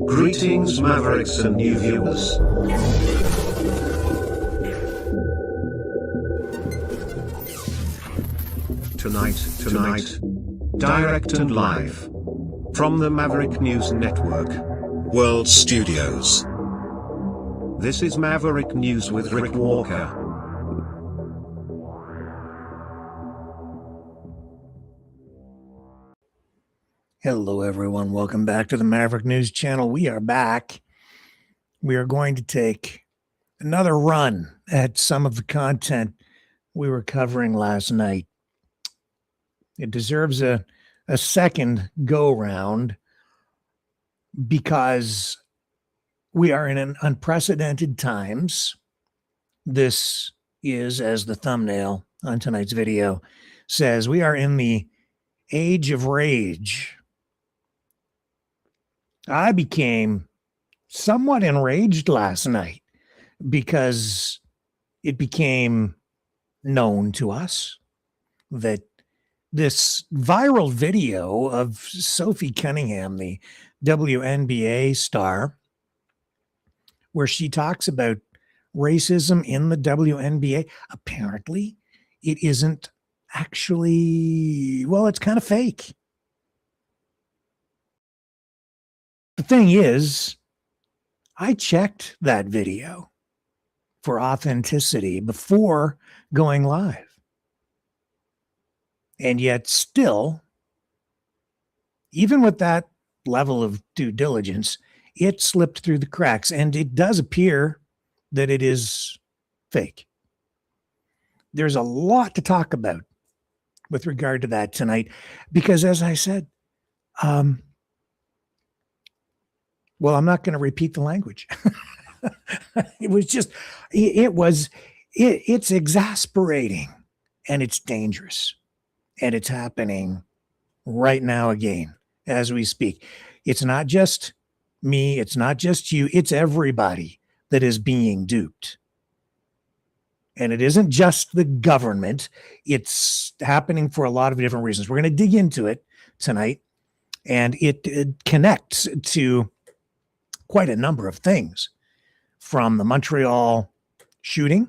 Greetings, Mavericks and new viewers. Tonight, direct and live from the Maverick News Network World Studios. This is Maverick News with Rick Walker. Hello, everyone. Welcome back to the Maverick News Channel. We are back. We are going to take another run at some of the content we were covering last night. It deserves a second go-round because we are in an unprecedented times. This is, as the thumbnail on tonight's video says, we are in the age of rage. I became somewhat enraged last night because it became known to us that this viral video of Sophie Cunningham, the WNBA star, where she talks about racism in the WNBA, apparently it isn't actually, well, it's kind of fake. The thing is, I checked that video for authenticity before going live. And yet still, even with that level of due diligence, it slipped through the cracks, and it does appear that it is fake. There's a lot to talk about with regard to that tonight, because as I said, well, I'm not going to repeat the language. It's exasperating, and it's dangerous, and it's happening right now again as we speak. It's not just me, it's not just you, it's everybody that is being duped. And it isn't just the government. It's happening for a lot of different reasons. We're going to dig into it tonight, and it connects to quite a number of things, from the Montreal shooting,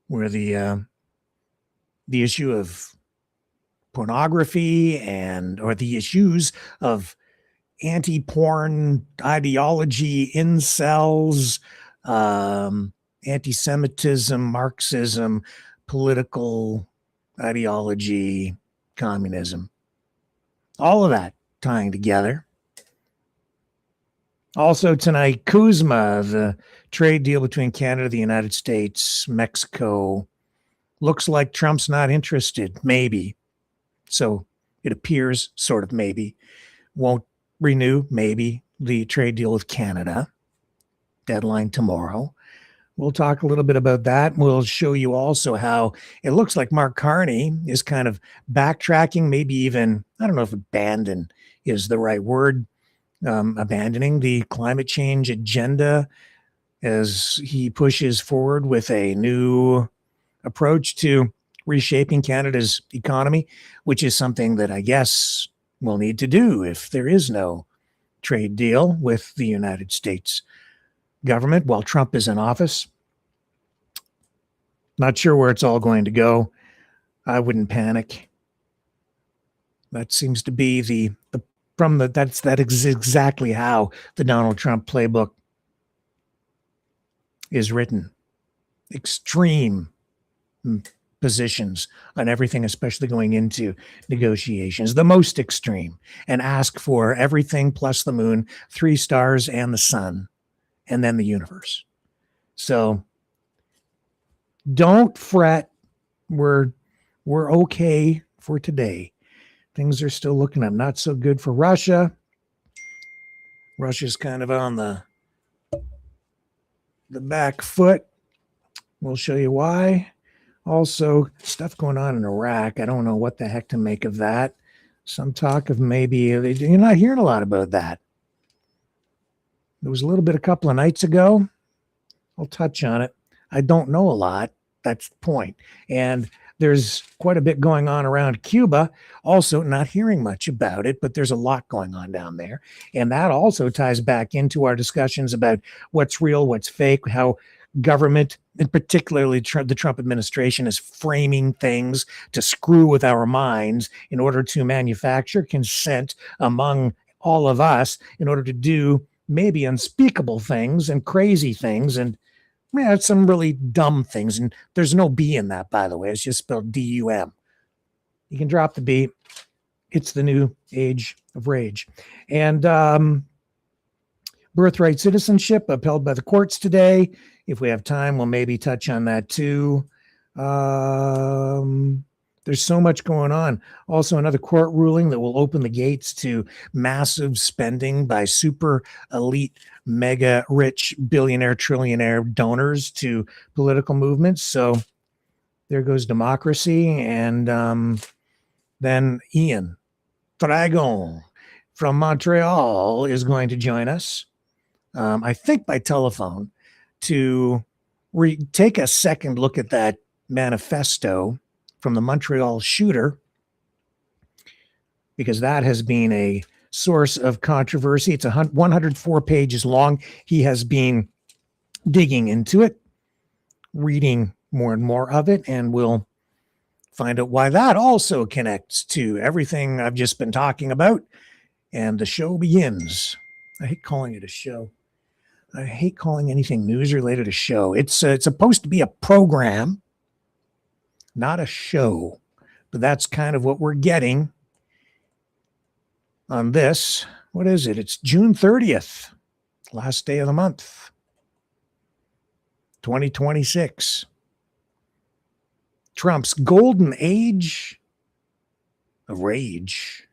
where the issue of pornography or the issues of anti-porn ideology, incels, anti-Semitism, Marxism, political ideology, communism, all of that tying together. Also tonight, CUSMA, the trade deal between Canada, the United States, Mexico. Looks like Trump's not interested, maybe. So it appears, sort of maybe. Won't renew, maybe, the trade deal with Canada. Deadline tomorrow. We'll talk a little bit about that. We'll show you also how it looks like Mark Carney is kind of backtracking, maybe even, I don't know if abandon is the right word, abandoning the climate change agenda as he pushes forward with a new approach to reshaping Canada's economy, which is something that I guess we'll need to do if there is no trade deal with the United States government while Trump is in office. Not sure where it's all going to go. I wouldn't panic. That seems to be that's exactly how the Donald Trump playbook is written. Extreme positions on everything, especially going into negotiations, the most extreme, and ask for everything plus the moon, 3 stars and the sun, and then the universe. So don't fret. We're okay for today. Things are still looking up not so good for Russia. Russia's kind of on the back foot. We'll show you why. Also, stuff going on in Iraq. I don't know what the heck to make of that. Some talk of maybe, you're not hearing a lot about that. There was a little bit a couple of nights ago. I'll touch on it. I don't know a lot. That's the point. And There's quite a bit going on around Cuba. Also, not hearing much about it, but there's a lot going on down there. And that also ties back into our discussions about what's real, what's fake, how government, and particularly the Trump administration, is framing things to screw with our minds in order to manufacture consent among all of us in order to do maybe unspeakable things and crazy things and some really dumb things. And there's no B in that, by the way. It's just spelled D-U-M. You can drop the B. It's the new age of rage. And birthright citizenship upheld by the courts today. If we have time, we'll maybe touch on that too. There's so much going on. Also, another court ruling that will open the gates to massive spending by super elite, mega rich, billionaire, trillionaire donors to political movements. So there goes democracy. And then Ian Dragon from Montreal is going to join us, I think by telephone, to take a second look at that manifesto from the Montreal Shooter, because that has been a source of controversy. It's 104 pages long. He has been digging into it, reading more and more of it, and we'll find out why that also connects to everything I've just been talking about. And the show begins. I hate calling it a show. I hate calling anything news related a show. It's supposed to be a program, not a show, but that's kind of what we're getting on this. What is it? It's June 30th, last day of the month, 2026. Trump's golden age of rage.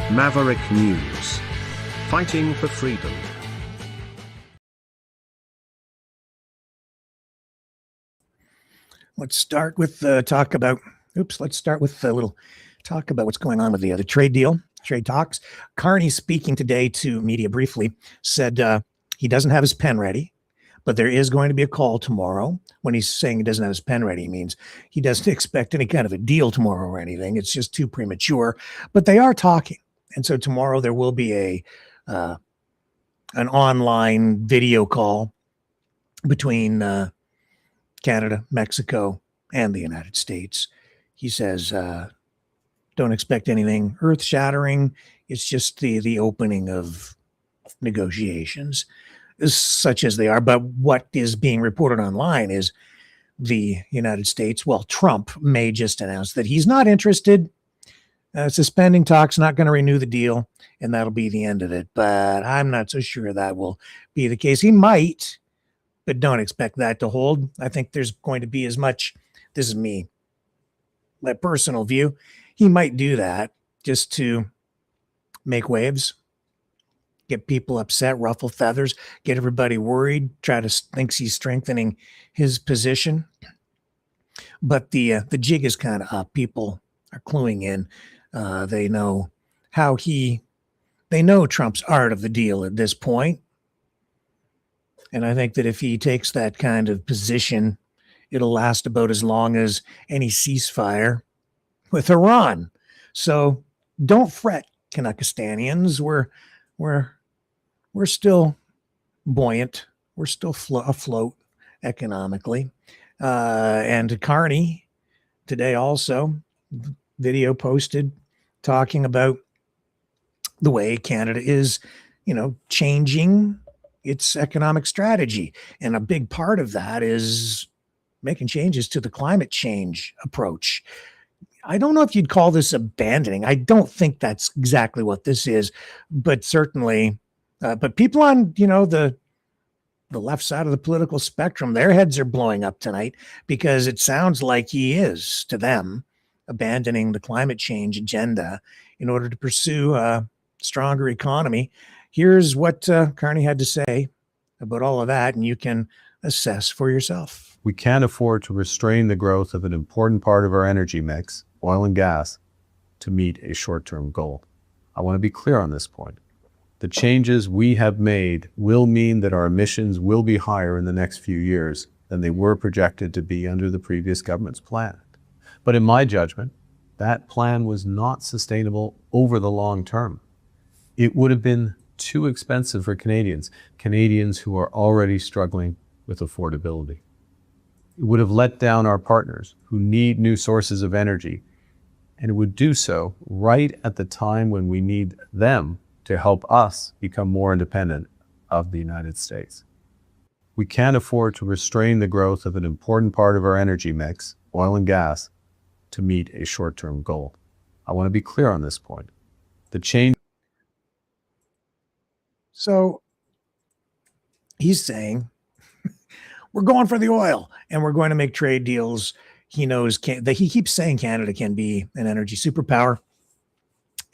Maverick News. Fighting for freedom. Let's start with talk about a little talk about what's going on with the trade deal, trade talks. Carney, speaking today to media briefly, said he doesn't have his pen ready, but there is going to be a call tomorrow. When he's saying he doesn't have his pen ready, he means he doesn't expect any kind of a deal tomorrow or anything. It's just too premature, but they are talking. And so tomorrow there will be an online video call between Canada, Mexico, and the United States. He says, don't expect anything earth-shattering. It's just the opening of negotiations, such as they are. But what is being reported online is the United States, Trump may just announce that he's not interested. Suspending talks, not going to renew the deal, and that'll be the end of it. But I'm not so sure that will be the case. He might, but don't expect that to hold. I think there's going to be as much, this is me, my personal view, he might do that just to make waves, get people upset, ruffle feathers, get everybody worried, thinks he's strengthening his position. But the jig is kind of up. People are cluing in. They know they know Trump's art of the deal at this point. And I think that if he takes that kind of position, it'll last about as long as any ceasefire with Iran. So don't fret, Canuckistanians. We're still buoyant. We're still afloat economically. And Carney today also video posted talking about the way Canada is, changing its economic strategy. And a big part of that is making changes to the climate change approach. I don't know if you'd call this abandoning. I don't think that's exactly what this is, but certainly, but people on, the left side of the political spectrum, their heads are blowing up tonight because it sounds like he is, to them, abandoning the climate change agenda in order to pursue a stronger economy. Here's what Carney had to say about all of that, and you can assess for yourself. We can't afford to restrain the growth of an important part of our energy mix, oil and gas, to meet a short-term goal. I want to be clear on this point. The changes we have made will mean that our emissions will be higher in the next few years than they were projected to be under the previous government's plan. But in my judgment, that plan was not sustainable over the long term. It would have been too expensive for Canadians who are already struggling with affordability. It would have let down our partners who need new sources of energy, and it would do so right at the time when we need them to help us become more independent of the United States. We can't afford to restrain the growth of an important part of our energy mix, oil and gas, to meet a short-term goal. I want to be clear on this point. The change. So he's saying, we're going for the oil and we're going to make trade deals. He knows that he keeps saying Canada can be an energy superpower.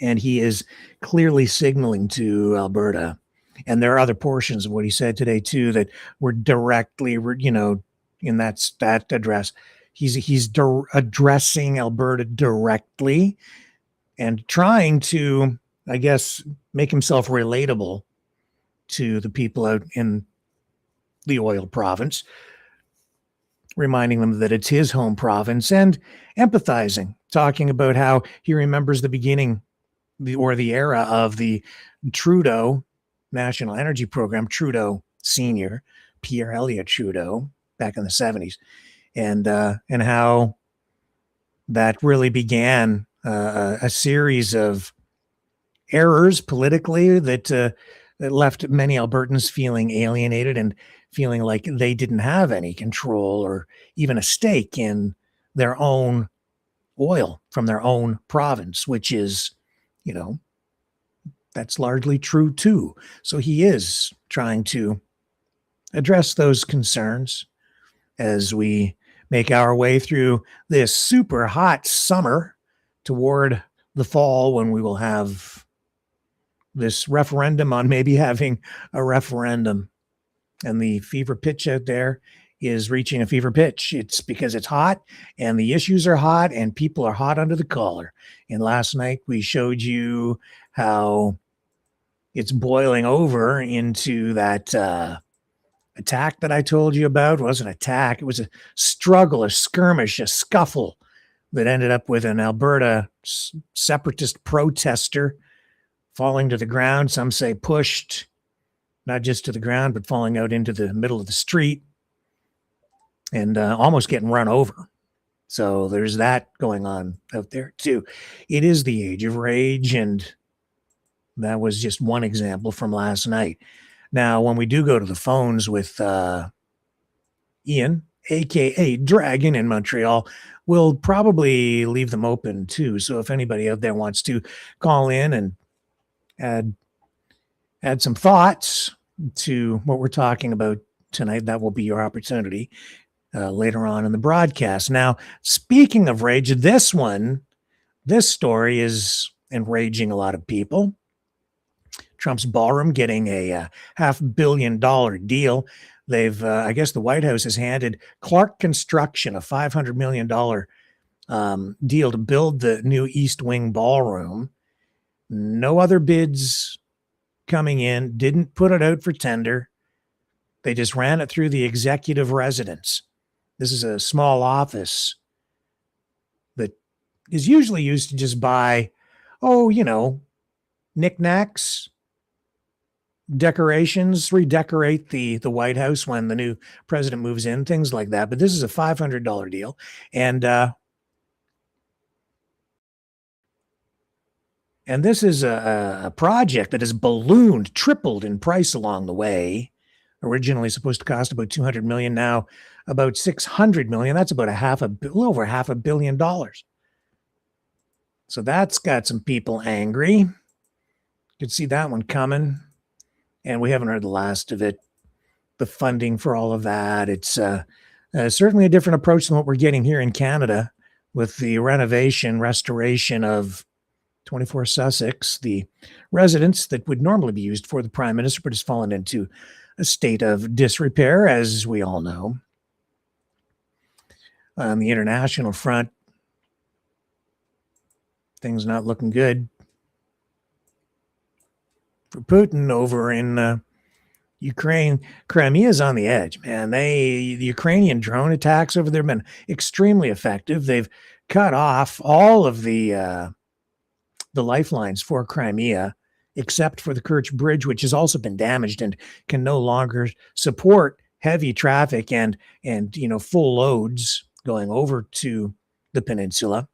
And he is clearly signaling to Alberta. And there are other portions of what he said today, too, that were directly, in that address. He's addressing Alberta directly and trying to, I guess, make himself relatable to the people out in the oil province, reminding them that it's his home province and empathizing, talking about how he remembers the beginning the era of the Trudeau National Energy Program, Trudeau Senior, Pierre Elliott Trudeau, back in the 70s, and how that really began a series of errors politically that left many Albertans feeling alienated and feeling like they didn't have any control or even a stake in their own oil from their own province, which is, that's largely true too. So he is trying to address those concerns as we make our way through this super hot summer toward the fall, when we will have this referendum on maybe having a referendum. And the fever pitch out there is reaching a fever pitch. It's because it's hot and the issues are hot and people are hot under the collar. And last night we showed you how it's boiling over into that attack that I told you about. It wasn't an attack. It was a struggle, a skirmish, a scuffle that ended up with an Alberta separatist protester falling to the ground. Some say pushed, not just to the ground, but falling out into the middle of the street and almost getting run over. So there's that going on out there too. It is the age of rage, and that was just one example from last night. Now, when we do go to the phones with Ian, aka Dragon in Montreal, we'll probably leave them open too. So if anybody out there wants to call in and add some thoughts to what we're talking about tonight, that will be your opportunity later on in the broadcast. Now, speaking of rage, this story is enraging a lot of people. Trump's ballroom getting a $500 million deal. They've, I guess the White House has handed Clark Construction a $500 million deal to build the new East Wing ballroom. No other bids coming in, didn't put it out for tender. They just ran it through the executive residence. This is a small office that is usually used to just buy, knickknacks, decorations, redecorate the White House when the new president moves in, things like that. But this is a $500 deal. And this is a project that has ballooned, tripled in price along the way. Originally supposed to cost about $200 million, now about $600 million. That's about a little over $500 million. So that's got some people angry. You could see that one coming. And we haven't heard the last of it. The funding for all of that. It's certainly a different approach than what we're getting here in Canada with the restoration of 24 Sussex, the residence that would normally be used for the Prime Minister, but has fallen into a state of disrepair, as we all know. On the international front, things not looking good for Putin over in Ukraine. Crimea is on the edge, man. The Ukrainian drone attacks over there have been extremely effective. They've cut off all of the lifelines for Crimea, except for the Kerch Bridge, which has also been damaged and can no longer support heavy traffic and full loads going over to the peninsula.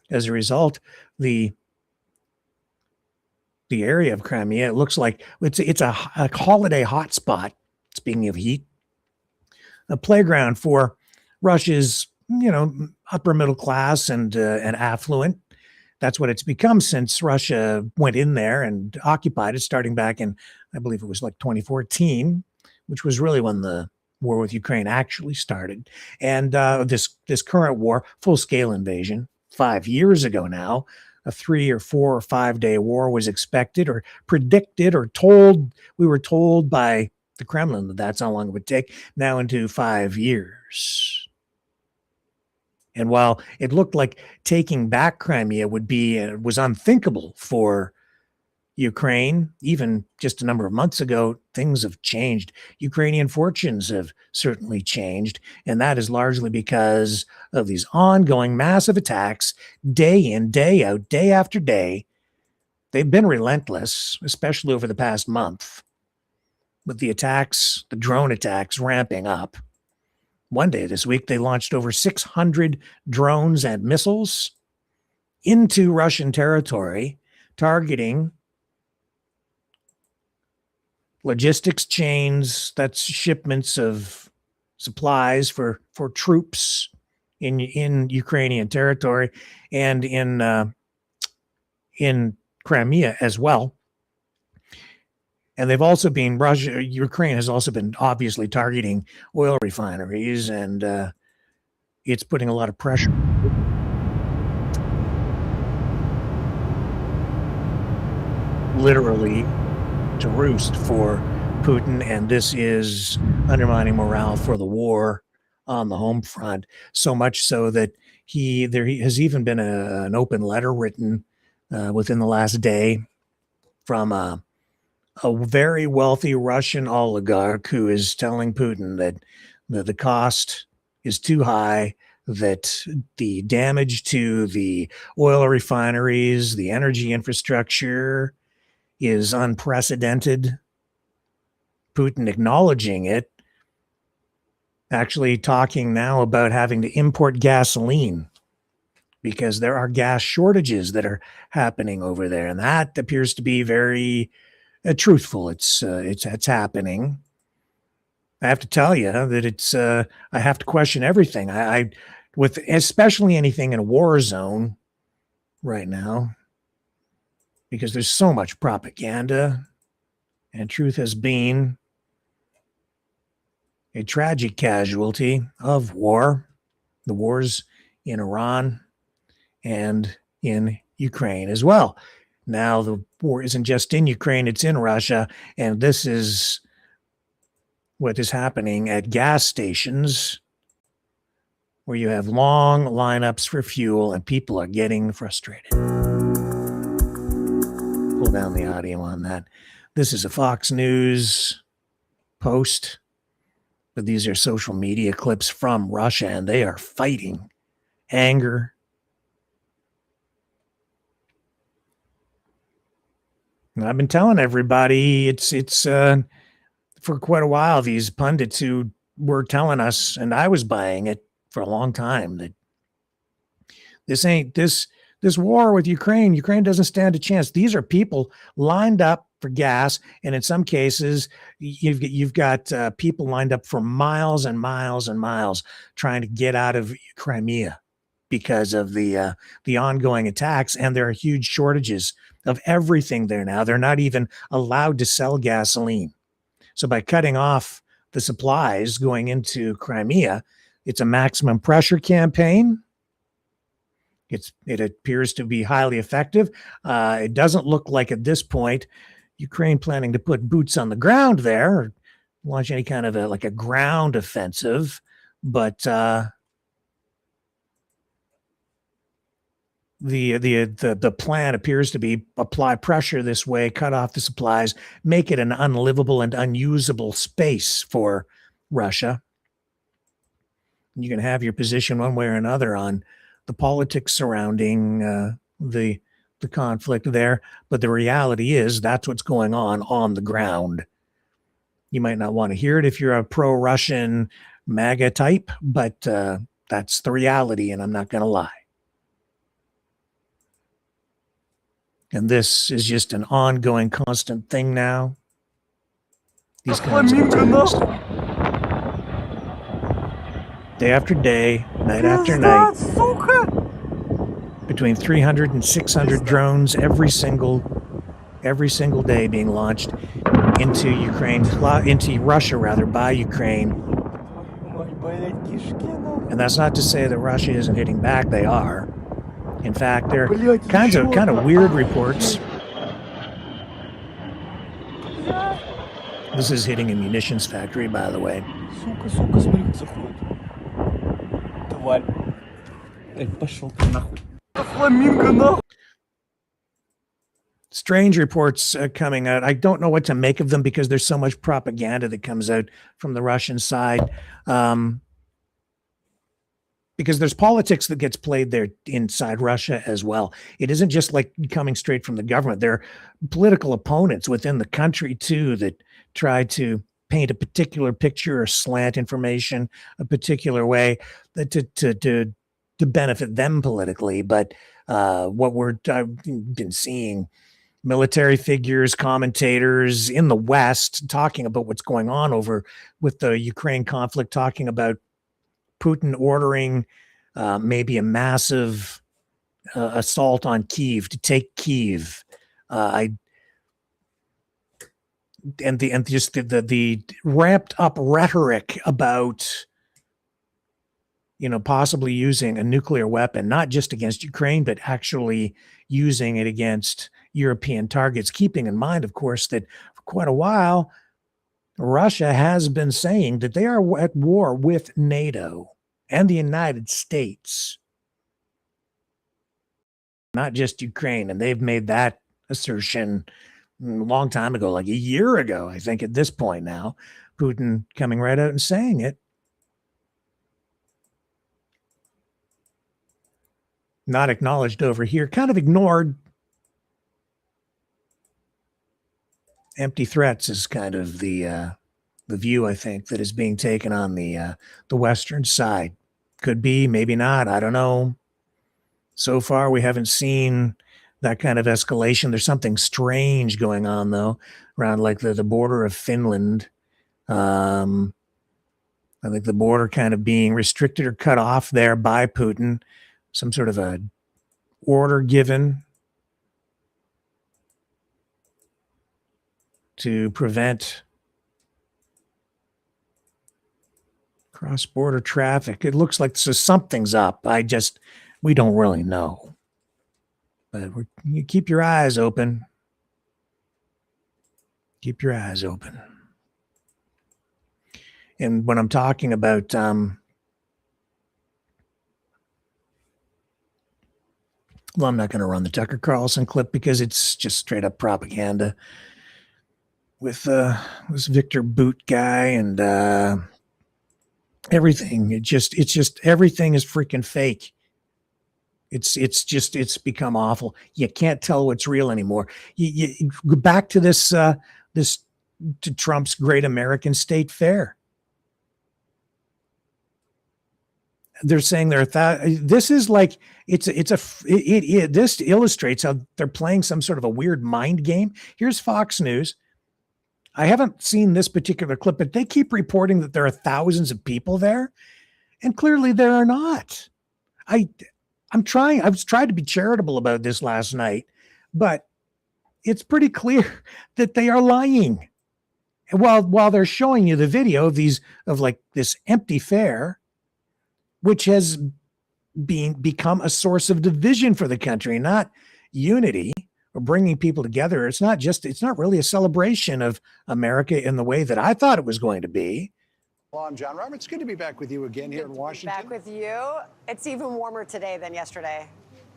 As a result, the area of Crimea, it looks like it's a holiday hotspot, speaking of heat, a playground for Russia's, upper middle class and affluent. That's what it's become since Russia went in there and occupied it, starting back in, I believe it was like 2014, which was really when the war with Ukraine actually started. And this current war, full-scale invasion, 5 years ago now, a 3 or 4 or 5 day war was expected or predicted or told. We were told by the Kremlin that that's how long it would take, now into 5 years. And while it looked like taking back Crimea was unthinkable for Ukraine, even just a number of months ago, things have changed. Ukrainian fortunes have certainly changed, and that is largely because of these ongoing massive attacks, day in, day out, day after day. They've been relentless, especially over the past month, with the drone attacks ramping up. One day this week, they launched over 600 drones and missiles into Russian territory, targeting logistics chains, that's shipments of supplies for troops in Ukrainian territory and in Crimea as well. And they've also been, Ukraine has also been obviously targeting oil refineries, and it's putting a lot of pressure. Literally to roost for Putin, and this is undermining morale for the war on the home front, so much so that there has even been an open letter written within the last day from a very wealthy Russian oligarch who is telling Putin that the cost is too high, that the damage to the oil refineries, the energy infrastructure is unprecedented. Putin acknowledging it, actually talking now about having to import gasoline because there are gas shortages that are happening over there. And that appears to be very truthful. It's happening. I have to tell you that I have to question everything. With especially anything in a war zone right now, because there's so much propaganda, and truth has been a tragic casualty of war, the wars in Iran and in Ukraine as well. Now the war isn't just in Ukraine, it's in Russia, and this is what is happening at gas stations where you have long lineups for fuel and people are getting frustrated. Pull down the audio on that. This is a Fox News post, but these are social media clips from Russia, and they are fighting anger. And I've been telling everybody it's for quite a while, these pundits who were telling us, and I was buying it for a long time, that this war with Ukraine doesn't stand a chance. These are people lined up for gas, and in some cases, you've got people lined up for miles and miles and miles trying to get out of Crimea because of the ongoing attacks, and there are huge shortages of everything there now. They're not even allowed to sell gasoline. So by cutting off the supplies going into Crimea, it's a maximum pressure campaign. It appears to be highly effective. It doesn't look like at this point Ukraine planning to put boots on the ground there or launch any kind of a ground offensive, but the plan appears to be apply pressure this way, cut off the supplies, make it an unlivable and unusable space for Russia. You can have your position one way or another on the politics surrounding the conflict there, but the reality is that's what's going on the ground. You might not want to hear it if you're a pro-Russian MAGA type, but that's the reality, and I'm not going to lie. And this is just an ongoing, constant thing now. These kinds of attacks. Day after day, night after night. Between 300 and 600 drones every single day being launched into Ukraine, into Russia rather, by Ukraine. And that's not to say that Russia isn't hitting back. They are. In fact, there are kind of weird reports. This is hitting a munitions factory, by the way. Strange reports coming out. I don't know what to make of them because there's so much propaganda that comes out from the Russian side. Because there's politics that gets played there inside Russia as well. It isn't just like coming straight from the government. There are political opponents within the country too that try to paint a particular picture or slant information a particular way that to benefit them politically. But what I've been seeing military figures, commentators in the West talking about what's going on over with the Ukraine conflict, talking about Putin ordering maybe a massive assault on Kyiv, to take Kyiv. Just the ramped up rhetoric about possibly using a nuclear weapon, not just against Ukraine, but actually using it against European targets, keeping in mind, of course, that for quite a while, Russia has been saying that they are at war with NATO and the United States, not just Ukraine. And they've made that assertion a long time ago, like a year ago, I think at this point now, Putin coming right out and saying it. Not acknowledged over here, kind of ignored. Empty threats is kind of the view, I think, that is being taken on the Western side. Could be, maybe not. I don't know. So far, we haven't seen that kind of escalation. There's something strange going on, though, around like the border of Finland. I think the border kind of being restricted or cut off there by Putin. Some sort of a order given to prevent cross-border traffic. It looks like something's up. We don't really know. But you keep your eyes open. Keep your eyes open. And when I'm talking about well, I'm not going to run the Tucker Carlson clip because it's just straight up propaganda with this Victor Boot guy and everything. It's just everything is freaking fake. It's become awful. You can't tell what's real anymore. You go back to this to Trump's Great American State Fair. They're saying this is like this illustrates how they're playing some sort of a weird mind game. Here's Fox News. I haven't seen this particular clip, but they keep reporting that there are thousands of people there, and clearly there are not. I was trying to be charitable about this last night, but it's pretty clear that they are lying. And while they're showing you the video of like this empty fair, which has become a source of division for the country, not unity or bringing people together. It's not really a celebration of America in the way that I thought it was going to be. Well, I'm John Roberts. Good to be back with you again here in Washington. Back with you. It's even warmer today than yesterday.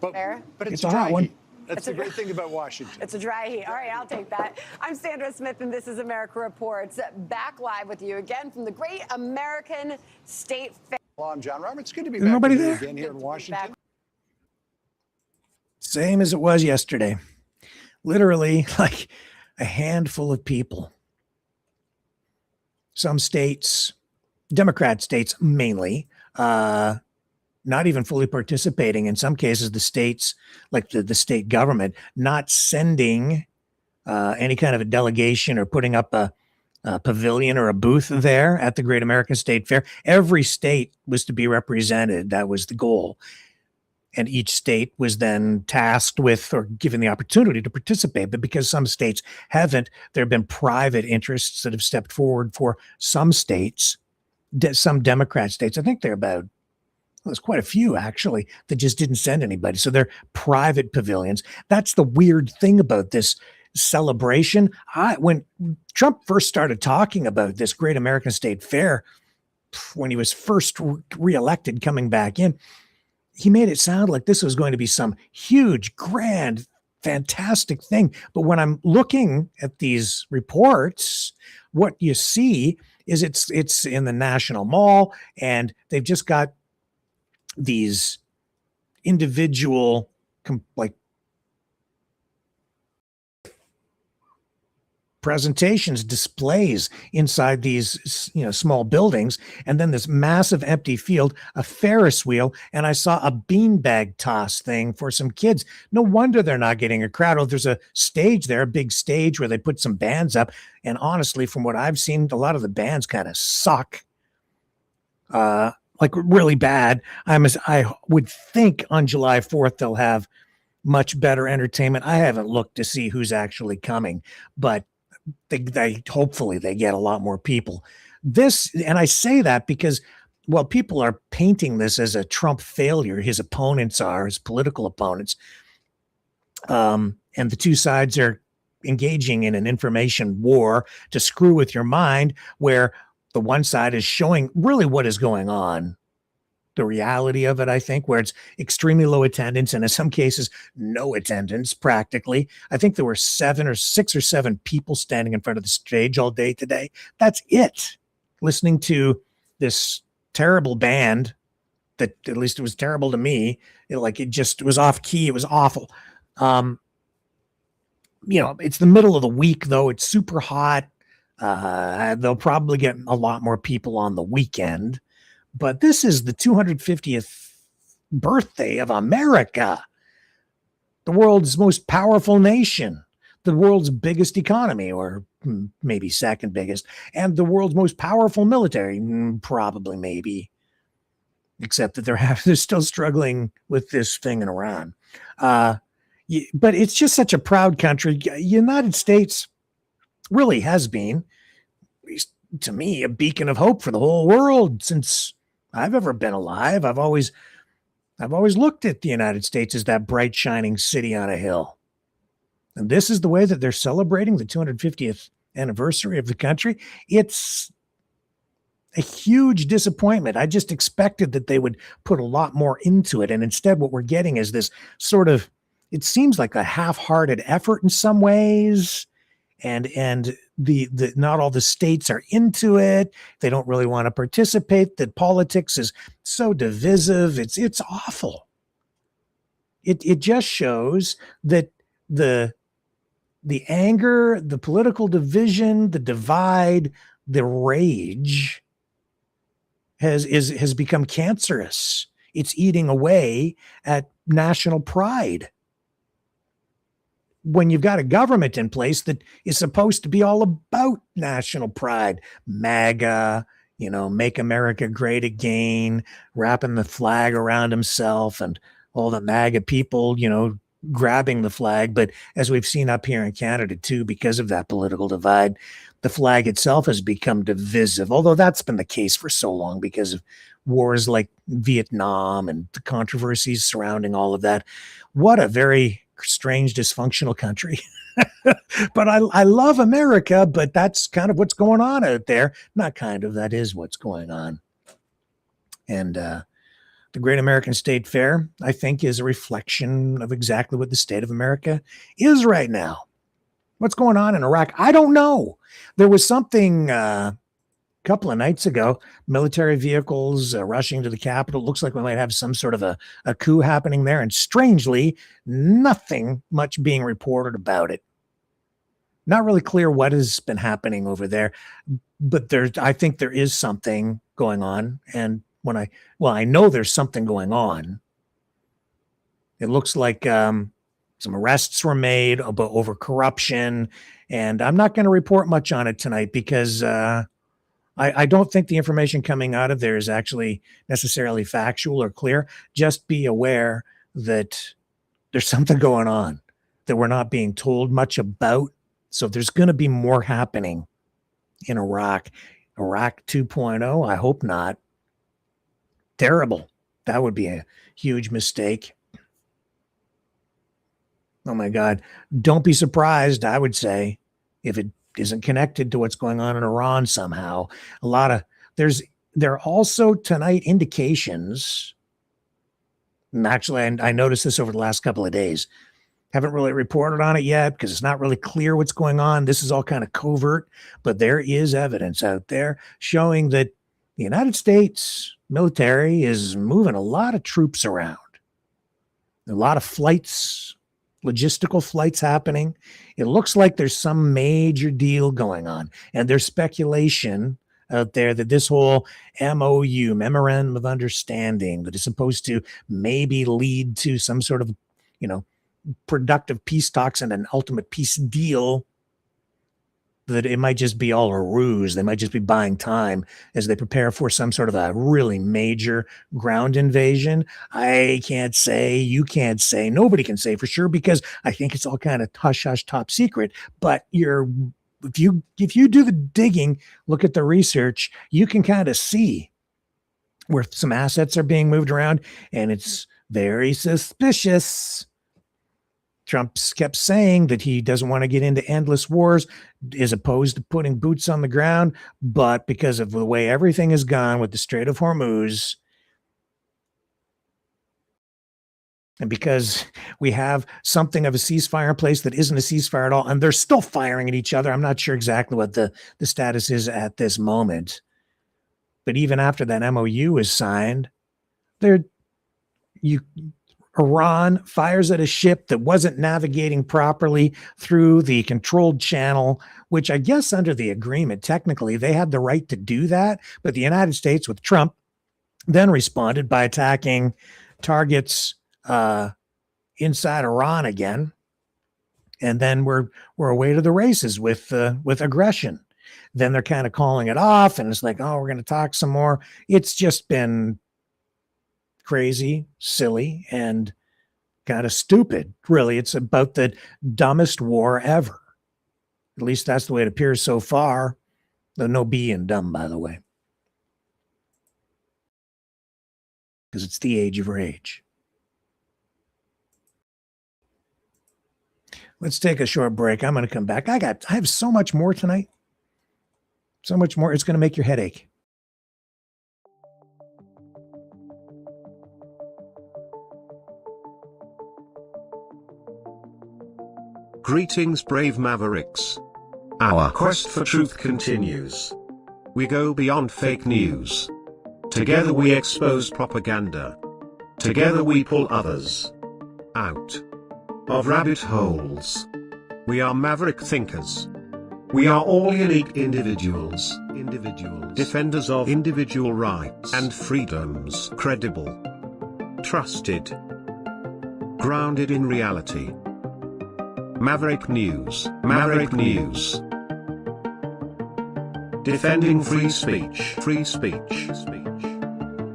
But it's a hot one. That's the great thing about Washington. It's a dry heat. All right, I'll take that. I'm Sandra Smith, and this is America Reports. Back live with you again from the Great American State Fair. Well, I'm John Roberts. Good to be There's back nobody with you there? again here in Washington. Same as it was yesterday. Literally like a handful of people. Some states, Democrat states mainly, not even fully participating. In some cases, the states, like the state government, not sending any kind of a delegation or putting up a pavilion or a booth there at the Great American State Fair. Every state was to be represented. That was the goal. And each state was then tasked with or given the opportunity to participate. But because some states haven't, there have been private interests that have stepped forward for some states, some Democrat states. I think they're about, there's quite a few actually that just didn't send anybody. So they're private pavilions. That's the weird thing about this celebration. When Trump first started talking about this Great American State Fair, when he was first reelected coming back in, he made it sound like this was going to be some huge, grand, fantastic thing. But when I'm looking at these reports, what you see is it's in the National Mall, and they've just got these individual presentations, displays inside these, small buildings, and then this massive empty field, a Ferris wheel, and I saw a beanbag toss thing for some kids. No wonder they're not getting a crowd. Oh, there's a stage there, a big stage where they put some bands up, and honestly, from what I've seen, a lot of the bands kind of suck, like really bad. I would think on July 4th they'll have much better entertainment. I haven't looked to see who's actually coming, but they hopefully they get a lot more people. And I say that because, well, people are painting this as a Trump failure. His opponents are, his political opponents. And the two sides are engaging in an information war to screw with your mind, where the one side is showing really what is going on. The reality of it, I think, where it's extremely low attendance, and in some cases, no attendance practically. I think there were 6 or 7 people standing in front of the stage all day today. That's it. Listening to this terrible band that, at least it was terrible to me. It was off key. It was awful. It's the middle of the week, though. It's super hot. They'll probably get a lot more people on the weekend. But this is the 250th birthday of America, the world's most powerful nation, the world's biggest economy, or maybe second biggest, and the world's most powerful military, probably, maybe, except that they're still struggling with this thing in Iran. But it's just such a proud country. United States really has been, at least to me, a beacon of hope for the whole world since I've ever been alive. I've always looked at the United States as that bright, shining city on a hill. And this is the way that they're celebrating the 250th anniversary of the country. It's a huge disappointment. I just expected that they would put a lot more into it. And instead, what we're getting is this sort of, it seems like a half-hearted effort in some ways. And the not all the states are into it. They don't really want to participate. That politics is so divisive. It's awful. It just shows that the anger, the political division, the divide, the rage has become cancerous. It's eating away at national pride. When you've got a government in place that is supposed to be all about national pride, MAGA, make America great again, wrapping the flag around himself, and all the MAGA people, grabbing the flag. But as we've seen up here in Canada too, because of that political divide, the flag itself has become divisive, although that's been the case for so long because of wars like Vietnam and the controversies surrounding all of that. What a very strange, dysfunctional country. But I love America, but that's kind of what's going on out there. Not kind of, that is what's going on. And the Great American State Fair, I think, is a reflection of exactly what the state of America is right now. What's going on in Iraq? I don't know. There was something a couple of nights ago, military vehicles rushing to the Capitol. Looks like we might have some sort of a coup happening there. And strangely, nothing much being reported about it. Not really clear what has been happening over there, but I think there is something going on. And I know there's something going on. It looks like some arrests were made over corruption, and I'm not going to report much on it tonight because I don't think the information coming out of there is actually necessarily factual or clear. Just be aware that there's something going on that we're not being told much about. So there's going to be more happening in Iraq. Iraq 2.0, I hope not. Terrible. That would be a huge mistake. Oh my God. Don't be surprised, I would say, if it isn't connected to what's going on in Iran somehow. There are also tonight indications. And actually, I noticed this over the last couple of days. Haven't really reported on it yet because it's not really clear what's going on. This is all kind of covert, but there is evidence out there showing that the United States military is moving a lot of troops around. A lot of flights, logistical flights happening. It looks like there's some major deal going on. And there's speculation out there that this whole MOU, Memorandum of Understanding, that is supposed to maybe lead to some sort of, productive peace talks and an ultimate peace deal, that it might just be all a ruse. They might just be buying time as they prepare for some sort of a really major ground invasion. I can't say, you can't say, nobody can say for sure, because I think it's all kind of hush hush top secret. But if you do the digging, look at the research, you can kind of see where some assets are being moved around, and it's very suspicious. Trump kept saying that he doesn't want to get into endless wars as opposed to putting boots on the ground. But because of the way everything has gone with the Strait of Hormuz, and because we have something of a ceasefire in place that isn't a ceasefire at all, and they're still firing at each other. I'm not sure exactly what the status is at this moment. But even after that MOU is signed, Iran fires at a ship that wasn't navigating properly through the controlled channel, which I guess under the agreement, technically, they had the right to do that. But the United States, with Trump, then responded by attacking targets inside Iran again. And then we're away to the races with aggression. Then they're kind of calling it off, and it's like, oh, we're going to talk some more. It's just been crazy, silly, and kind of stupid. Really, it's about the dumbest war ever. At least that's the way it appears so far. Though no B in dumb, by the way. Because it's the age of rage. Let's take a short break. I'm going to come back. I have so much more tonight. So much more. It's going to make your head ache. Greetings, brave Mavericks. Our quest for truth continues. We go beyond fake news. Together we expose propaganda. Together we pull others out of rabbit holes. We are maverick thinkers. We are all unique individuals. Defenders of individual rights and freedoms. Credible. Trusted. Grounded in reality. Maverick News. Maverick News. Defending free speech. Free speech.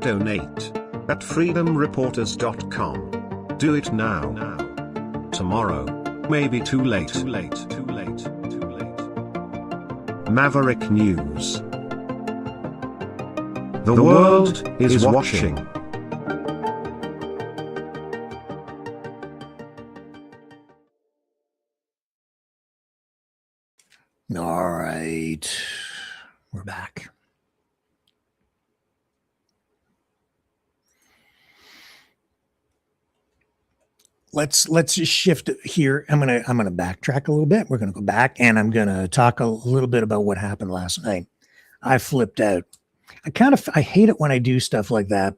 Donate at freedomreporters.com. Do it now. Tomorrow may be too late. Maverick News. The world is watching. All right. We're back. Let's just shift here. I'm gonna backtrack a little bit. We're gonna go back, and I'm gonna talk a little bit about what happened last night. I flipped out. I hate it when I do stuff like that,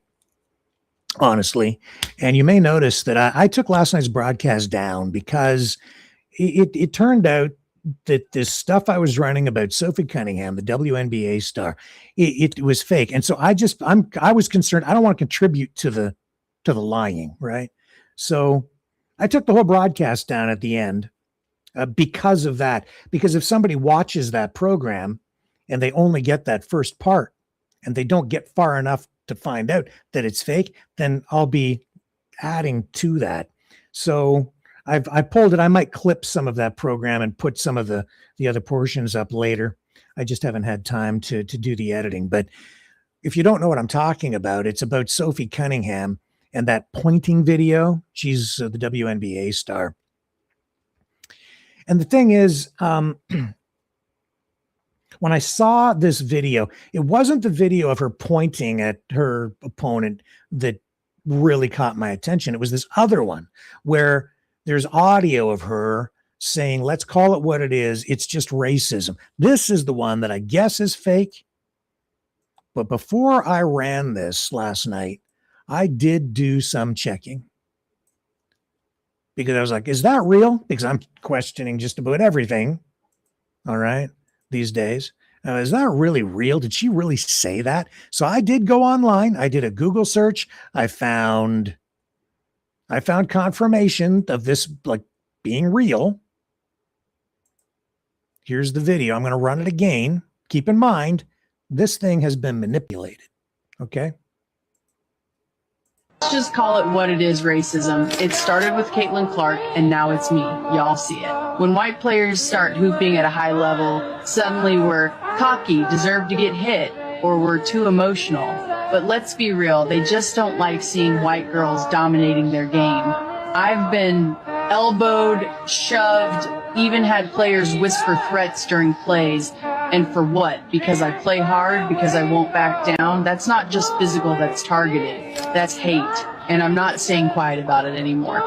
honestly. And you may notice that I took last night's broadcast down because it turned out that this stuff I was running about Sophie Cunningham, the WNBA star, it was fake. And so I was concerned. I don't want to contribute to the lying, right? So I took the whole broadcast down at the end because of that. Because if somebody watches that program and they only get that first part and they don't get far enough to find out that it's fake, then I'll be adding to that. So I pulled it. I might clip some of that program and put some of the other portions up later. I just haven't had time to do the editing. But if you don't know what I'm talking about, it's about Sophie Cunningham and that pointing video. She's the WNBA star. And the thing is, when I saw this video, it wasn't the video of her pointing at her opponent that really caught my attention. It was this other one where there's audio of her saying, let's call it what it is. It's just racism. This is the one that I guess is fake. But before I ran this last night, I did do some checking because I was like, is that real? Because I'm questioning just about everything. All right. These days. Is that really real? Did she really say that? So I did go online. I did a Google search. I found confirmation of this like being real. Here's the video. I'm going to run it again. Keep in mind, this thing has been manipulated. Okay. Let's just call it what it is, racism. It started with Caitlin Clark, and now it's me. Y'all see it. When white players start hooping at a high level, suddenly we're cocky, deserve to get hit, or we're too emotional. But let's be real, they just don't like seeing white girls dominating their game. I've been elbowed, shoved, even had players whisper threats during plays. And for what? Because I play hard, because I won't back down? That's not just physical, that's targeted. That's hate. And I'm not staying quiet about it anymore.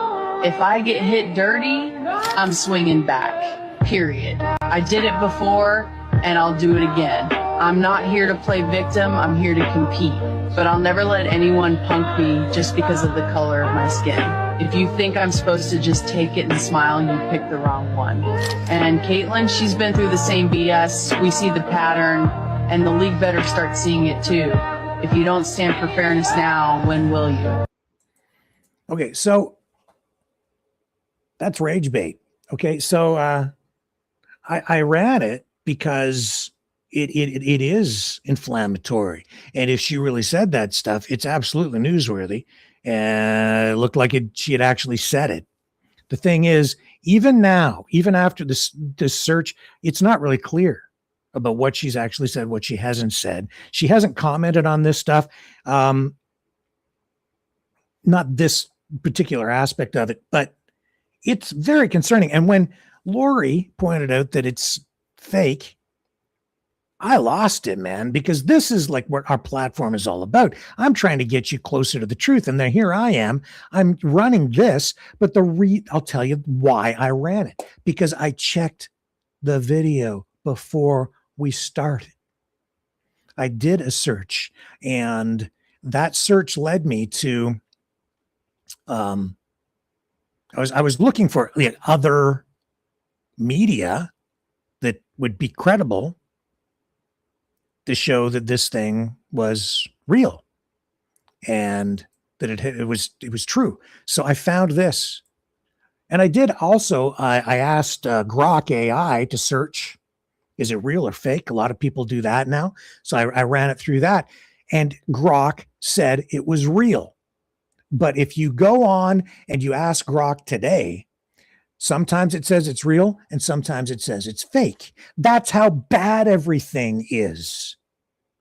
If I get hit dirty, I'm swinging back. Period. I did it before, and I'll do it again. I'm not here to play victim, I'm here to compete. But I'll never let anyone punk me just because of the color of my skin. If you think I'm supposed to just take it and smile, you pick the wrong one. And Caitlin, she's been through the same BS. We see the pattern, and the league better start seeing it too. If you don't stand for fairness now, when will you? Okay, so that's rage bait. Okay, so I ran it because it is inflammatory. And if she really said that stuff, it's absolutely newsworthy. And it looked like she had actually said it. The thing is, even now, even after this search, it's not really clear about what she's actually said, what she hasn't said. She hasn't commented on this stuff. Not this particular aspect of it, but it's very concerning. And when Lori pointed out that it's fake, I lost it, man, because this is like what our platform is all about. I'm trying to get you closer to the truth. And then here I am. I'm running this, but I'll tell you why I ran it, because I checked the video before we started. I did a search, and that search led me to, I was looking for other media that would be credible to show that this thing was real and that it was true. So I found this, and I did also, I asked Grok AI to search, is it real or fake? A lot of people do that now. So I ran it through that, and Grok said it was real. But if you go on and you ask Grok today, sometimes it says it's real and sometimes it says it's fake. That's how bad everything is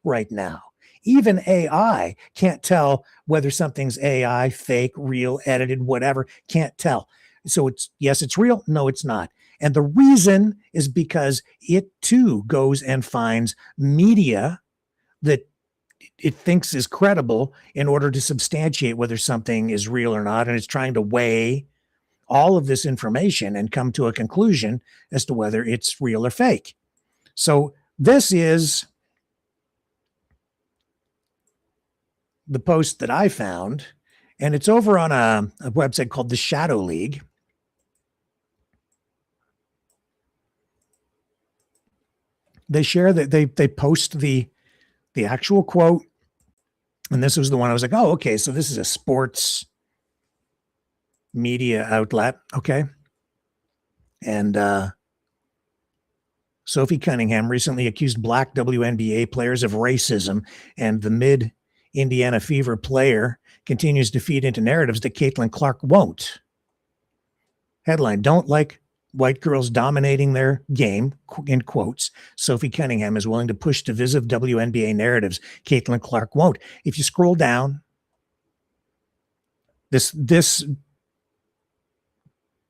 right now. Even AI can't tell whether something's AI, fake, real, edited, whatever, can't tell. So it's real. No, it's not. And the reason is because it too goes and finds media that it thinks is credible in order to substantiate whether something is real or not. And it's trying to weigh all of this information and come to a conclusion as to whether it's real or fake. So this is the post that I found, and it's over on a website called the Shadow League. They share that they post the actual quote, and this was the one I was like, oh, okay, so this is a sports media outlet, okay. And Sophie Cunningham recently accused black WNBA players of racism, and the mid-Indiana Fever player continues to feed into narratives that Caitlin Clark won't. Headline, don't like white girls dominating their game, in quotes. Sophie Cunningham is willing to push divisive WNBA narratives. Caitlin Clark won't. If you scroll down, this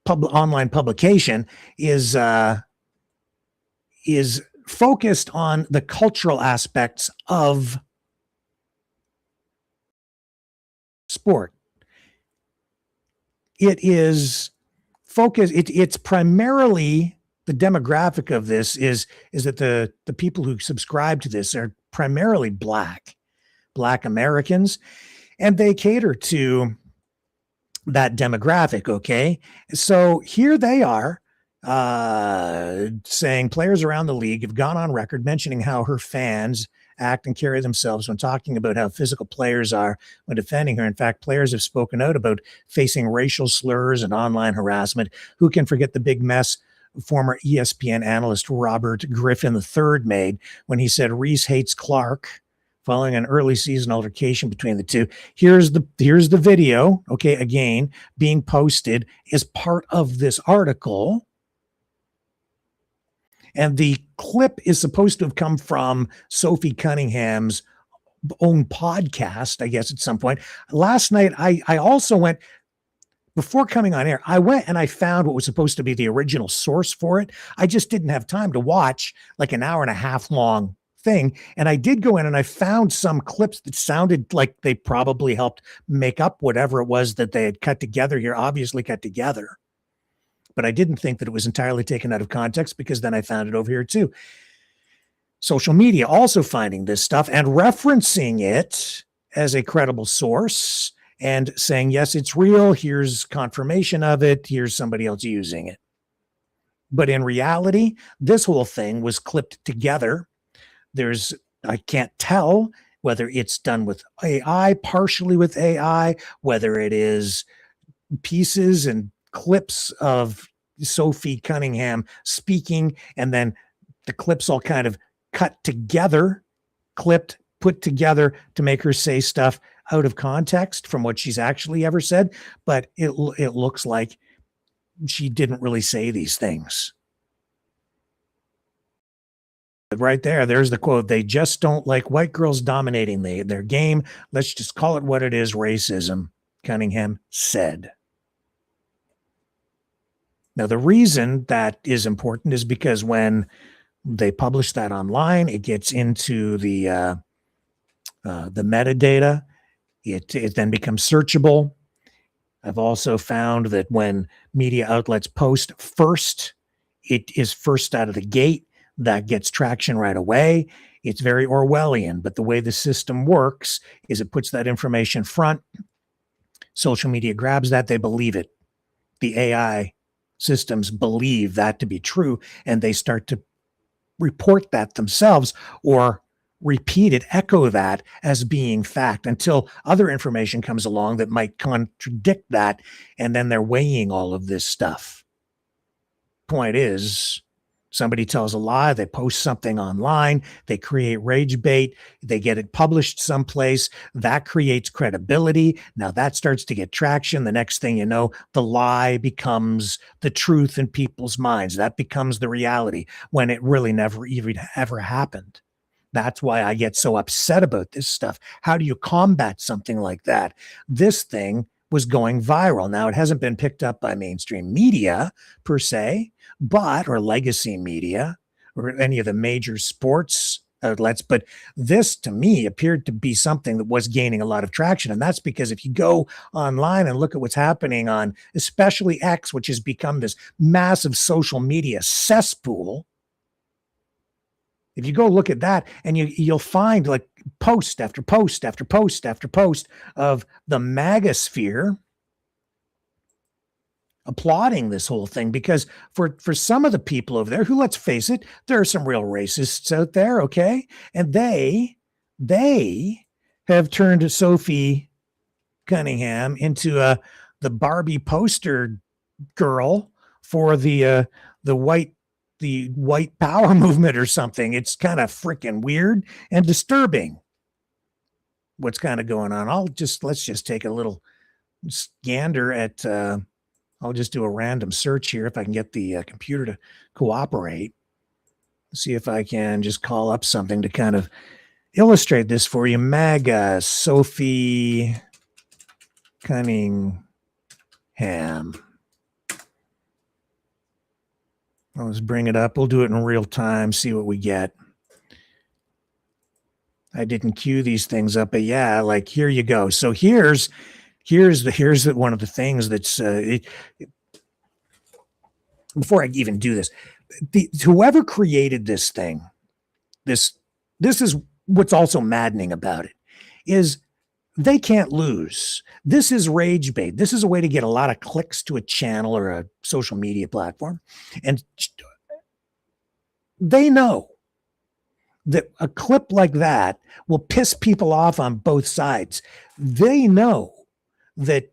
online publication is focused on the cultural aspects of sport. It is focused. It's primarily, the demographic of this is that the people who subscribe to this are primarily black Americans, and they cater to that demographic. Okay. So here they are saying players around the league have gone on record mentioning how her fans act and carry themselves when talking about how physical players are when defending her. In fact, players have spoken out about facing racial slurs and online harassment. Who can forget the big mess former ESPN analyst Robert Griffin III made when he said Reese hates Clark following an early season altercation between the two. Here's the video, okay, again, being posted as part of this article. And the clip is supposed to have come from Sophie Cunningham's own podcast, I guess, at some point. Last night, I also went, before coming on air, I went and I found what was supposed to be the original source for it. I just didn't have time to watch like an hour and a half long thing. And I did go in and I found some clips that sounded like they probably helped make up whatever it was that they had cut together here, obviously cut together. But I didn't think that it was entirely taken out of context, because then I found it over here too. Social media also finding this stuff and referencing it as a credible source and saying, yes, it's real. Here's confirmation of it. Here's somebody else using it. But in reality, this whole thing was clipped together. I can't tell whether it's done with AI, partially with AI, whether it is pieces and clips of Sophie Cunningham speaking, and then the clips all kind of cut together, clipped, put together to make her say stuff out of context from what she's actually ever said. But it looks like she didn't really say these things. But right there's the quote. They just don't like white girls dominating their game. Let's just call it what it is, racism, Cunningham said. Now, the reason that is important is because when they publish that online, it gets into the metadata. It then becomes searchable. I've also found that when media outlets post first, it is first out of the gate. That gets traction right away. It's very Orwellian, but the way the system works is it puts that information front. Social media grabs that. They believe it. The AI systems believe that to be true, and they start to report that themselves or repeat it, echo that as being fact until other information comes along that might contradict that, and then they're weighing all of this stuff. Point is, somebody tells a lie, they post something online, they create rage bait, they get it published someplace, that creates credibility. Now that starts to get traction. The next thing you know, the lie becomes the truth in people's minds. That becomes the reality when it really never even ever happened. That's why I get so upset about this stuff. How do you combat something like that? This thing was going viral. Now, it hasn't been picked up by mainstream media per se, or legacy media, or any of the major sports outlets. But this, to me, appeared to be something that was gaining a lot of traction. And that's because if you go online and look at what's happening on especially X, which has become this massive social media cesspool, if you go look at that, and you'll find like post after post after post after post of the MAGA sphere applauding this whole thing, because for some of the people over there who, let's face it, there are some real racists out there, okay? And they have turned Sophie Cunningham into the Barbie poster girl for the white power movement or something. It's kind of freaking weird and disturbing what's kind of going on. Let's just take a little gander at, I'll just do a random search here if I can get the computer to cooperate. See if I can just call up something to kind of illustrate this for you. MAGA, Sophie Cunningham. Let's bring it up. We'll do it in real time, see what we get. I didn't queue these things up, but yeah, like here you go. So here's one of the things that's before I even do this, whoever created this thing, this is what's also maddening about it, is they can't lose. This is rage bait. This is a way to get a lot of clicks to a channel or a social media platform. And they know that a clip like that will piss people off on both sides. They know that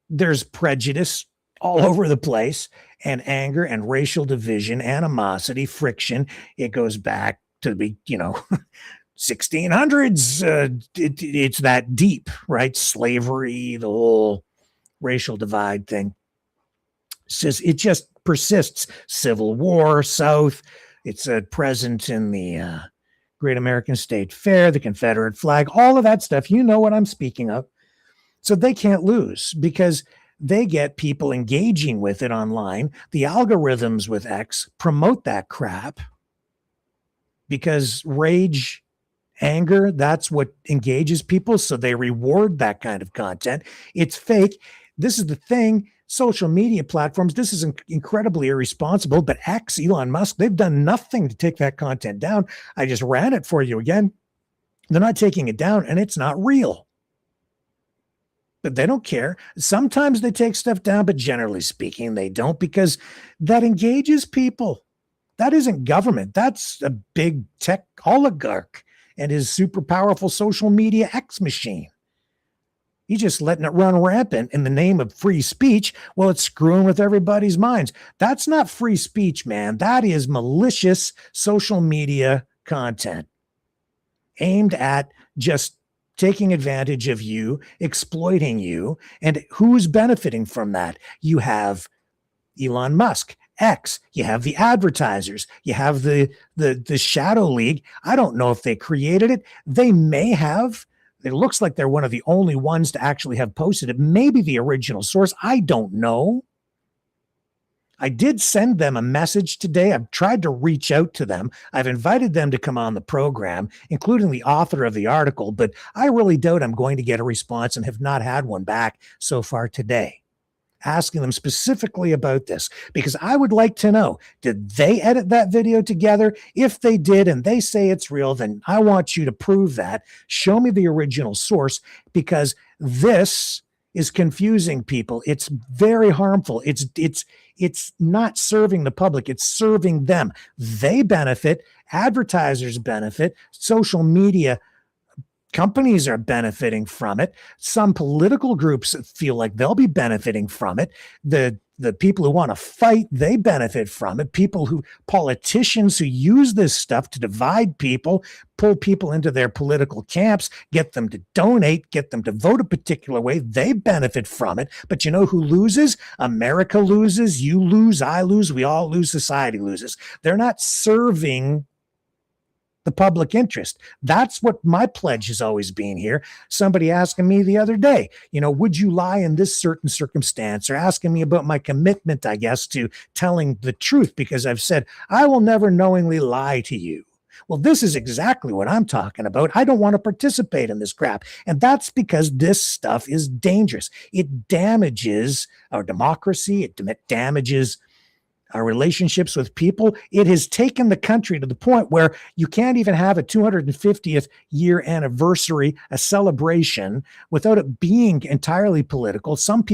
there's prejudice all over the place, and anger and racial division, animosity, friction. It goes back to the 1600s. It's that deep, right? Slavery, the whole racial divide thing. It just persists. Civil War, South. It's present in the Great American State Fair, the Confederate flag, all of that stuff. You know what I'm speaking of. So they can't lose because they get people engaging with it online. The algorithms with X promote that crap because rage, anger, that's what engages people. So they reward that kind of content. It's fake. This is the thing. Social media platforms, this is incredibly irresponsible, but X, Elon Musk, they've done nothing to take that content down. I just ran it for you again. They're not taking it down, and it's not real. But they don't care. Sometimes they take stuff down, but generally speaking, they don't, because that engages people. That isn't government. That's a big tech oligarch and his super powerful social media X machine. He's just letting it run rampant in the name of free speech. Well, it's screwing with everybody's minds. That's not free speech, man. That is malicious social media content aimed at just taking advantage of you, exploiting you. And who's benefiting from that? You have Elon Musk, X, you have the advertisers, you have the Shadow League. I don't know if they created it. They may have. It looks like they're one of the only ones to actually have posted it. Maybe the original source. I don't know. I did send them a message today. I've tried to reach out to them. I've invited them to come on the program, including the author of the article, but I really doubt I'm going to get a response and have not had one back so far today, asking them specifically about this, because I would like to know, did they edit that video together? If they did and they say it's real, then I want you to prove that. Show me the original source, because this is confusing people. It's very harmful. It's not serving the public. It's serving them. They benefit. Advertisers benefit. Social media companies are benefiting from it. Some political groups feel like they'll be benefiting from it. The people who want to fight, they benefit from it. Politicians who use this stuff to divide people, pull people into their political camps, get them to donate, get them to vote a particular way, they benefit from it. But you know who loses? America loses, you lose, I lose, we all lose, society loses. They're not serving the public interest. That's what my pledge has always been here. Somebody asking me the other day, would you lie in this certain circumstance, or asking me about my commitment, I guess, to telling the truth, because I've said, I will never knowingly lie to you. Well, this is exactly what I'm talking about. I don't want to participate in this crap. And that's because this stuff is dangerous. It damages our democracy. It damages our relationships with people. It has taken the country to the point where you can't even have a 250th year anniversary, a celebration, without it being entirely political. Some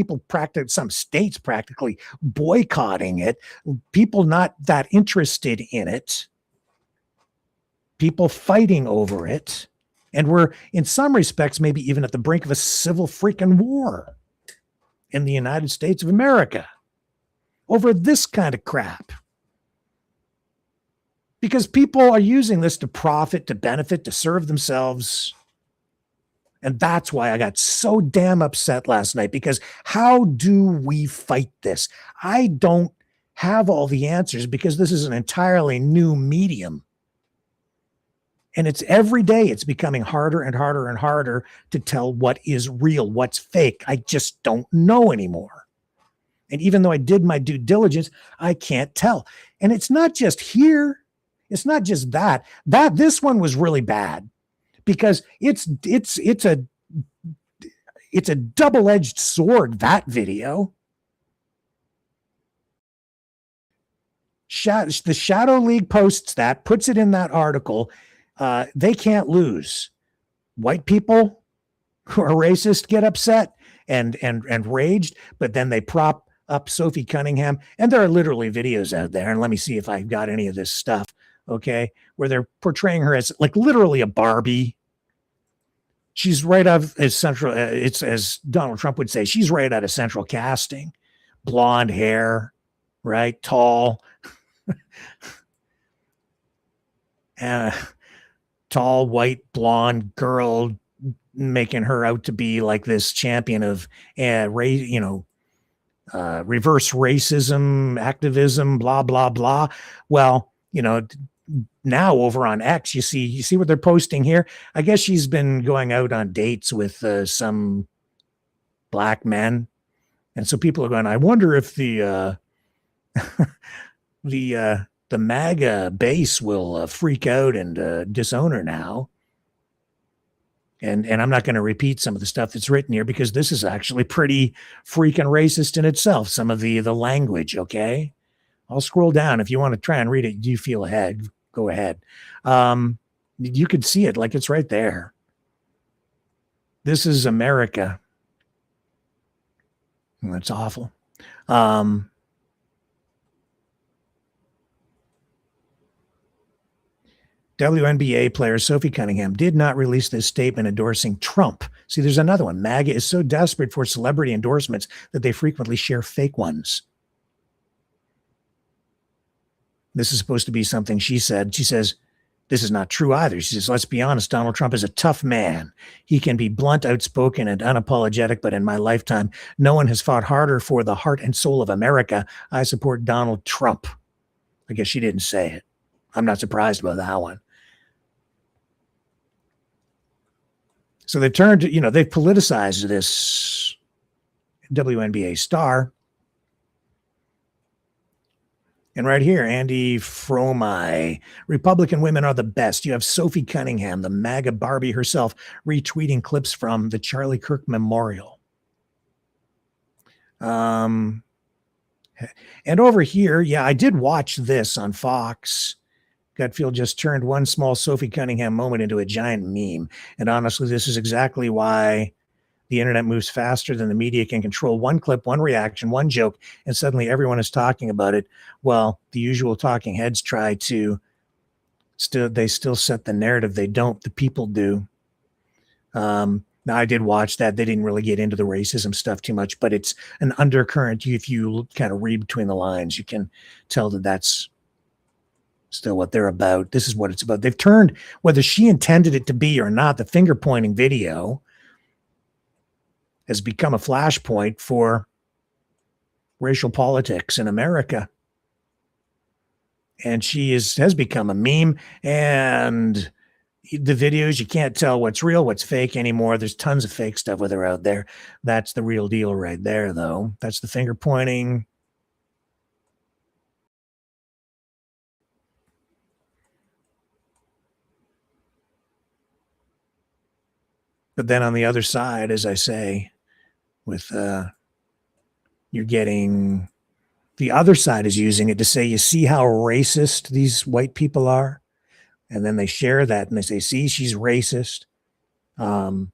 states practically boycotting it, people not that interested in it, people fighting over it. And we're, in some respects, maybe even at the brink of a civil freaking war in the United States of America over this kind of crap. Because people are using this to profit, to benefit, to serve themselves. And that's why I got so damn upset last night, because how do we fight this? I don't have all the answers, because this is an entirely new medium. And it's every day it's becoming harder and harder and harder to tell what is real, what's fake. I just don't know anymore. And even though I did my due diligence, I can't tell. And it's not just here. It's not just that. This one was really bad, because it's a double-edged sword, that video. The Shadow League posts that, puts it in that article. They can't lose. White people who are racist get upset and raged, but then they prop up Sophie Cunningham, and there are literally videos out there, and let me see if I've got any of this stuff, okay, where they're portraying her as like literally a Barbie. She's right out of central, it's as Donald Trump would say, she's right out of central casting. Blonde hair, right, tall, tall, white, blonde girl, making her out to be like this champion of reverse racism, activism, blah, blah, blah. Well, now over on X, you see what they're posting here. I guess she's been going out on dates with some black men. And so people are going, I wonder if the MAGA base will freak out and disown her now. And I'm not going to repeat some of the stuff that's written here, because this is actually pretty freaking racist in itself, some of the language, okay? I'll scroll down. If you want to try and read it, you feel ahead, go ahead. You could see it, like it's right there. This is America. That's awful. WNBA player Sophie Cunningham did not release this statement endorsing Trump. See, there's another one. MAGA is so desperate for celebrity endorsements that they frequently share fake ones. This is supposed to be something she said. She says, this is not true either. She says, let's be honest, Donald Trump is a tough man. He can be blunt, outspoken, and unapologetic, but in my lifetime, no one has fought harder for the heart and soul of America. I support Donald Trump. I guess she didn't say it. I'm not surprised about that one. So they've turned, they've politicized this WNBA star. And right here, Andy Fromey, Republican women are the best. You have Sophie Cunningham, the MAGA Barbie herself, retweeting clips from the Charlie Kirk Memorial. And over here, yeah, I did watch this on Fox. Gutfield just turned one small Sophie Cunningham moment into a giant meme. And honestly, this is exactly why the internet moves faster than the media can control. One clip, one reaction, one joke, and suddenly everyone is talking about it. Well, the usual talking heads try to still set the narrative. They don't. The people do. Now, I did watch that. They didn't really get into the racism stuff too much, but it's an undercurrent. If you kind of read between the lines, you can tell that that's still what they're about. This is what it's about. They've turned, whether she intended it to be or not, the finger pointing video has become a flashpoint for racial politics in America. and she has become a meme. And the videos, you can't tell what's real, what's fake anymore. There's tons of fake stuff with her out there. That's the real deal right there, though. That's the finger pointing. But then on the other side, as I say, with you're getting the other side is using it to say, you see how racist these white people are? And then they share that and they say, see, she's racist. And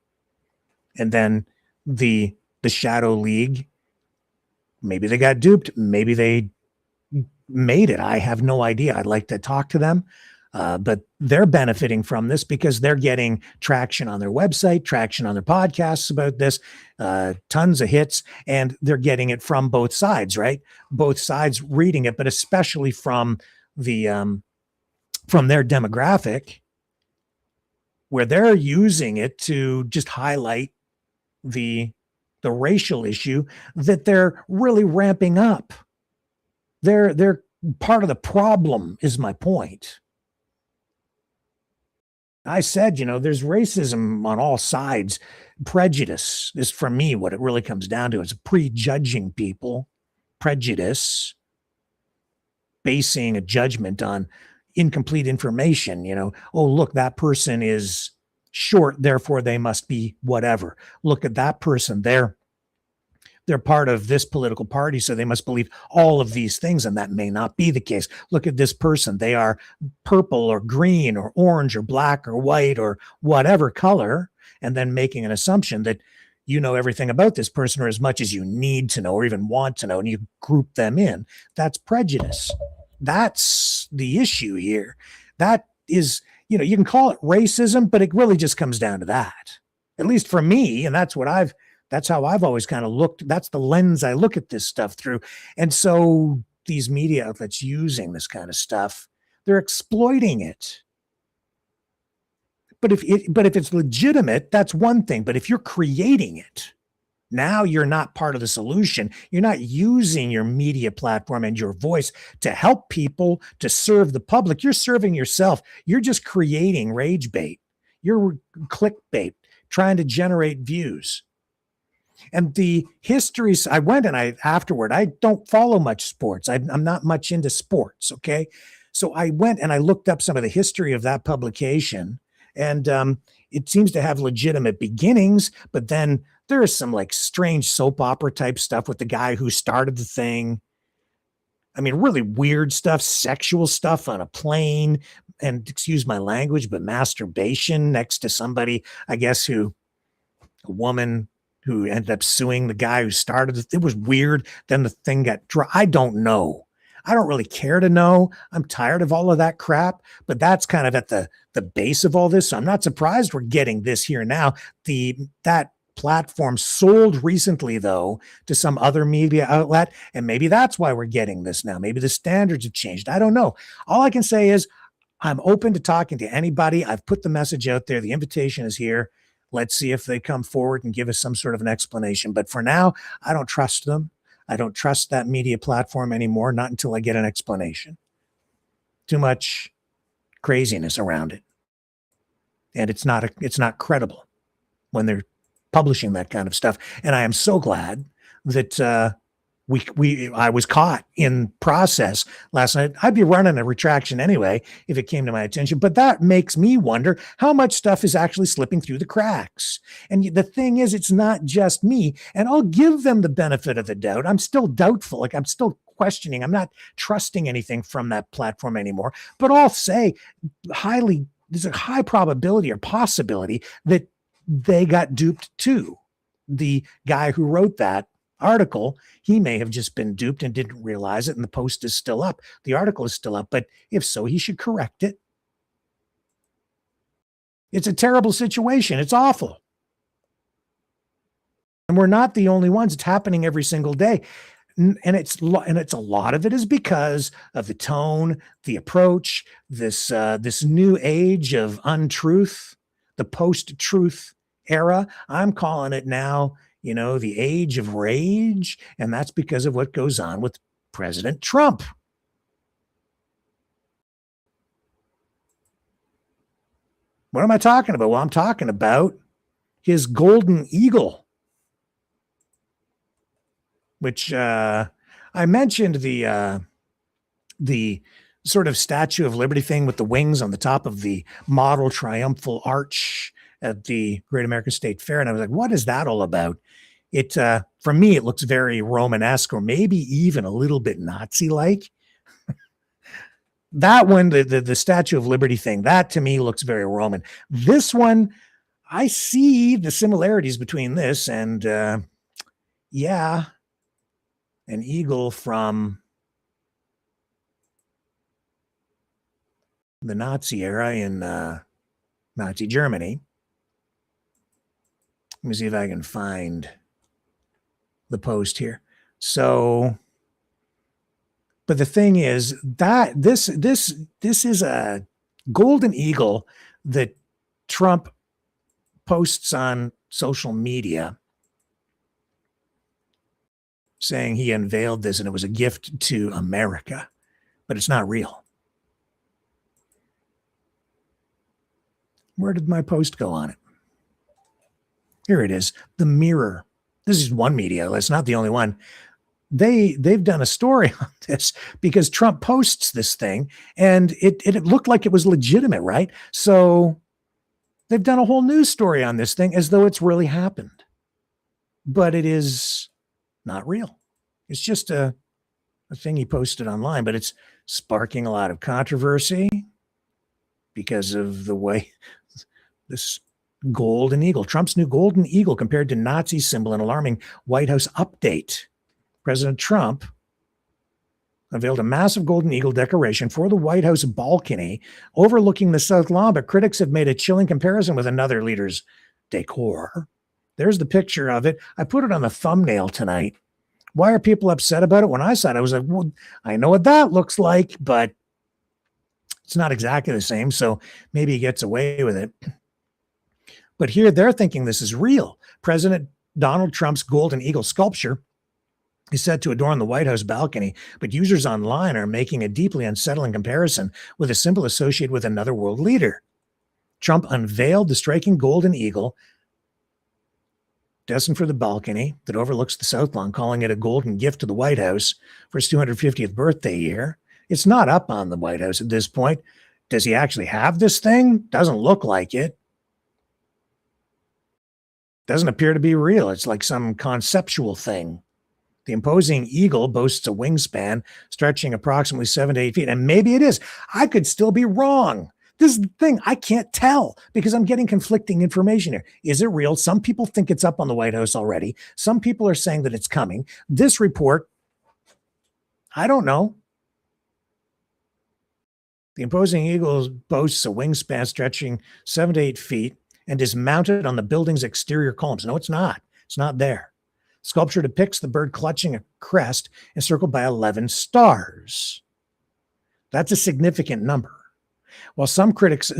then the Shadow League, maybe they got duped. Maybe they made it. I have no idea. I'd like to talk to them. But they're benefiting from this because they're getting traction on their website, traction on their podcasts about this, tons of hits, and they're getting it from both sides, right? Both sides reading it, but especially from the from their demographic, where they're using it to just highlight the racial issue that they're really ramping up. They're part of the problem, is my point. I said, there's racism on all sides. Prejudice is, for me, what it really comes down to. It's prejudging people, prejudice, basing a judgment on incomplete information. Oh, look, that person is short, therefore they must be whatever. Look at that person, they're part of this political party, so they must believe all of these things, and that may not be the case. Look at this person, they are purple or green or orange or black or white or whatever color, and then making an assumption that you know everything about this person, or as much as you need to know or even want to know, and you group them in. That's prejudice. That's the issue here. That is, you can call it racism, but it really just comes down to that. At least for me, and that's how I've always kind of looked. That's the lens I look at this stuff through. And so these media outlets using this kind of stuff, they're exploiting it. But if it's legitimate, that's one thing. But if you're creating it, now you're not part of the solution. You're not using your media platform and your voice to help people, to serve the public. You're serving yourself. You're just creating rage bait. You're clickbait, trying to generate views. And the histories, I went and afterward, I don't follow much sports. I'm not much into sports. Okay. So I went and I looked up some of the history of that publication, and it seems to have legitimate beginnings, but then there is some like strange soap opera type stuff with the guy who started the thing. I mean, really weird stuff, sexual stuff on a plane, and excuse my language, but masturbation next to somebody, I guess, a woman who ended up suing the guy who started it. It was weird. Then the thing got dry. I don't know. I don't really care to know. I'm tired of all of that crap, but that's kind of at the base of all this. So I'm not surprised we're getting this here now. That platform sold recently, though, to some other media outlet, and maybe that's why we're getting this now. Maybe the standards have changed. I don't know. All I can say is I'm open to talking to anybody. I've put the message out there. The invitation is here. Let's see if they come forward and give us some sort of an explanation. But for now, I don't trust them. I don't trust that media platform anymore, not until I get an explanation. Too much craziness around it. And it's not credible when they're publishing that kind of stuff. And I am so glad that I was caught in process last night. I'd be running a retraction anyway if it came to my attention, but that makes me wonder how much stuff is actually slipping through the cracks. And the thing is, it's not just me, and I'll give them the benefit of the doubt. I'm still doubtful. Like, I'm still questioning. I'm not trusting anything from that platform anymore, but I'll say there's a high probability or possibility that they got duped too. The guy who wrote that article, he may have just been duped and didn't realize it, and the post is still up. The article is still up, but if so, he should correct it. It's a terrible situation. It's awful. And we're not the only ones. It's happening every single day. And it's a lot of it is because of the tone, the approach, this new age of untruth, the post-truth era. I'm calling it now, the age of rage, and that's because of what goes on with President Trump. What am I talking about? Well, I'm talking about his golden eagle, which I mentioned the sort of Statue of Liberty thing with the wings on the top of the model triumphal arch at the Great American State Fair. And I was like, what is that all about? It, for me, it looks very Romanesque or maybe even a little bit Nazi-like. That one, the Statue of Liberty thing, that to me looks very Roman. This one, I see the similarities between this and, yeah, an eagle from the Nazi era in Nazi Germany. Let me see if I can find the post here. So, but the thing is that this is a golden eagle that Trump posts on social media saying he unveiled this and it was a gift to America, but it's not real. Where did my post go on it? Here it is, The Mirror. This is one media. It's not the only one. They've done a story on this because Trump posts this thing and it looked like it was legitimate, right? So they've done a whole news story on this thing as though it's really happened. But it is not real. It's just a thing he posted online, but it's sparking a lot of controversy because of the way this golden eagle, Trump's new golden eagle compared to Nazi symbol, an alarming White House update. President Trump unveiled a massive golden eagle decoration for the White House balcony overlooking the South Lawn, but critics have made a chilling comparison with another leader's decor. There's the picture of it. I put it on the thumbnail tonight. Why are people upset about it? When I saw it, I was like, well, I know what that looks like, but it's not exactly the same, so maybe he gets away with it. But here they're thinking this is real. President Donald Trump's golden eagle sculpture is set to adorn the White House balcony, but users online are making a deeply unsettling comparison with a symbol associated with another world leader. Trump unveiled the striking golden eagle destined for the balcony that overlooks the South Lawn, calling it a golden gift to the White House for his 250th birthday year. It's not up on the White House at this point. Does he actually have this thing? Doesn't look like it. Doesn't appear to be real. It's like some conceptual thing. The imposing eagle boasts a wingspan stretching approximately 7 to 8 feet. And maybe it is. I could still be wrong. This is the thing. I can't tell because I'm getting conflicting information here. Is it real? Some people think it's up on the White House already. Some people are saying that it's coming. This report, I don't know. The imposing eagle boasts a wingspan stretching 7 to 8 feet and is mounted on the building's exterior columns. No, it's not. It's not there. Sculpture depicts the bird clutching a crest encircled by 11 stars. That's a significant number. While some critics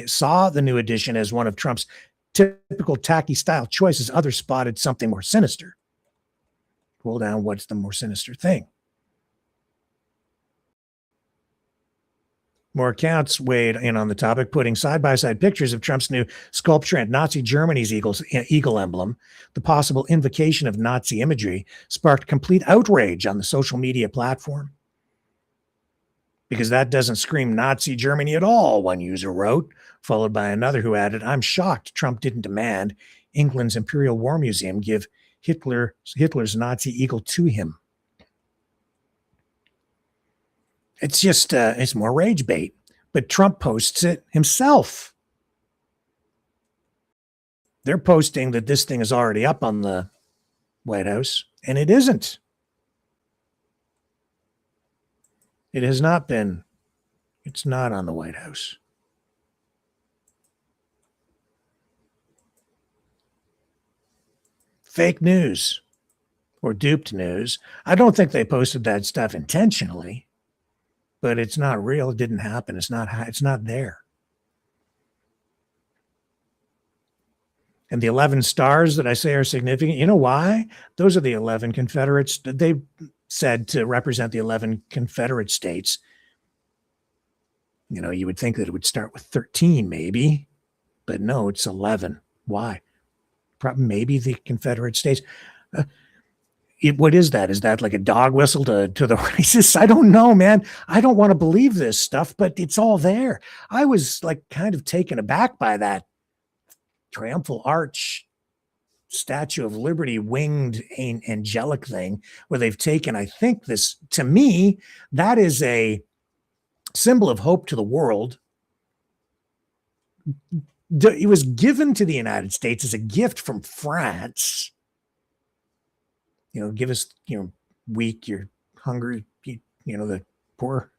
saw the new addition as one of Trump's typical tacky style choices, others spotted something more sinister. Pull down, what's the more sinister thing? More accounts weighed in on the topic, putting side-by-side pictures of Trump's new sculpture and Nazi Germany's eagle emblem. The possible invocation of Nazi imagery sparked complete outrage on the social media platform. Because that doesn't scream Nazi Germany at all, one user wrote, followed by another who added, I'm shocked Trump didn't demand England's Imperial War Museum give Hitler's Nazi eagle to him. It's just, it's more rage bait. But Trump posts it himself. They're posting that this thing is already up on the White House, and it isn't. It has not been. It's not on the White House. Fake news or duped news. I don't think they posted that stuff intentionally. But it's not real. It didn't happen. It's not there. And the 11 stars that I say are significant, you know why? Those are the 11 Confederates. They said to represent the 11 Confederate states. You know, you would think that it would start with 13 maybe. But no, it's 11. Why? Maybe the Confederate States. What is that? Is that like a dog whistle to the racists? I don't know, man. I don't want to believe this stuff, but it's all there. I was like kind of taken aback by that triumphal arch Statue of Liberty winged angelic thing where they've taken, I think this, to me, that is a symbol of hope to the world. It was given to the United States as a gift from France. Give us, weak, you're hungry, the poor.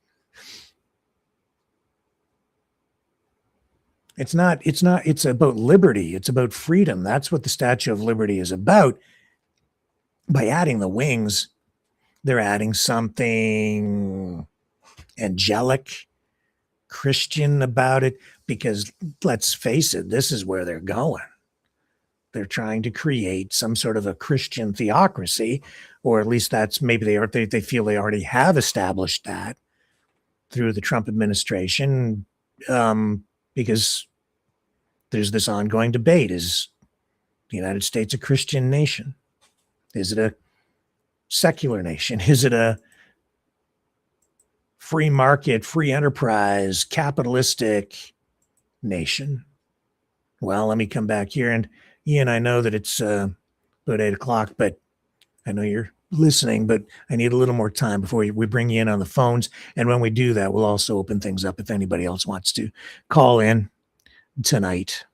It's about liberty. It's about freedom. That's what the Statue of Liberty is about. By adding the wings, they're adding something angelic, Christian about it, because let's face it, this is where they're going. They're trying to create some sort of a Christian theocracy, or at least that's maybe they feel they already have established that through the Trump administration, because there's this ongoing debate. Is the United States a Christian nation? Is it a secular nation? Is it a free market, free enterprise, capitalistic nation? Well, let me come back here. And Ian, I know that it's about 8 o'clock, but I know you're listening, but I need a little more time before we bring you in on the phones. And when we do that, we'll also open things up if anybody else wants to call in tonight.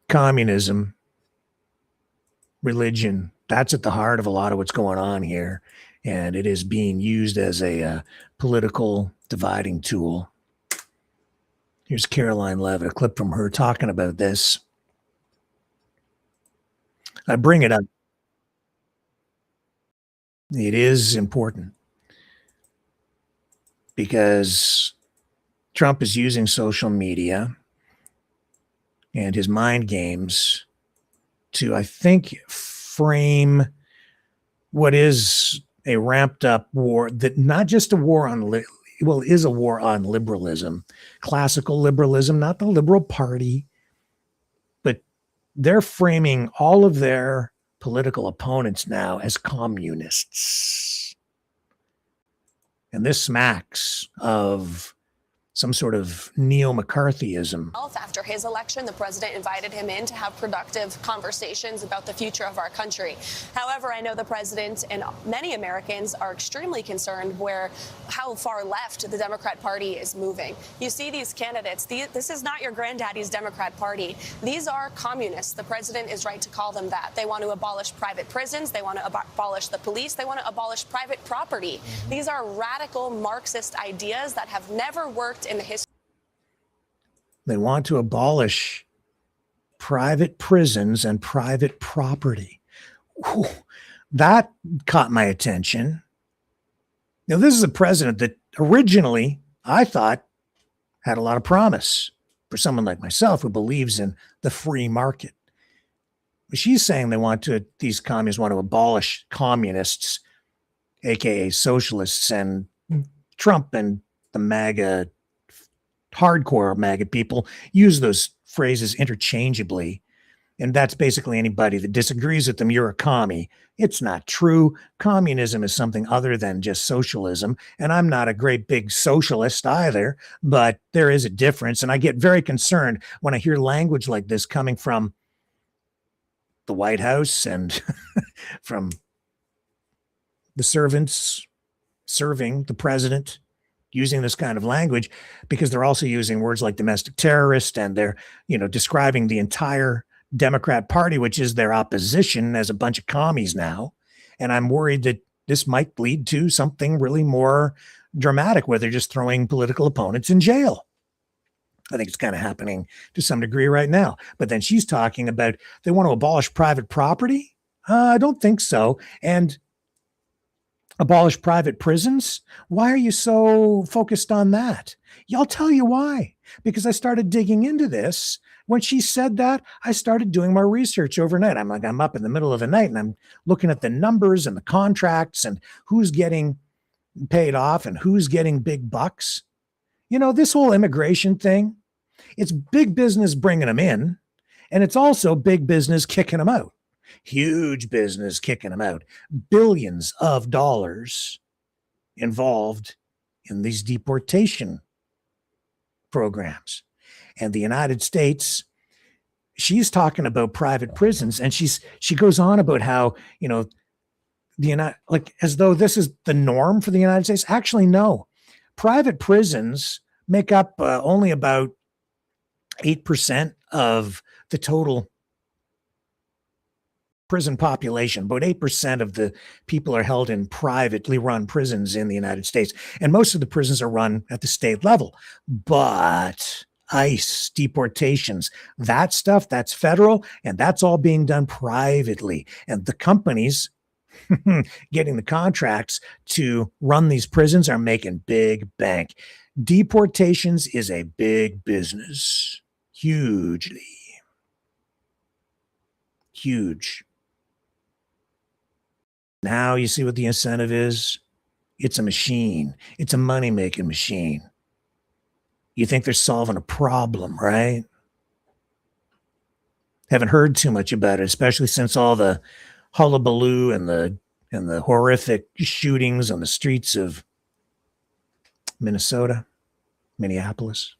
Communism, religion, that's at the heart of a lot of what's going on here. And it is being used as a political dividing tool. Here's Caroline Levitt, a clip from her talking about this. I bring it up. It is important because Trump is using social media and his mind games to, I think, frame what is a ramped up war, that not just a war on, is a war on liberalism, classical liberalism, not the Liberal Party, but they're framing all of their political opponents now as communists. And this smacks of some sort of neo-McCarthyism. After his election, the president invited him in to have productive conversations about the future of our country. However, I know the president and many Americans are extremely concerned how far left the Democrat Party is moving. You see these candidates, this is not your granddaddy's Democrat Party. These are communists. The president is right to call them that. They want to abolish private prisons. They want to abolish the police. They want to abolish private property. These are radical Marxist ideas that have never worked in the history. They want to abolish private prisons and private property. Whew, that caught my attention. Now, this is a president that originally I thought had a lot of promise for someone like myself who believes in the free market. But she's saying these communists want to abolish communists, aka socialists, and Trump and the MAGA, hardcore MAGA people use those phrases interchangeably. And that's basically anybody that disagrees with them, you're a commie. It's not true. Communism is something other than just socialism. And I'm not a great big socialist either, but there is a difference. And I get very concerned when I hear language like this coming from the White House and from the servants serving the president, using this kind of language, because they're also using words like domestic terrorist, and they're, describing the entire Democrat Party, which is their opposition, as a bunch of commies now. And I'm worried that this might lead to something really more dramatic, where they're just throwing political opponents in jail. I think it's kind of happening to some degree right now. But then she's talking about they want to abolish private property. I don't think so. And abolish private prisons? Why are you so focused on that? I'll tell you why. Because I started digging into this. When she said that, I started doing my research overnight. I'm up in the middle of the night and I'm looking at the numbers and the contracts and who's getting paid off and who's getting big bucks. This whole immigration thing, It's big business bringing them in, and it's also big business kicking them out. Huge business kicking them out. Billions of dollars involved in these deportation programs. And the United States, she's talking about private prisons, and she goes on about how, like as though this is the norm for the United States. Actually, no. Private prisons make up only about 8% of the total prison population. About 8% of the people are held in privately run prisons in the United States. And most of the prisons are run at the state level. But ICE, deportations, that stuff, that's federal, and that's all being done privately. And the companies getting the contracts to run these prisons are making big bank. Deportations is a big business. Hugely. Huge. Now you see what the incentive is? It's a machine. It's a money-making machine. You think they're solving a problem, right? Haven't heard too much about it, especially since all the hullabaloo and the horrific shootings on the streets of Minnesota, Minneapolis.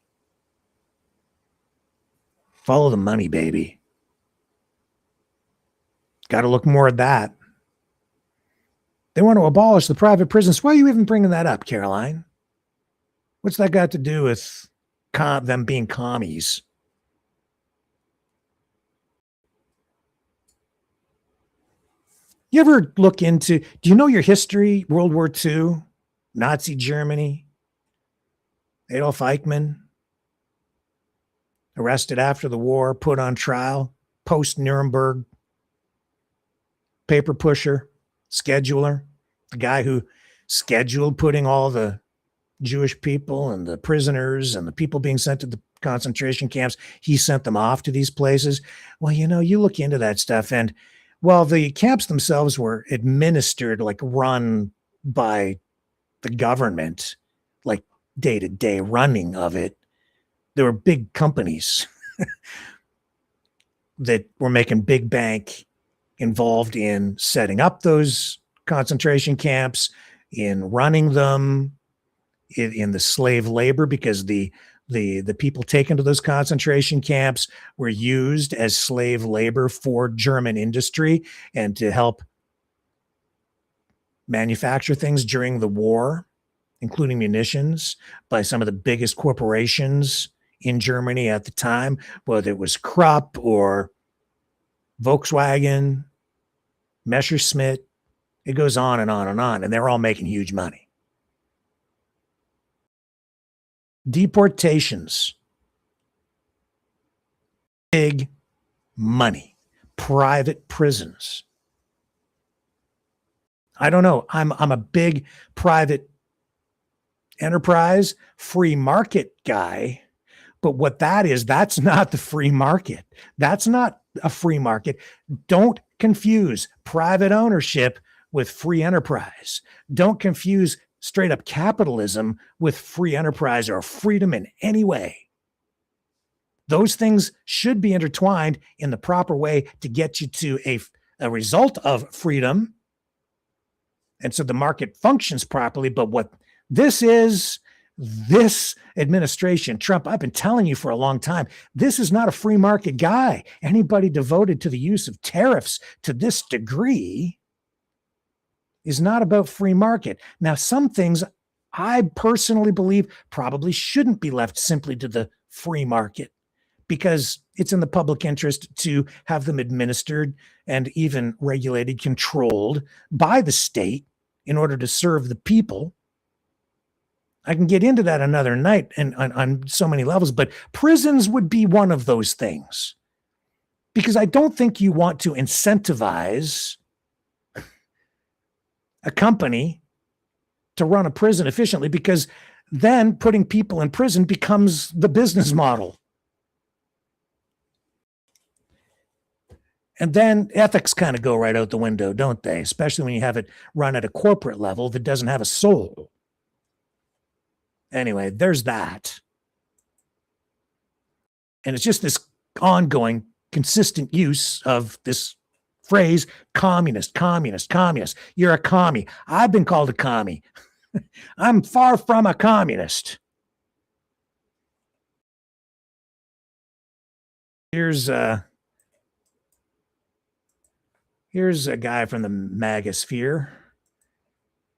Follow the money, baby. Got to look more at that. They want to abolish the private prisons. Why are you even bringing that up, Caroline? What's that got to do with them being commies? You ever look into, do you know your history? World War II, Nazi Germany, Adolf Eichmann, arrested after the war, put on trial, post-Nuremberg, paper pusher, scheduler, the guy who scheduled putting all the Jewish people and the prisoners and the people being sent to the concentration camps, he sent them off to these places. Well, you look into that stuff, and well, the camps themselves were administered, like run by the government, like day-to-day running of it. There were big companies that were making big bank involved in setting up those concentration camps, in running them, in the slave labor, because the people taken to those concentration camps were used as slave labor for German industry and to help manufacture things during the war, including munitions, by some of the biggest corporations in Germany at the time, whether it was Krupp or Volkswagen, Messerschmitt. It goes on and on and on, and they're all making huge money. Deportations. Big money. Private prisons. I don't know. I'm a big private enterprise, free market guy. But what that is, that's not the free market. That's not a free market. Don't confuse private ownership with free enterprise. Don't confuse straight up capitalism with free enterprise or freedom in any way. Those things should be intertwined in the proper way to get you to a result of freedom. And so the market functions properly. But what this is, this administration, Trump, I've been telling you for a long time, this is not a free market guy. Anybody devoted to the use of tariffs to this degree is not about free market. Now, some things I personally believe probably shouldn't be left simply to the free market, because it's in the public interest to have them administered and even regulated, controlled by the state in order to serve the people. I can get into that another night and on so many levels, but prisons would be one of those things, because I don't think you want to incentivize a company to run a prison efficiently, because then putting people in prison becomes the business model. And then ethics kind of go right out the window, don't they? Especially when you have it run at a corporate level that doesn't have a soul. Anyway, there's that. And it's just this ongoing, consistent use of this phrase, communist, communist, communist. You're a commie. I've been called a commie. I'm far from a communist. Here's a guy from the Magosphere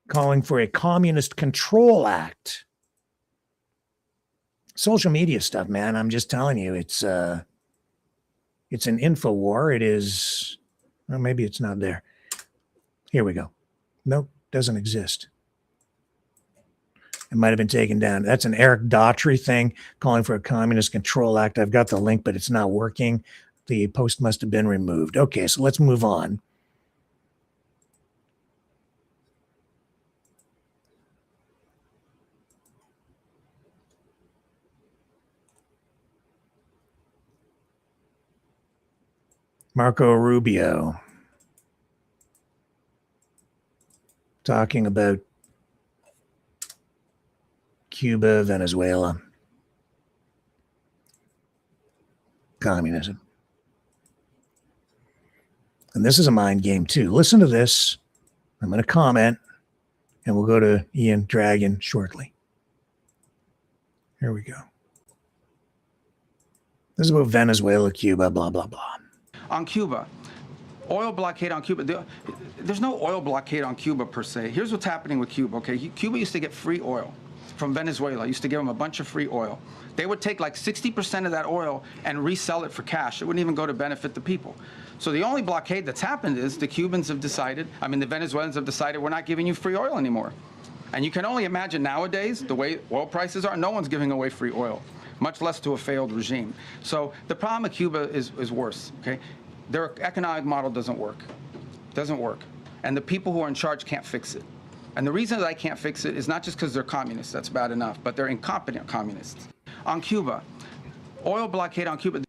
calling for a communist control act. Social media stuff, man. I'm just telling you, it's an info war. It is, well, maybe it's not there. Here we go. Nope, doesn't exist. It might have been taken down. That's an Eric Daughtry thing calling for a communist control act. I've got the link, but it's not working. The post must have been removed. Okay, so let's move on. Marco Rubio talking about Cuba, Venezuela, communism. And this is a mind game too. Listen to this. I'm going to comment and we'll go to Ian Dragon shortly. Here we go. This is about Venezuela, Cuba, blah, blah, blah. On Cuba, oil blockade on Cuba. There's no oil blockade on Cuba per se. Here's what's happening with Cuba, okay? Cuba used to get free oil from Venezuela. Used to give them a bunch of free oil. They would take like 60% of that oil and resell it for cash. It wouldn't even go to benefit the people. So the only blockade that's happened is the Cubans have decided, the Venezuelans have decided we're not giving you free oil anymore. And you can only imagine nowadays, the way oil prices are, no one's giving away free oil, much less to a failed regime. So the problem with Cuba is worse, okay? Their economic model doesn't work. Doesn't work. And the people who are in charge can't fix it. And the reason that I can't fix it is not just because they're communists, that's bad enough, but they're incompetent communists. On Cuba, oil blockade on Cuba.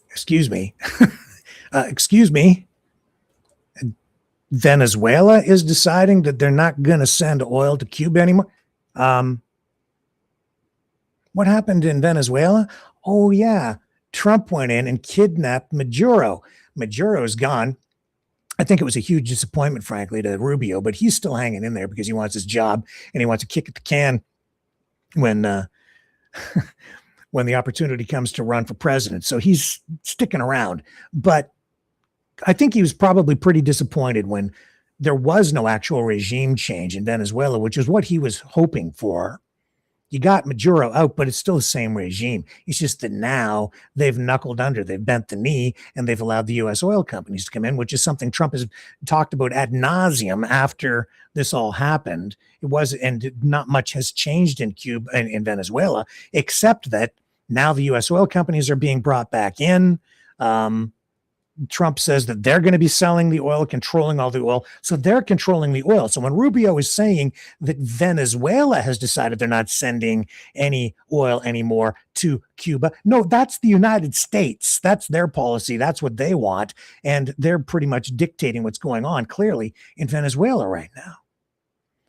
Excuse me. Excuse me. Venezuela is deciding that they're not going to send oil to Cuba anymore. What happened in Venezuela? Oh, yeah. Trump went in and kidnapped Maduro. Maduro's gone. I think it was a huge disappointment, frankly, to Rubio, but he's still hanging in there because he wants his job and he wants to kick at the can when when the opportunity comes to run for president. So he's sticking around. But I think he was probably pretty disappointed when there was no actual regime change in Venezuela, which is what he was hoping for. You got Maduro out, but it's still the same regime. It's just that now they've knuckled under, they've bent the knee, and they've allowed the U.S. oil companies to come in, which is something Trump has talked about ad nauseum after this all happened. It was, and not much has changed in Cuba and in Venezuela, except that now the U.S. oil companies are being brought back in. Trump says that they're going to be selling the oil, controlling all the oil. So they're controlling the oil. So when Rubio is saying that Venezuela has decided they're not sending any oil anymore to Cuba, no, that's the United States. That's their policy. That's what they want. And they're pretty much dictating what's going on clearly in Venezuela right now.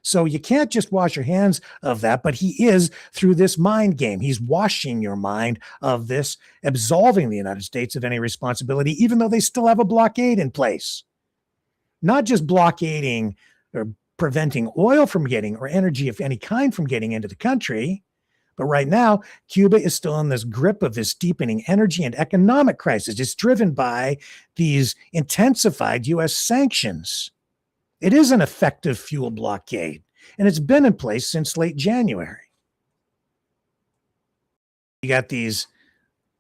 So you can't just wash your hands of that, but he is through this mind game. He's washing your mind of this, absolving the United States of any responsibility, even though they still have a blockade in place. Not just blockading or preventing oil from getting, or energy of any kind from getting into the country, but right now, Cuba is still in this grip of this deepening energy and economic crisis. It's driven by these intensified U.S. sanctions. It is an effective fuel blockade, and it's been in place since late January. You got these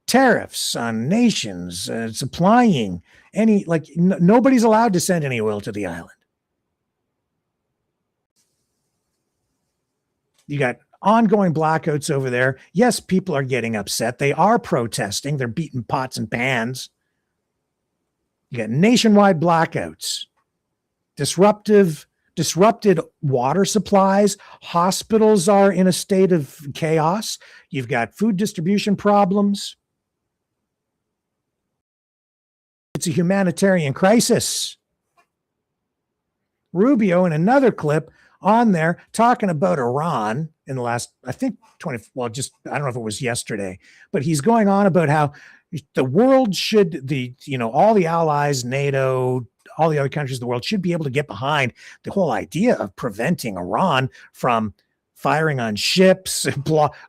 tariffs on nations supplying any, nobody's allowed to send any oil to the island. You got ongoing blackouts over there. Yes, people are getting upset. They are protesting. They're beating pots and pans. You got nationwide blackouts. Disrupted water supplies. Hospitals are in a state of chaos. You've got food distribution problems. It's a humanitarian crisis. Rubio in another clip on there talking about Iran in the last, I think 20, well, just, I don't know if it was yesterday, but he's going on about how the world should, all the allies, NATO, all the other countries of the world should be able to get behind the whole idea of preventing Iran from firing on ships,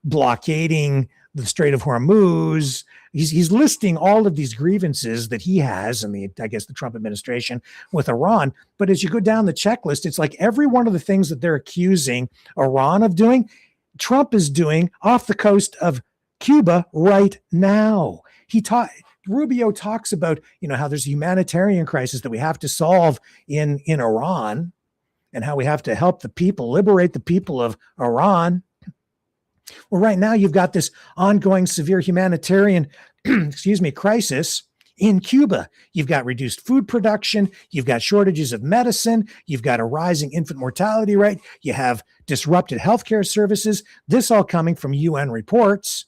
blockading the Strait of Hormuz. He's listing all of these grievances that he has and the Trump administration with Iran. But as you go down the checklist, it's like every one of the things that they're accusing Iran of doing, Trump is doing off the coast of Cuba right now. Rubio talks about, how there's a humanitarian crisis that we have to solve in Iran and how we have to help the people, liberate the people of Iran. Well, right now you've got this ongoing severe humanitarian, crisis in Cuba. You've got reduced food production. You've got shortages of medicine. You've got a rising infant mortality rate. You have disrupted healthcare services. This all coming from UN reports.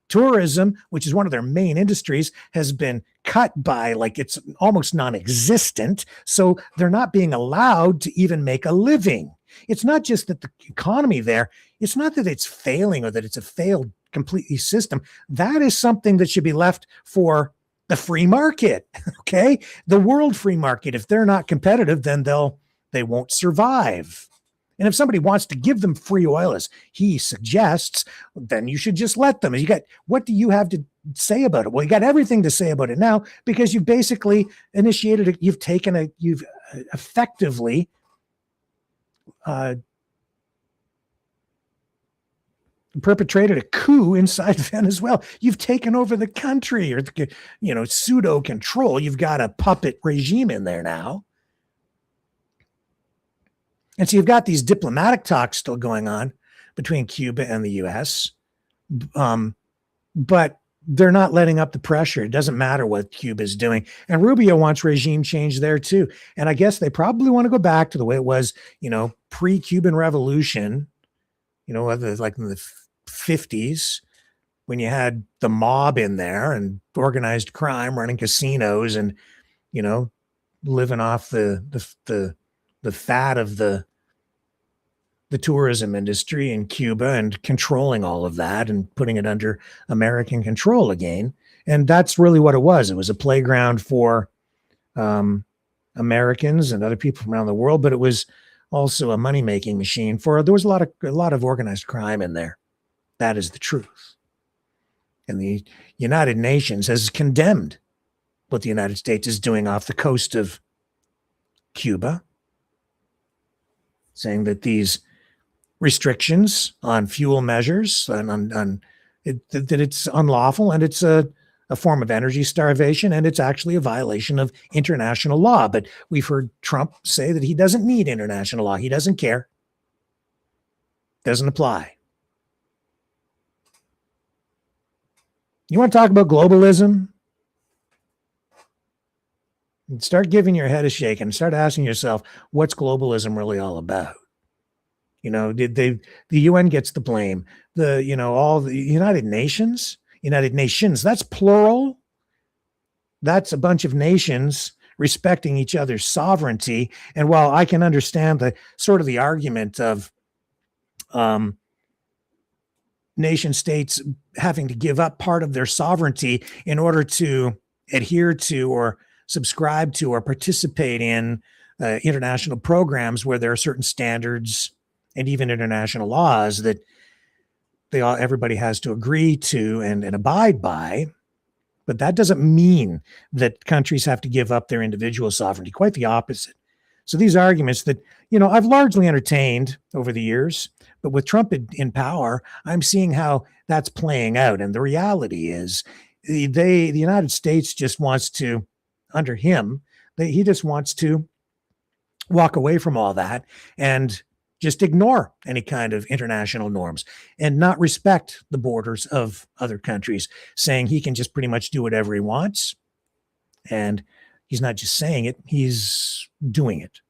Tourism, which is one of their main industries, has been cut by it's almost non-existent. So they're not being allowed to even make a living. It's not just that the economy there, it's not that it's failing or that it's a failed completely system. That is something that should be left for the free market. Okay. The world free market. If they're not competitive, then they won't survive. And if somebody wants to give them free oil, as he suggests, then you should just let them. What do you have to say about it? Well, you got everything to say about it now because you've basically initiated it. You've effectively perpetrated a coup inside Venezuela. You've taken over the country, or pseudo control. You've got a puppet regime in there now. And so you've got these diplomatic talks still going on between Cuba and the U.S., but they're not letting up the pressure. It doesn't matter what Cuba is doing. And Rubio wants regime change there too. And I guess they probably want to go back to the way it was, pre-Cuban Revolution, like in the 50s, when you had the mob in there and organized crime running casinos and, living off the fat of the tourism industry in Cuba and controlling all of that and putting it under American control again. And that's really what it was. It was a playground for Americans and other people from around the world, but it was also a money-making machine there was a lot of organized crime in there. That is the truth. And the United Nations has condemned what the United States is doing off the coast of Cuba, saying that these restrictions on fuel measures that it's unlawful and it's a form of energy starvation and it's actually a violation of international law. But we've heard Trump say that he doesn't need international law. He doesn't care. Doesn't apply. You want to talk about globalism? Start giving your head a shake and start asking yourself, what's globalism really all about? The UN gets the blame. All the United Nations, that's plural. That's a bunch of nations respecting each other's sovereignty. And while I can understand the argument of nation states having to give up part of their sovereignty in order to adhere to or subscribe to or participate in international programs where there are certain standards and even international laws that everybody has to agree to and abide by. But that doesn't mean that countries have to give up their individual sovereignty. Quite the opposite. So these arguments that, I've largely entertained over the years, but with Trump in power, I'm seeing how that's playing out. And the reality is the United States just wants to, under him, he just wants to walk away from all that and just ignore any kind of international norms and not respect the borders of other countries, saying he can just pretty much do whatever he wants. And he's not just saying it, he's doing it.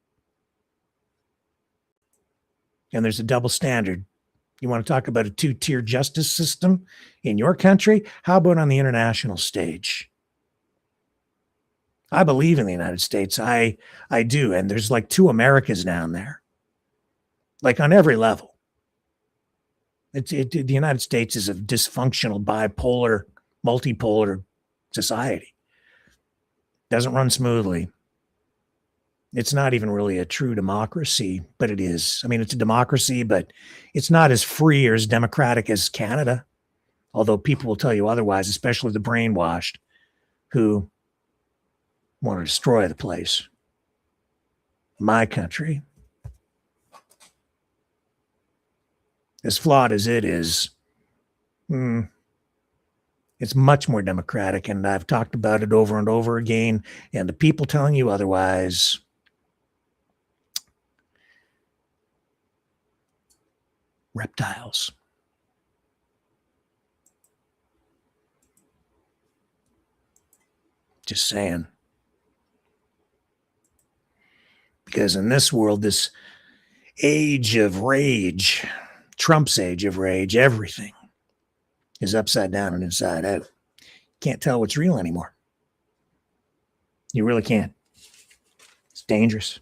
And there's a double standard. You want to talk about a two-tier justice system in your country? How about on the international stage? I believe in the United States. I do. And there's like two Americas down there, like on every level. The United States is a dysfunctional, bipolar, multipolar society. Doesn't run smoothly. It's not even really a true democracy, but it is. I mean, it's a democracy, but it's not as free or as democratic as Canada. Although people will tell you otherwise, especially the brainwashed who want to destroy the place. My country, as flawed as it is, it's much more democratic, and I've talked about it over and over again, and the people telling you otherwise, reptiles. Just saying. Because in this world, this age of rage, Trump's age of rage, everything is upside down and inside out. Can't tell what's real anymore. You really can't. It's dangerous.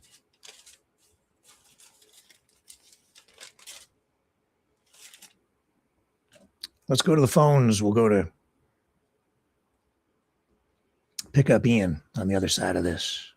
Let's go to the phones. We'll go to pick up Ian on the other side of this.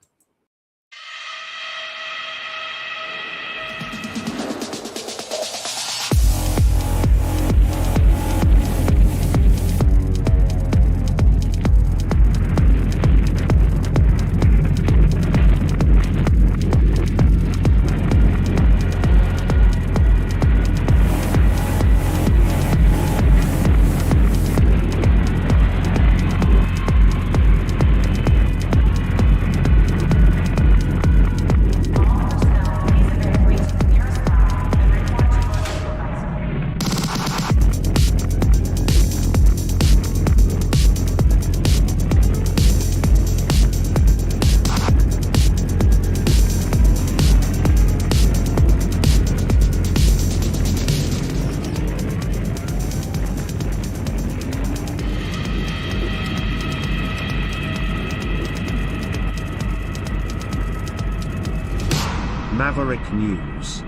Maverick News.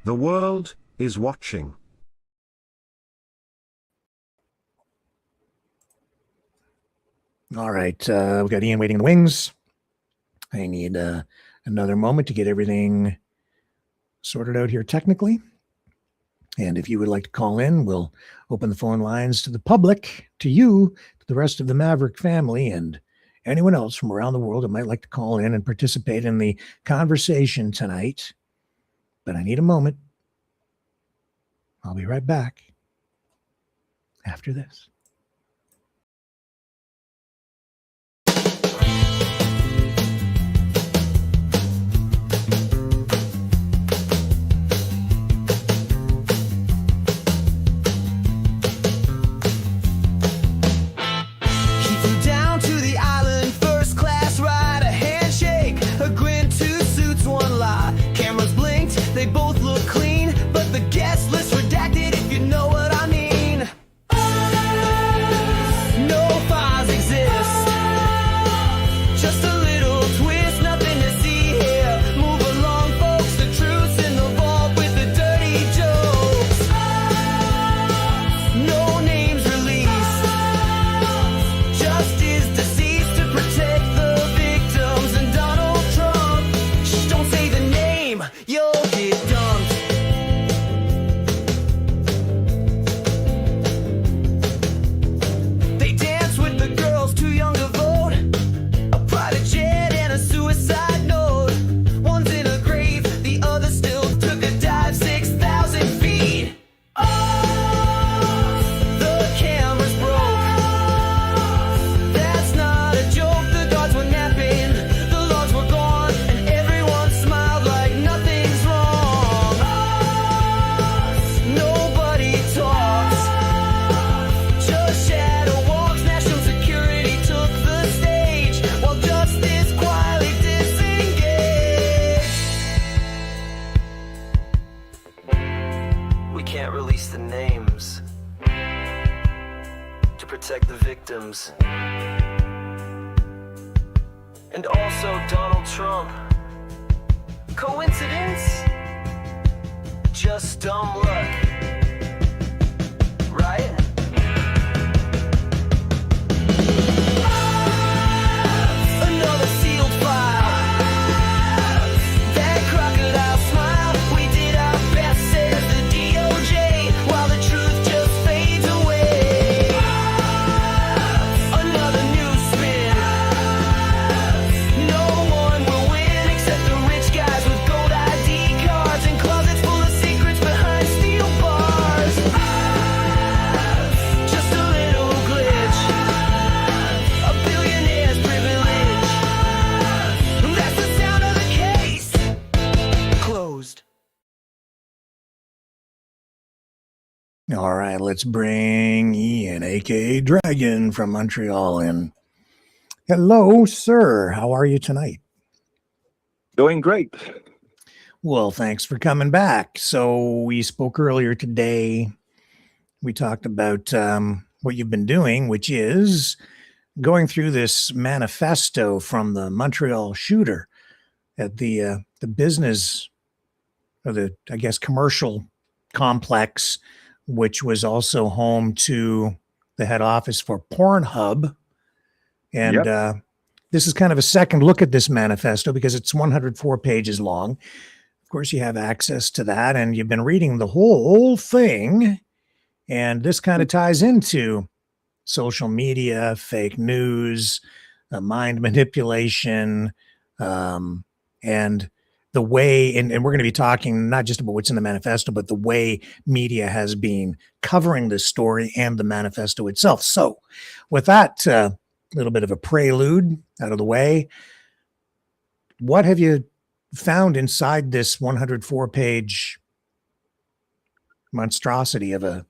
The world is watching. All right, we've got Ian waiting in the wings. I need another moment to get everything sorted out here technically. And if you would like to call in, we'll open the phone lines to the public, to you, to the rest of the Maverick family, and anyone else from around the world that might like to call in and participate in the conversation tonight. But I need a moment. I'll be right back after this. They both look clean, but the guest list redacted, if you know what I mean. No files exist, just a little twist, nothing to see here. Move along, folks, the truth's in the vault with the dirty jokes. No names released, justice deceased to protect the victims. And Donald Trump, shh, don't say the name, you'll get dumped. They dance with the girls too young to vote, a private jet and a suicide note. One's in a grave, the other still took a dive 6,000 feet. Oh, the cameras broke. That's not a joke, the guards were napping, the logs were gone, and everyone smiled like nothing's wrong. Nobody talks, just shadow walks. National security took the stage while justice quietly disengaged. We can't release the names to protect the victims. And also Donald Trump. Coincidence? just dumb luck. Right? Another sealed file. That crocodile smile. We did our best, says the DOJ, while the truth just fades away. Another news spin. No one will win except the rich guys with gold ID cards and closets full of secrets behind steel bars. Just a little glitch. A billionaire's privilege. That's the sound of the case. Closed. All right, let's bring Ian, aka Dragon from Montreal, in. Hello, sir. How are you tonight? Doing great. Well, thanks for coming back. So we spoke earlier today. We talked about what you've been doing, which is going through this manifesto from the Montreal Shooter at the business, or the, I guess, commercial complex, which was also home to the head office for Pornhub. And this is kind of a second look at this manifesto because it's 104 pages long. Of course, you have access to that, and you've been reading the whole thing. And this kind of ties into social media, fake news, mind manipulation, and the way, and we're going to be talking not just about what's in the manifesto, but the way media has been covering this story and the manifesto itself. So with that little bit of a prelude out of the way, what have you found inside this 104-page monstrosity of a,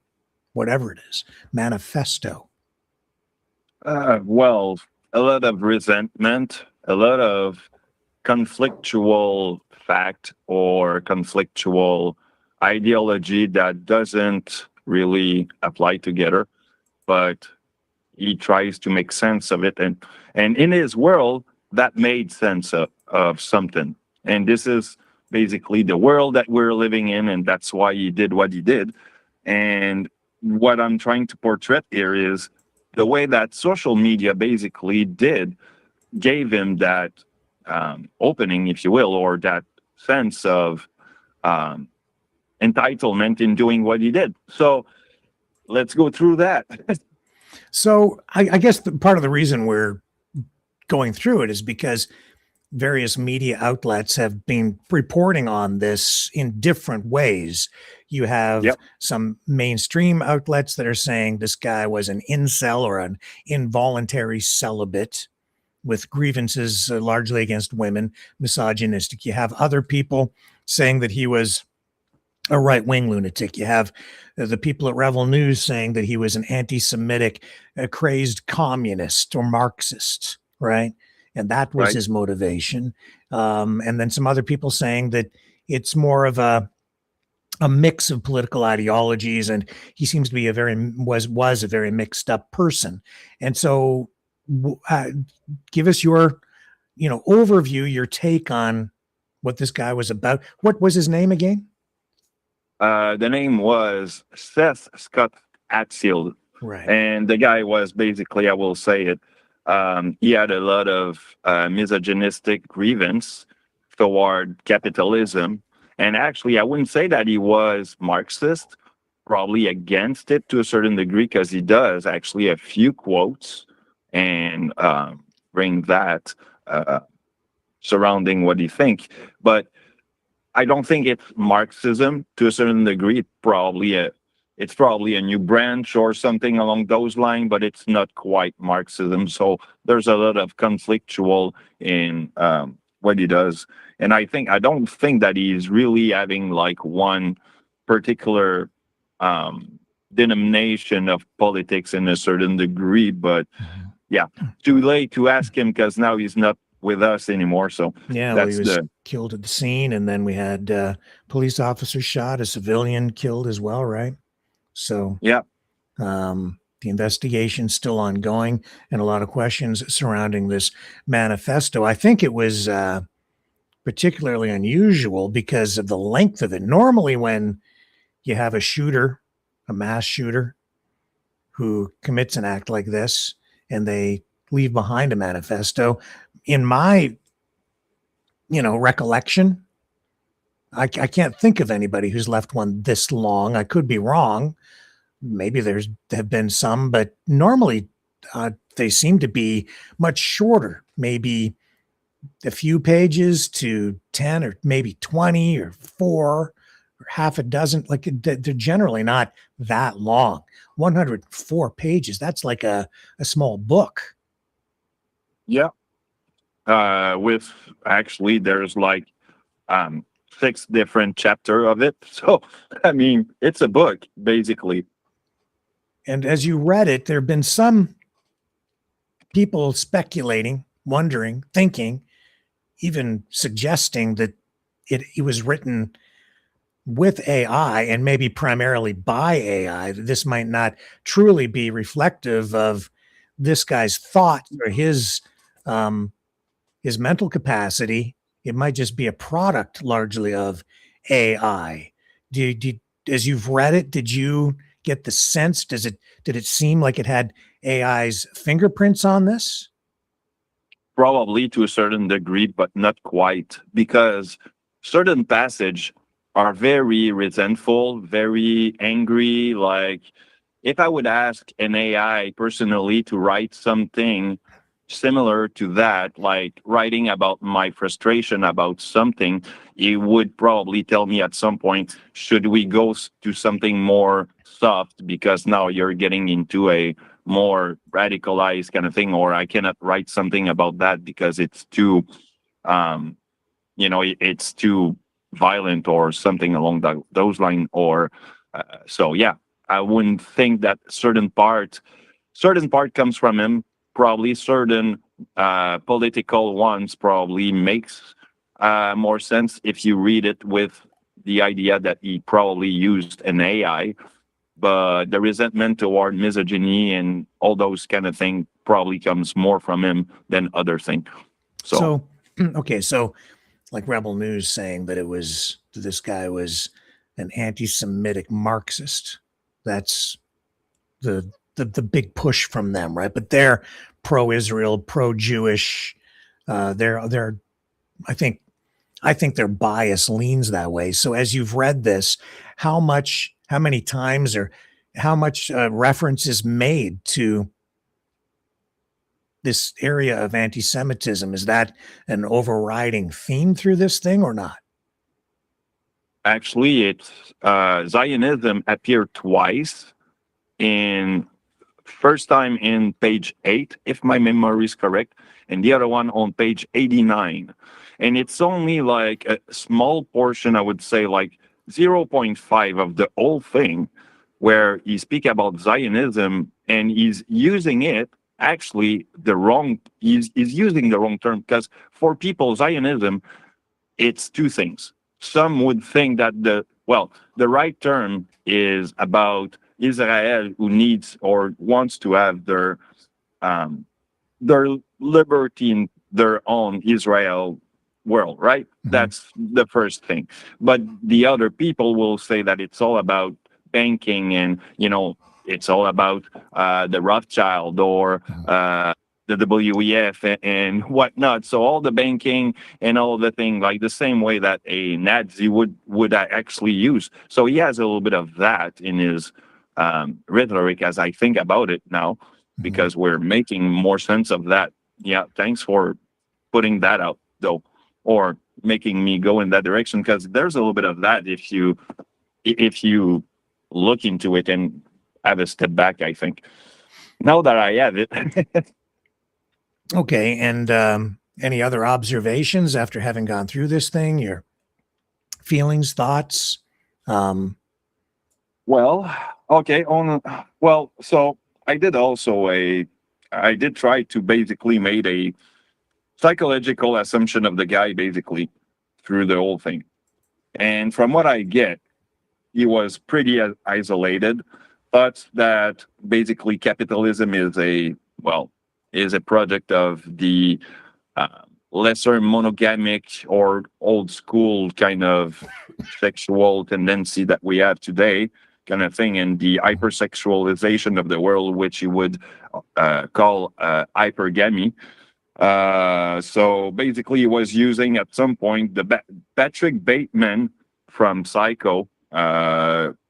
whatever it is, manifesto? Well, a lot of resentment, a lot of conflictual fact or conflictual ideology that doesn't really apply together, but he tries to make sense of it. And in his world, that made sense of something. And this is basically the world that we're living in, and that's why he did what he did. And what I'm trying to portray here is the way that social media basically gave him that opening, if you will, or that sense of entitlement in doing what he did. So let's go through that. So I guess part of the reason we're going through it is because various media outlets have been reporting on this in different ways. You have some mainstream outlets that are saying this guy was an incel or an involuntary celibate with grievances largely against women, misogynistic. You have other people saying that he was a right-wing lunatic. You have the people at Revel News saying that he was an anti-Semitic, crazed communist or Marxist, right? And that was his motivation. And then some other people saying that it's more of a mix of political ideologies, and he seems to be was a very mixed up person. And so give us your, overview, your take on what this guy was about. What was his name again? The name was Seth Scott Hatfield. Right. And the guy was basically, I will say it, he had a lot of misogynistic grievance toward capitalism. And actually, I wouldn't say that he was Marxist, probably against it to a certain degree, because he does actually a few quotes and bring that surrounding what he thinks. But I don't think it's Marxism to a certain degree. It's probably a new branch or something along those lines, but it's not quite Marxism. So there's a lot of conflictual in what he does. And I don't think that he's really having like one particular denomination of politics in a certain degree. But yeah, too late to ask him because now he's not with us anymore. So yeah, well, he was killed at the scene, and then we had police officers shot, a civilian killed as well, right? So yeah, the investigation's still ongoing, and a lot of questions surrounding this manifesto. I think it was particularly unusual because of the length of it. Normally, when you have a shooter, a mass shooter, who commits an act like this and they leave behind a manifesto, in my recollection, I can't think of anybody who's left one this long. I could be wrong. Maybe have been some, but normally they seem to be much shorter, maybe a few pages to 10 or maybe 20 or 4 or half a dozen. Like they're generally not that long. 104 pages. That's like a small book. Yeah. With actually, there's like 6 different chapter of it. So, I mean, it's a book basically. And as you read it, there have been some people speculating, wondering, thinking, even suggesting that it was written with AI and maybe primarily by AI. This might not truly be reflective of this guy's thoughts or his mental capacity. It might just be a product largely of AI. As you've read it, did you get the sense? Did it seem like it had AI's fingerprints on this? Probably to a certain degree, but not quite, because certain passage are very resentful, very angry. Like if I would ask an AI personally to write something similar to that, like writing about my frustration about something, it would probably tell me at some point, should we go to something more soft, because now you're getting into a more radicalized kind of thing, or I cannot write something about that because it's too it's too violent or something along those lines. Or so yeah, I wouldn't think that certain part comes from him. Probably certain political ones probably makes more sense if you read it with the idea that he probably used an AI. But the resentment toward misogyny and all those kind of things probably comes more from him than other things. So like Rebel News saying that this guy was an anti-Semitic Marxist. That's the big push from them, right? But they're pro-Israel, pro-Jewish. I think their bias leans that way. So as you've read this, how many times or how much reference is made to this area of anti-Semitism? Is that an overriding theme through this thing or not? Actually, it's Zionism appeared twice. In first time in page 8, if my memory is correct, and the other one on page 89. And it's only like a small portion, I would say like 0.5 of the whole thing, where he speak about Zionism, and he's using it actually he's using the wrong term, because for people, Zionism, it's 2 things. Some would think that the right term is about Israel, who needs or wants to have their liberty in their own Israel world, right? Mm-hmm. That's the first thing. But the other people will say that it's all about banking, and it's all about the Rothschild or the WEF and whatnot. So all the banking and all the thing, like the same way that a Nazi would actually use. So he has a little bit of that in his rhetoric as I think about it now, because we're making more sense of that. Yeah, thanks for putting that out, though, or making me go in that direction, because there's a little bit of that if you look into it and have a step back, I think. Now that I have it. Okay, and any other observations after having gone through this thing? Your feelings, thoughts? So I did try to basically make a psychological assumption of the guy basically through the whole thing. And from what I get, he was pretty isolated, thought that basically capitalism is a project of the lesser monogamic or old school kind of sexual tendency that we have today, kind of thing, and the hypersexualization of the world, which you would call hypergamy. So basically, he was using at some point the Patrick Bateman from Psycho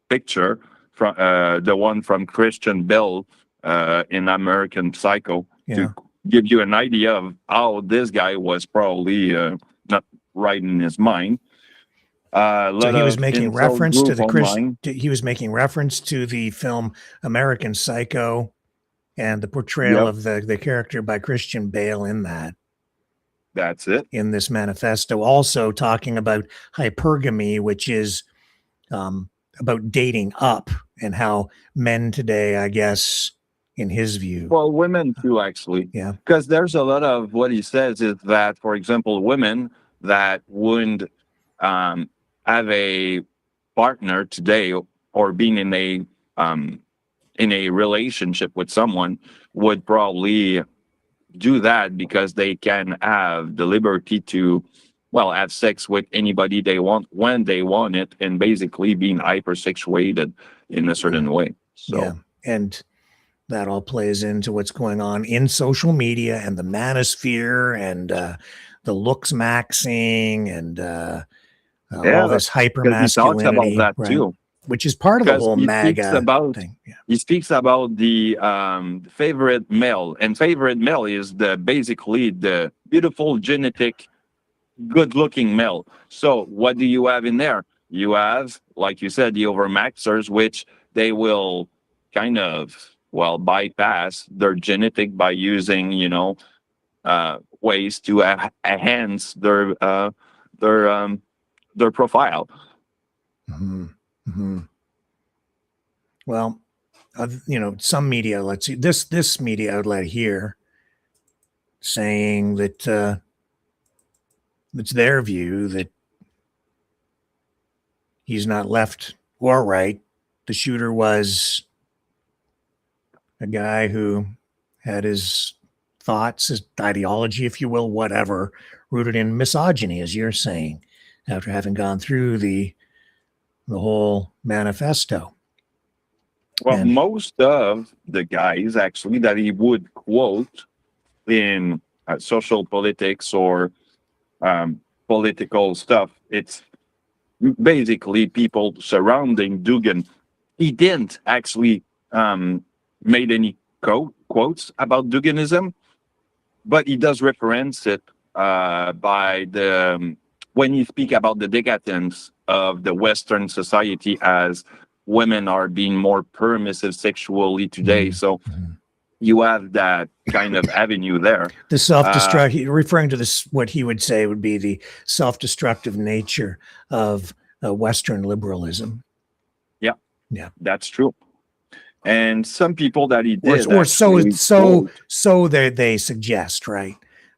picture, from the one from Christian Bale in American Psycho, to give you an idea of how this guy was probably not right in his mind. So he was making reference to the he was making reference to the film American Psycho and the portrayal of the character by Christian Bale in that. That's it. In this manifesto, also talking about hypergamy, which is about dating up, and how men today, I guess, in his view. Well, women too, actually. Yeah. Because there's a lot of what he says is that, for example, women that wouldn't have a partner today or being in a relationship with someone would probably do that because they can have the liberty to, well, have sex with anybody they want when they want it, and basically being hypersexuated in a certain way. So, yeah. And that all plays into what's going on in social media and the manosphere and the looks maxing and all this hyper masculinity, about that too, which is part of the whole MAGA thing. Yeah. He speaks about the favorite male, and favorite male is basically the beautiful, genetic, good-looking male. So what do you have in there? You have, like you said, the overmaxers, which they will kind of, well, bypass their genetic by using, ways to enhance their profile. Mm-hmm. Mm-hmm. Well, some media, let's see, this media outlet here saying that it's their view that he's not left or right. The shooter was a guy who had his thoughts, his ideology, if you will, whatever, rooted in misogyny, as you're saying, after having gone through the whole manifesto. Well, most of the guys actually that he would quote in social politics or political stuff, it's basically people surrounding Dugin. He didn't actually made any quotes about Duginism, but he does reference it by when you speak about the decadence of the Western society as women are being more permissive sexually today. So you have that kind of avenue there. The self-destruct, referring to this, what he would say would be the self-destructive nature of Western liberalism. Yeah, yeah, that's true. And some people that he did, or so they suggest, right,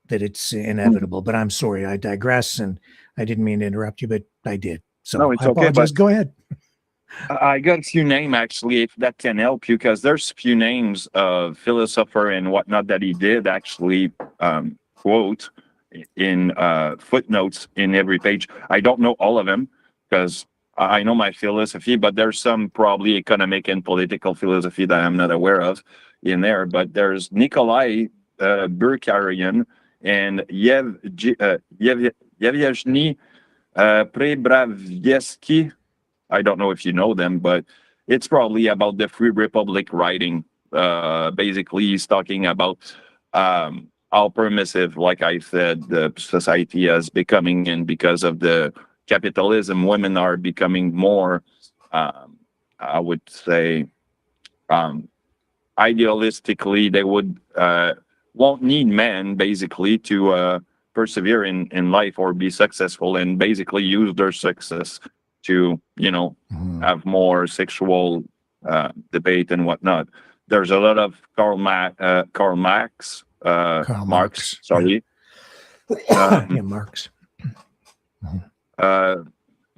that it's inevitable. But I'm sorry, I digress, and I didn't mean to interrupt you, but I did. So no, it's I apologize. Okay, go ahead. I got a few names actually, if that can help you, because there's a few names of philosopher and whatnot that he did actually quote in footnotes in every page. I don't know all of them because I know my philosophy, but there's some probably economic and political philosophy that I'm not aware of in there. But there's Nikolai Burkarian and Yevgeny Prebravieski. I don't know if you know them, but it's probably about the Free Republic writing. Basically, he's talking about how permissive, like I said, the society is becoming, and because of the capitalism, women are becoming more, I would say, idealistically, they won't need men, basically, to persevere in life or be successful, and basically use their success to, have more sexual debate and whatnot. There's a lot of Karl Marx. Sorry. Yeah, Marx.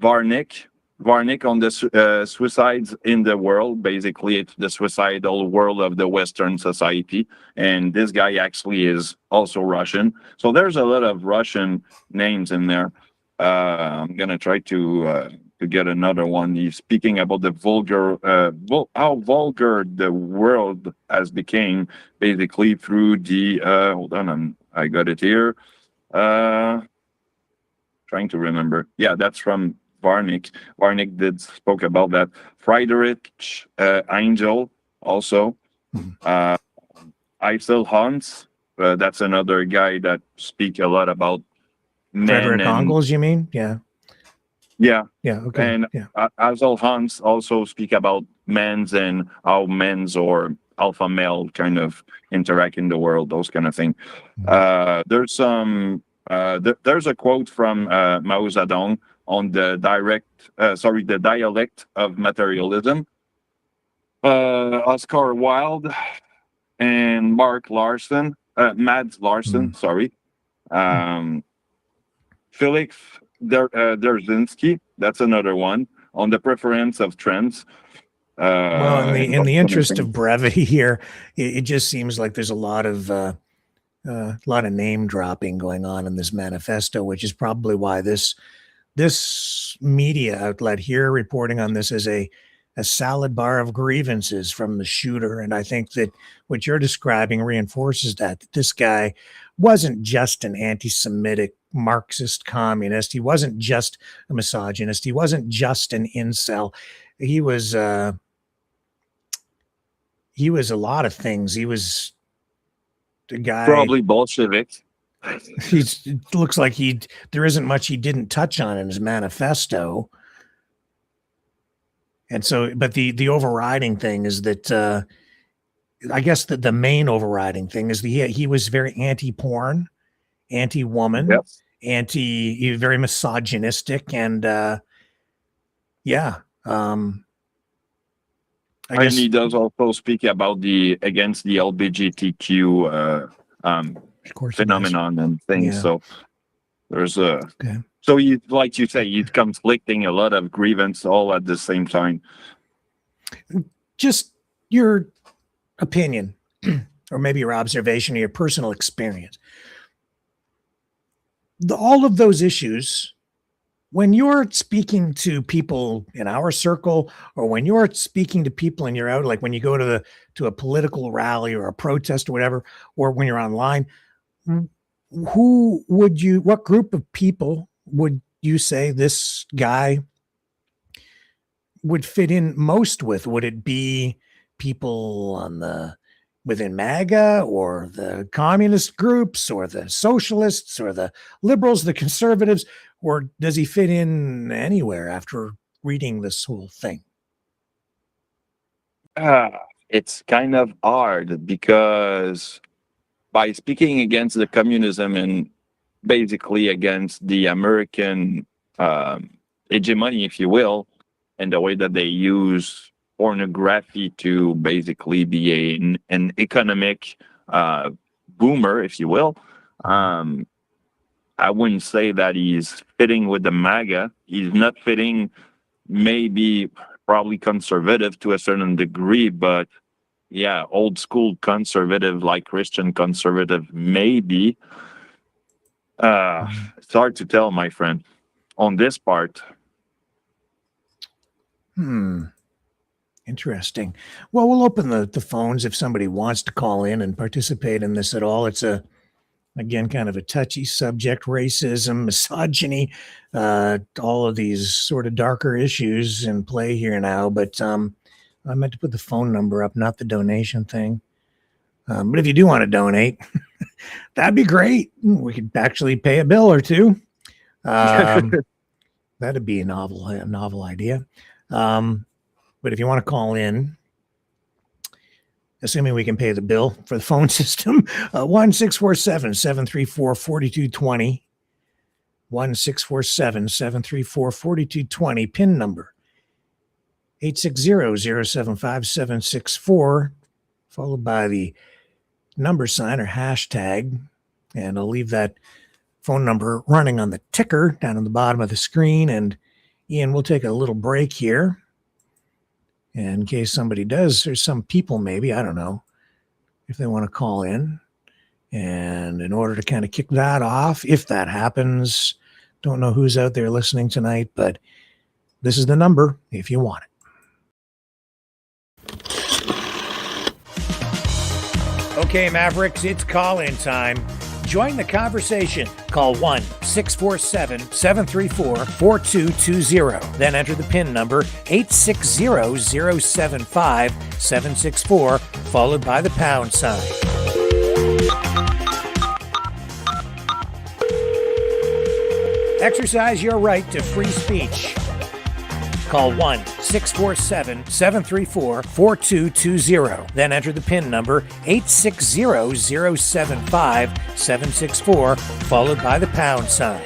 Varnick, Varnick on the suicides in the world. Basically, it's the suicidal world of the Western society. And this guy actually is also Russian. So there's a lot of Russian names in there. I'm going to try to get another one. He's speaking about the vulgar, how vulgar the world has become, basically through the, hold on, I got it here. Trying to remember. Yeah, that's from Varnick. Varnick spoke about that. Friedrich Angel also. Eisel Hans. That's another guy that speak a lot about men. Frederick Engels, you mean? Yeah. Yeah. Yeah. Okay. And yeah. Eisel Hans also speak about men's and how men's or alpha male kind of interact in the world, those kind of thing. There's some. There's a quote from Mao Zedong on the dialect of materialism. Oscar Wilde and Mads Larsen, sorry. Felix Dzerzhinsky, that's another one, on the preference of trends. Well, in the interest of brevity here, it just seems like there's a lot of name dropping going on in this manifesto, which is probably why this media outlet here reporting on this as a salad bar of grievances from the shooter. And I think that what you're describing reinforces that this guy wasn't just an anti-Semitic Marxist communist. He wasn't just a misogynist. He wasn't just an incel. He was a lot of things. He was the guy, probably Bolshevik. It looks like there isn't much he didn't touch on in his manifesto. And so, but the overriding thing is that I guess that the main overriding thing is he was very anti-porn, anti-woman, yep. he was very misogynistic, and I guess, and he does also speak about against the LGBTQ phenomenon and things. Yeah. So there's so he, like you say, he's conflicting a lot of grievance all at the same time. Just your opinion, or maybe your observation or your personal experience. All of those issues, when you're speaking to people in our circle, or when you're speaking to people and you're out, like when you go to a political rally or a protest or whatever, or when you're online, what group of people would you say this guy would fit in most with? Would it be people within MAGA, or the communist groups, or the socialists, or the liberals, the conservatives, or does he fit in anywhere after reading this whole thing? It's kind of hard, because by speaking against the communism and basically against the American hegemony, if you will, and the way that they use pornography to basically be an economic boomer, if you will, I wouldn't say that he's fitting with the MAGA. He's not fitting, probably conservative to a certain degree, but yeah, old school conservative, like Christian conservative, maybe. It's hard to tell, my friend, on this part. Interesting. Well, we'll open the phones if somebody wants to call in and participate in this at all. It's again, kind of a touchy subject: racism, misogyny, all of these sort of darker issues in play here now. But I meant to put the phone number up, not the donation thing. But if you do want to donate, that'd be great. We could actually pay a bill or two. That'd be a novel idea. But if you want to call in, assuming we can pay the bill for the phone system, 1-647-734-4220, 1-647-734-4220, PIN number 860-075-764, followed by the number sign or hashtag, and I'll leave that phone number running on the ticker down on the bottom of the screen. And Ian, we'll take a little break here. And in case somebody does, there's some people maybe, I don't know, if they want to call in. And in order to kind of kick that off, if that happens, don't know who's out there listening tonight, but this is the number if you want it. Okay, Mavericks, it's call-in time. Join the conversation. Call 1-647-734-4220. Then enter the PIN number 860-075-764, followed by the pound sign. Exercise your right to free speech. Call 1-647-734-4220. Then enter the PIN number 860-075-764, followed by the pound sign.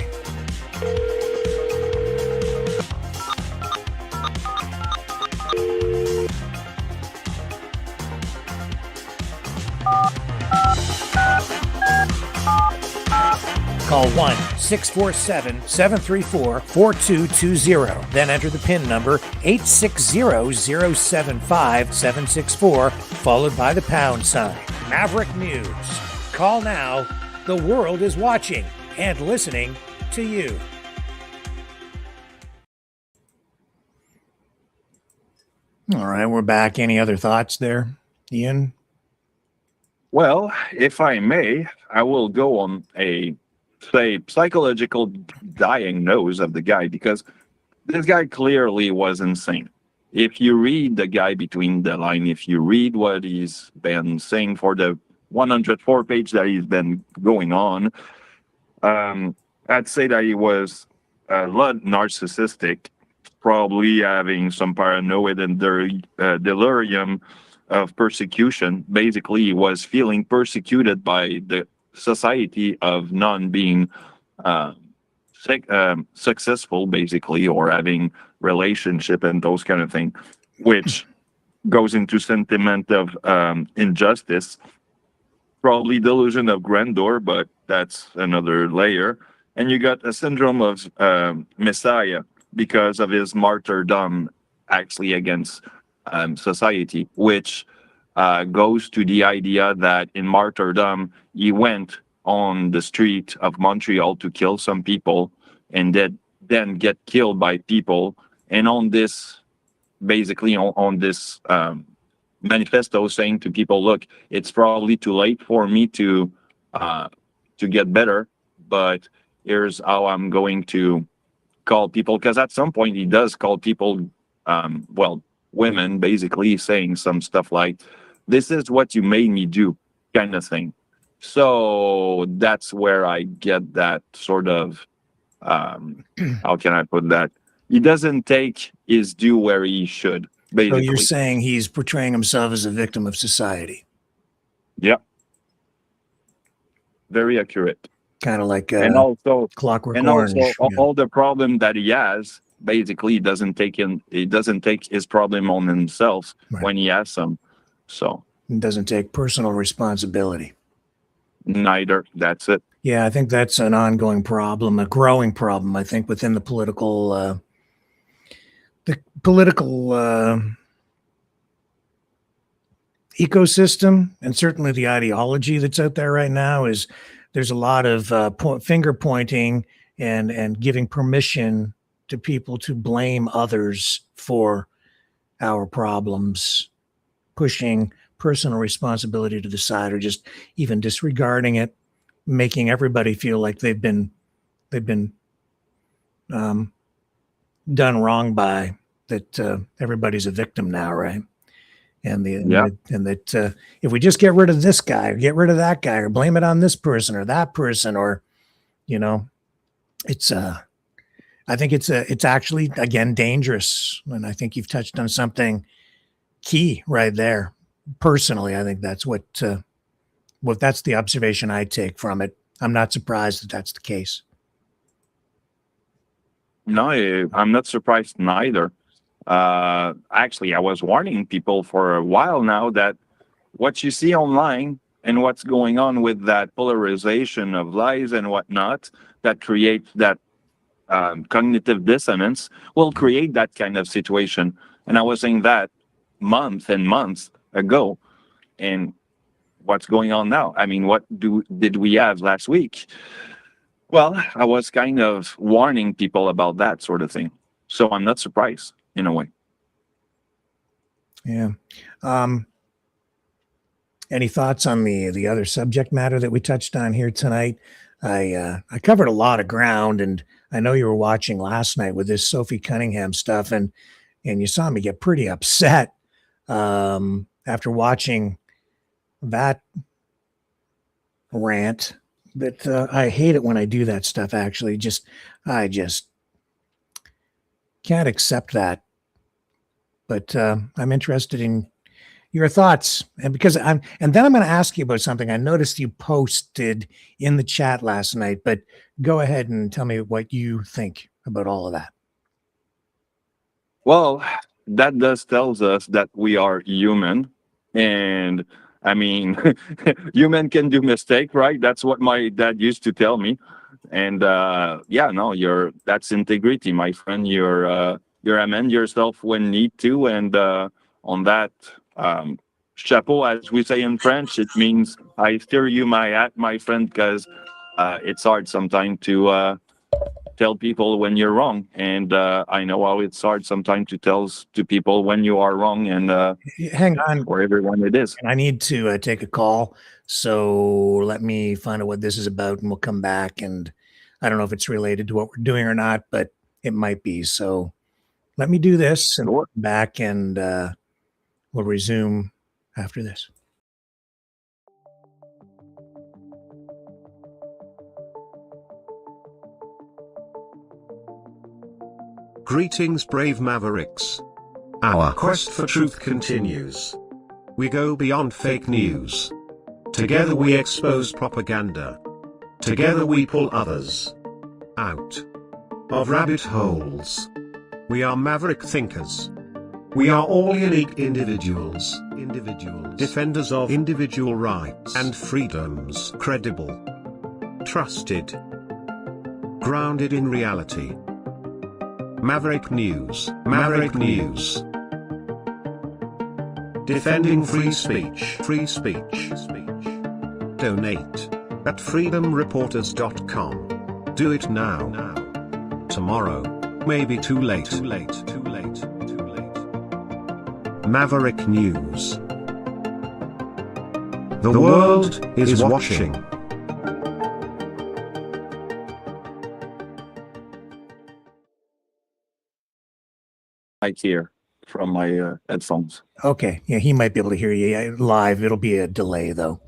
Call 1-647-734-4220. Then enter the PIN number 860-075-764, followed by the pound sign. Maverick News. Call now. The world is watching and listening to you. All right, we're back. Any other thoughts there, Ian? Well, if I may, I will go on a psychological diagnosis of the guy, because this guy clearly was insane. If you read the guy between the line, if you read what he's been saying for the 104 page that he's been going on, I'd say that he was a lot narcissistic, probably having some paranoid and delirium of persecution. Basically, he was feeling persecuted by the society of non-being successful, basically, or having relationship and those kind of things, which goes into sentiment of injustice, probably delusion of grandeur, but that's another layer. And you got a syndrome of Messiah because of his martyrdom actually against society, which goes to the idea that in martyrdom, he went on the street of Montreal to kill some people and then get killed by people. And on this, basically on this manifesto saying to people, look, it's probably too late for me to get better, but here's how I'm going to call people. Because at some point he does call people, women, basically saying some stuff like, this is what you made me do, kind of thing. So that's where I get that sort of, how can I put that? He doesn't take his due where he should, basically. So you're saying he's portraying himself as a victim of society. Yeah. Very accurate. Kind of like and also Clockwork and Orange. Also all the problem that he has, basically, he doesn't take his problem on himself when he has some. So it doesn't take personal responsibility. Neither. That's it. Yeah, I think that's an ongoing problem, a growing problem, I think, within the political ecosystem, and certainly the ideology that's out there right now is there's a lot of finger pointing and giving permission to people to blame others for our problems, pushing personal responsibility to the side, or just even disregarding it, making everybody feel like they've been done wrong by, that everybody's a victim now, right? And that if we just get rid of this guy or get rid of that guy or blame it on this person or that person, or it's I think it's actually, again, dangerous. And I think you've touched on something key right there. Personally, I think that's what that's the observation I take from it. I'm not surprised that that's the case. No, I'm not surprised neither. Actually, I was warning people for a while now that what you see online and what's going on with that polarization of lies and whatnot, that creates that cognitive dissonance will create that kind of situation. And I was saying that months and months ago. And what's going on now? I mean, what did we have last week? Well, I was kind of warning people about that sort of thing. So I'm not surprised in a way. Yeah. Any thoughts on the other subject matter that we touched on here tonight? I covered a lot of ground, and I know you were watching last night with this Sophie Cunningham stuff, and you saw me get pretty upset after watching that rant. But I hate it when I do that stuff. Actually, I just can't accept that. But I'm interested in your thoughts, and then I'm going to ask you about something I noticed you posted in the chat last night. But go ahead and tell me what you think about all of that. Well, that does tells us that we are human, and I mean, human can do mistake, right? That's what my dad used to tell me. And that's integrity, my friend. You're amend yourself when need to, and on that. Chapeau, as we say in French, it means I steer you my hat, my friend, because it's hard sometimes to tell people when you're wrong. And I know how it's hard sometimes to tell to people when you are wrong. And hang on, for everyone it is. I need to take a call. So let me find out what this is about, and we'll come back. And I don't know if it's related to what we're doing or not, but it might be. So let me do this and we'll come back, and we'll resume after this. Greetings, brave Mavericks. Our quest for truth continues. We go beyond fake news. Together we expose propaganda. Together we pull others out of rabbit holes. We are maverick thinkers. We are all unique individuals, defenders of individual rights and freedoms, credible, trusted, grounded in reality. Maverick News, defending free speech, Donate at freedomreporters.com. Do it now. Tomorrow may be too late. Maverick News. The world is watching. I hear from my headphones. Okay. Yeah, he might be able to hear you live. It'll be a delay, though.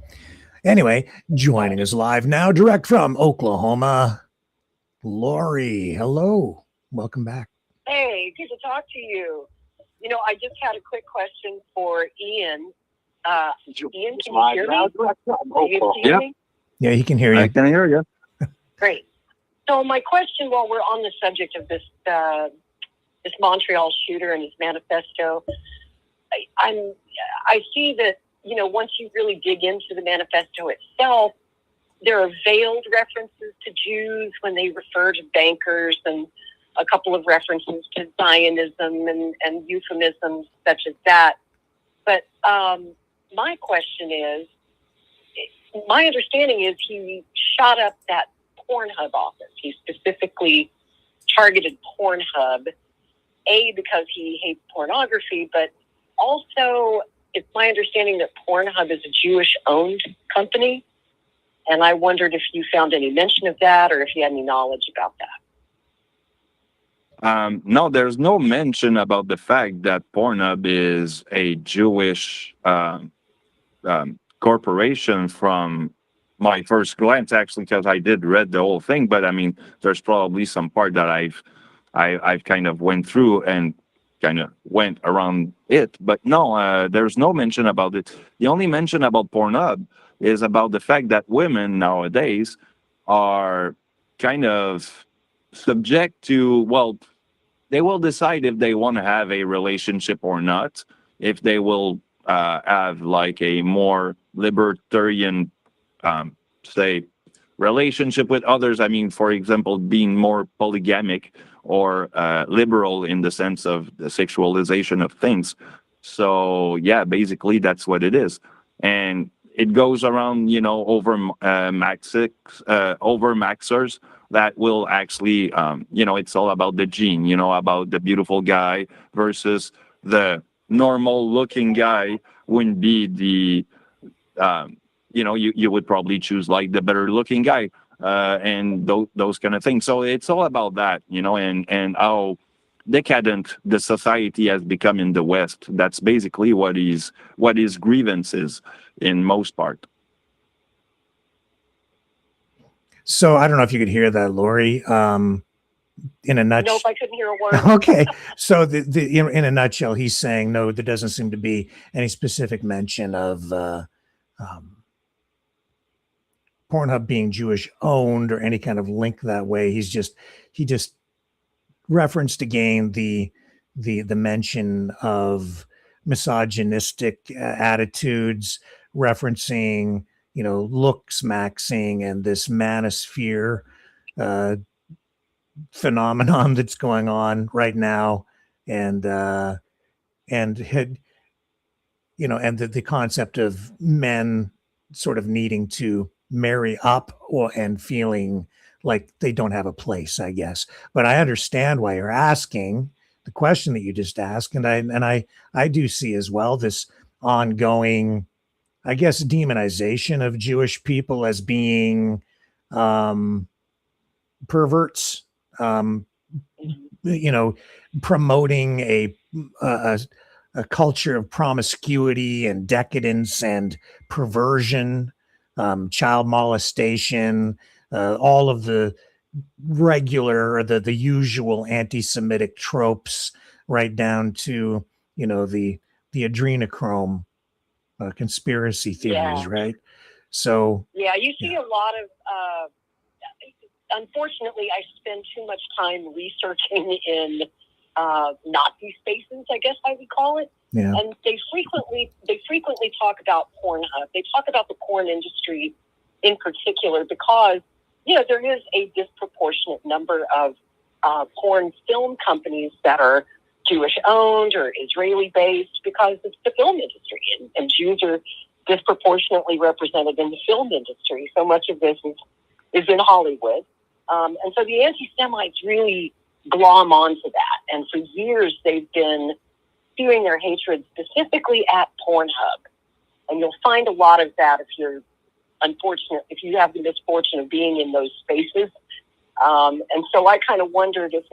Anyway, joining us live now, direct from Oklahoma, Lori. Hello. Welcome back. Hey, good to talk to you. You know, I just had a quick question for Ian. Ian, can you hear me? Yeah, he can hear you. I can hear you. Great. So my question, while we're on the subject of this this Montreal shooter and his manifesto, I see that, you know, once you really dig into the manifesto itself, there are veiled references to Jews when they refer to bankers, and a couple of references to Zionism and euphemisms such as that. But my question is, my understanding is he shot up that Pornhub office. He specifically targeted Pornhub, because he hates pornography, but also it's my understanding that Pornhub is a Jewish-owned company. And I wondered if you found any mention of that or if you had any knowledge about that. No, there's no mention about the fact that Pornhub is a Jewish corporation from my first glance, actually, because I did read the whole thing. But I mean, there's probably some part that I've kind of went through and kind of went around it. But no, there's no mention about it. The only mention about Pornhub is about the fact that women nowadays are kind of subject to, well, they will decide if they want to have a relationship or not, if they will have like a more libertarian, say, relationship with others. I mean, for example, being more polygamic or liberal in the sense of the sexualization of things. So yeah, basically that's what it is. And it goes around, over over maxers that will actually, it's all about the gene, about the beautiful guy versus the normal looking guy wouldn't be the, you would probably choose like the better looking guy, and those kind of things. So it's all about that, and how decadent the society has become in the West. That's basically what his grievance is in most part. So I don't know if you could hear that, Lori. In a nutshell, Nope, I couldn't hear a word. Okay, so in a nutshell, he's saying no, there doesn't seem to be any specific mention of Pornhub being Jewish owned or any kind of link that way. He just referenced again the mention of misogynistic attitudes, referencing looks maxing and this manosphere phenomenon that's going on right now, and the concept of men sort of needing to marry up and feeling like they don't have a place, I guess. But I understand why you're asking the question that you just asked, and I do see as well this ongoing, I guess, demonization of Jewish people as being perverts, promoting a culture of promiscuity and decadence and perversion, child molestation, all of the regular or the usual anti-Semitic tropes, right down to the adrenochrome conspiracy theories, right? So yeah, you see a lot of unfortunately, I spend too much time researching in Nazi spaces, I guess I would call it. Yeah. And they frequently talk about Pornhub. They talk about the porn industry in particular because, there is a disproportionate number of porn film companies that are Jewish owned or Israeli based because it's the film industry, and Jews are disproportionately represented in the film industry. So much of this is in Hollywood. And so the anti-Semites really glom onto that. And for years, they've been spewing their hatred specifically at Pornhub. And you'll find a lot of that if you have the misfortune of being in those spaces. And so I kind of wondered if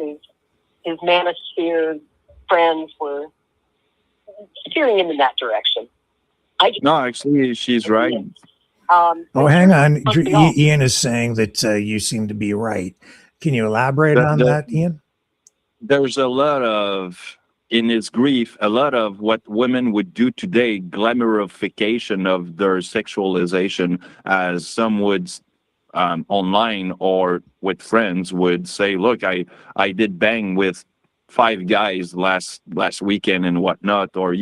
his manosphere friends were steering him in that direction. No, actually, she's right. hang on. Ian is saying that you seem to be right. Can you elaborate on that, Ian? There's a lot of, in his grief, a lot of what women would do today, glamorification of their sexualization, as some would online or with friends would say, look, I did bang with 5 guys last weekend and whatnot, or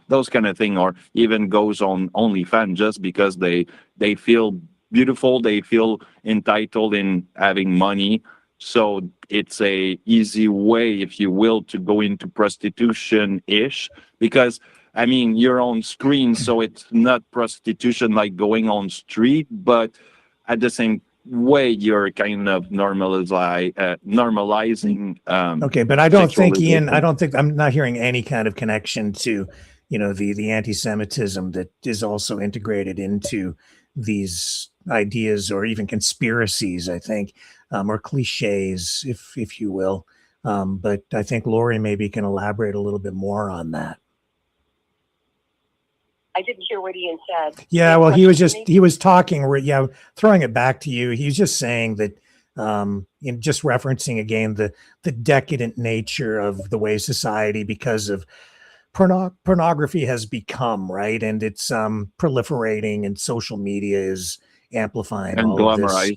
those kind of thing, or even goes on OnlyFans just because they feel beautiful, they feel entitled in having money. So it's a easy way, if you will, to go into prostitution-ish, because I mean you're on screen, so it's not prostitution like going on street, but at the same way you're kind of normalizing. Okay, but I don't think, Ian, I'm not hearing any kind of connection to, the anti-Semitism that is also integrated into these ideas or even conspiracies, I think, or cliches, if you will. But I think Lori maybe can elaborate a little bit more on that. I didn't hear what Ian said. Yeah, well, he was talking, throwing it back to you. He was just saying that, just referencing again the decadent nature of the way society, because of pornography has become, right? And it's proliferating, and social media is amplifying and all of this.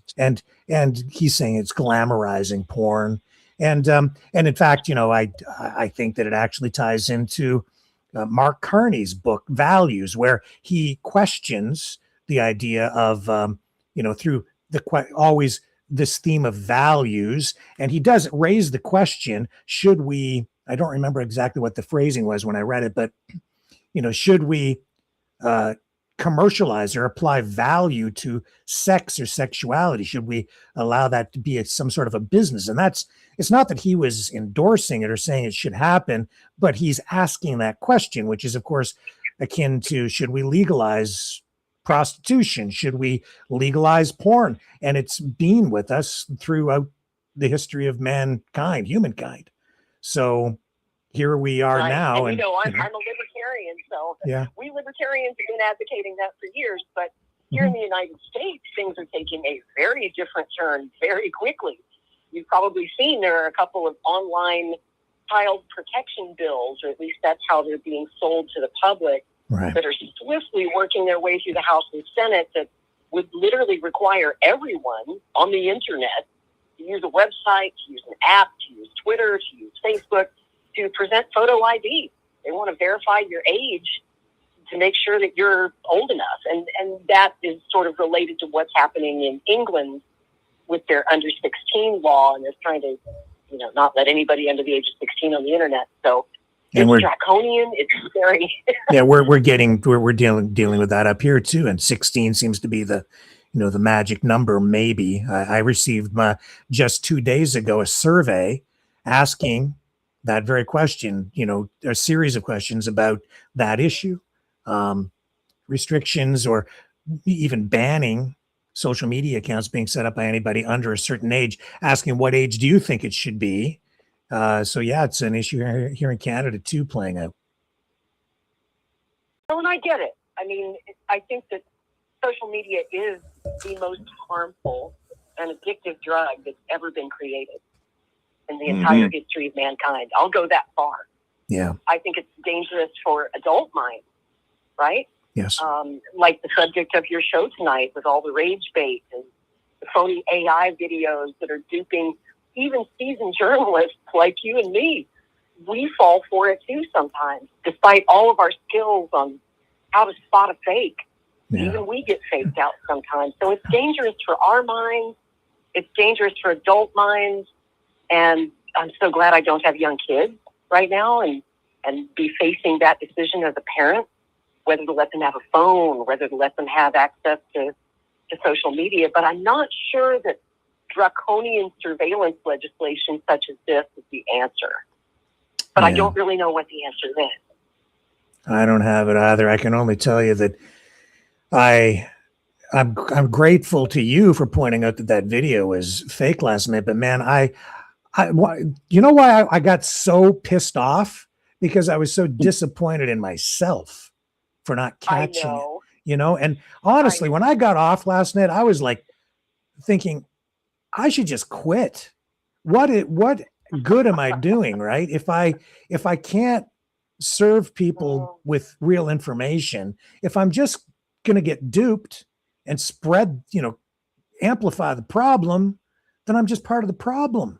And he's saying it's glamorizing porn. And in fact, I think that it actually ties into Mark Carney's book Values, where he questions the idea of through always this theme of values, and he does raise the question: should we? I don't remember exactly what the phrasing was when I read it, but should we commercialize or apply value to sex or sexuality? Should we allow that to be some sort of a business? And it's not that he was endorsing it or saying it should happen, but he's asking that question, which is, of course, akin to, should we legalize prostitution? Should we legalize porn? And it's been with us throughout the history of mankind, humankind. So here we are now. And I'm a libertarian, so we libertarians have been advocating that for years. But here in the United States, things are taking a very different turn very quickly. You've probably seen there are a couple of online child protection bills, or at least that's how they're being sold to the public, that are swiftly working their way through the House and Senate that would literally require everyone on the internet to use a website, to use an app, to use Twitter, to use Facebook, to present photo ID. They want to verify your age to make sure that you're old enough. And that is sort of related to what's happening in England with their under 16 law, and they're trying to, not let anybody under the age of 16 on the internet. So it's draconian. It's very we're dealing with that up here too. And 16 seems to be the magic number. Maybe I received just 2 days ago a survey asking that very question, a series of questions about that issue, restrictions or even banning social media accounts being set up by anybody under a certain age, asking what age do you think it should be? It's an issue here in Canada too, playing out. And I get it. I mean, I think that social media is the most harmful and addictive drug that's ever been created in the entire history of mankind. I'll go that far. Yeah. I think it's dangerous for adult minds, right? Yes. Like the subject of your show tonight with all the rage bait and the phony AI videos that are duping even seasoned journalists like you and me. We fall for it too sometimes, despite all of our skills on how to spot a fake. Yeah. Even we get faked out sometimes. So it's dangerous for our minds. It's dangerous for adult minds. And I'm so glad I don't have young kids right now and be facing that decision as a parent, whether to let them have a phone, whether to let them have access to social media. But I'm not sure that draconian surveillance legislation such as this is the answer. But I don't really know what the answer is. I don't have it either. I can only tell you that I'm grateful to you for pointing out that video was fake last night. But man, you know why I got so pissed off? Because I was so disappointed in myself for not catching it. And honestly, when I got off last night, I was like thinking, I should just quit. What good am I doing, right? If I can't serve people with real information, if I'm just going to get duped and spread, amplify the problem, then I'm just part of the problem.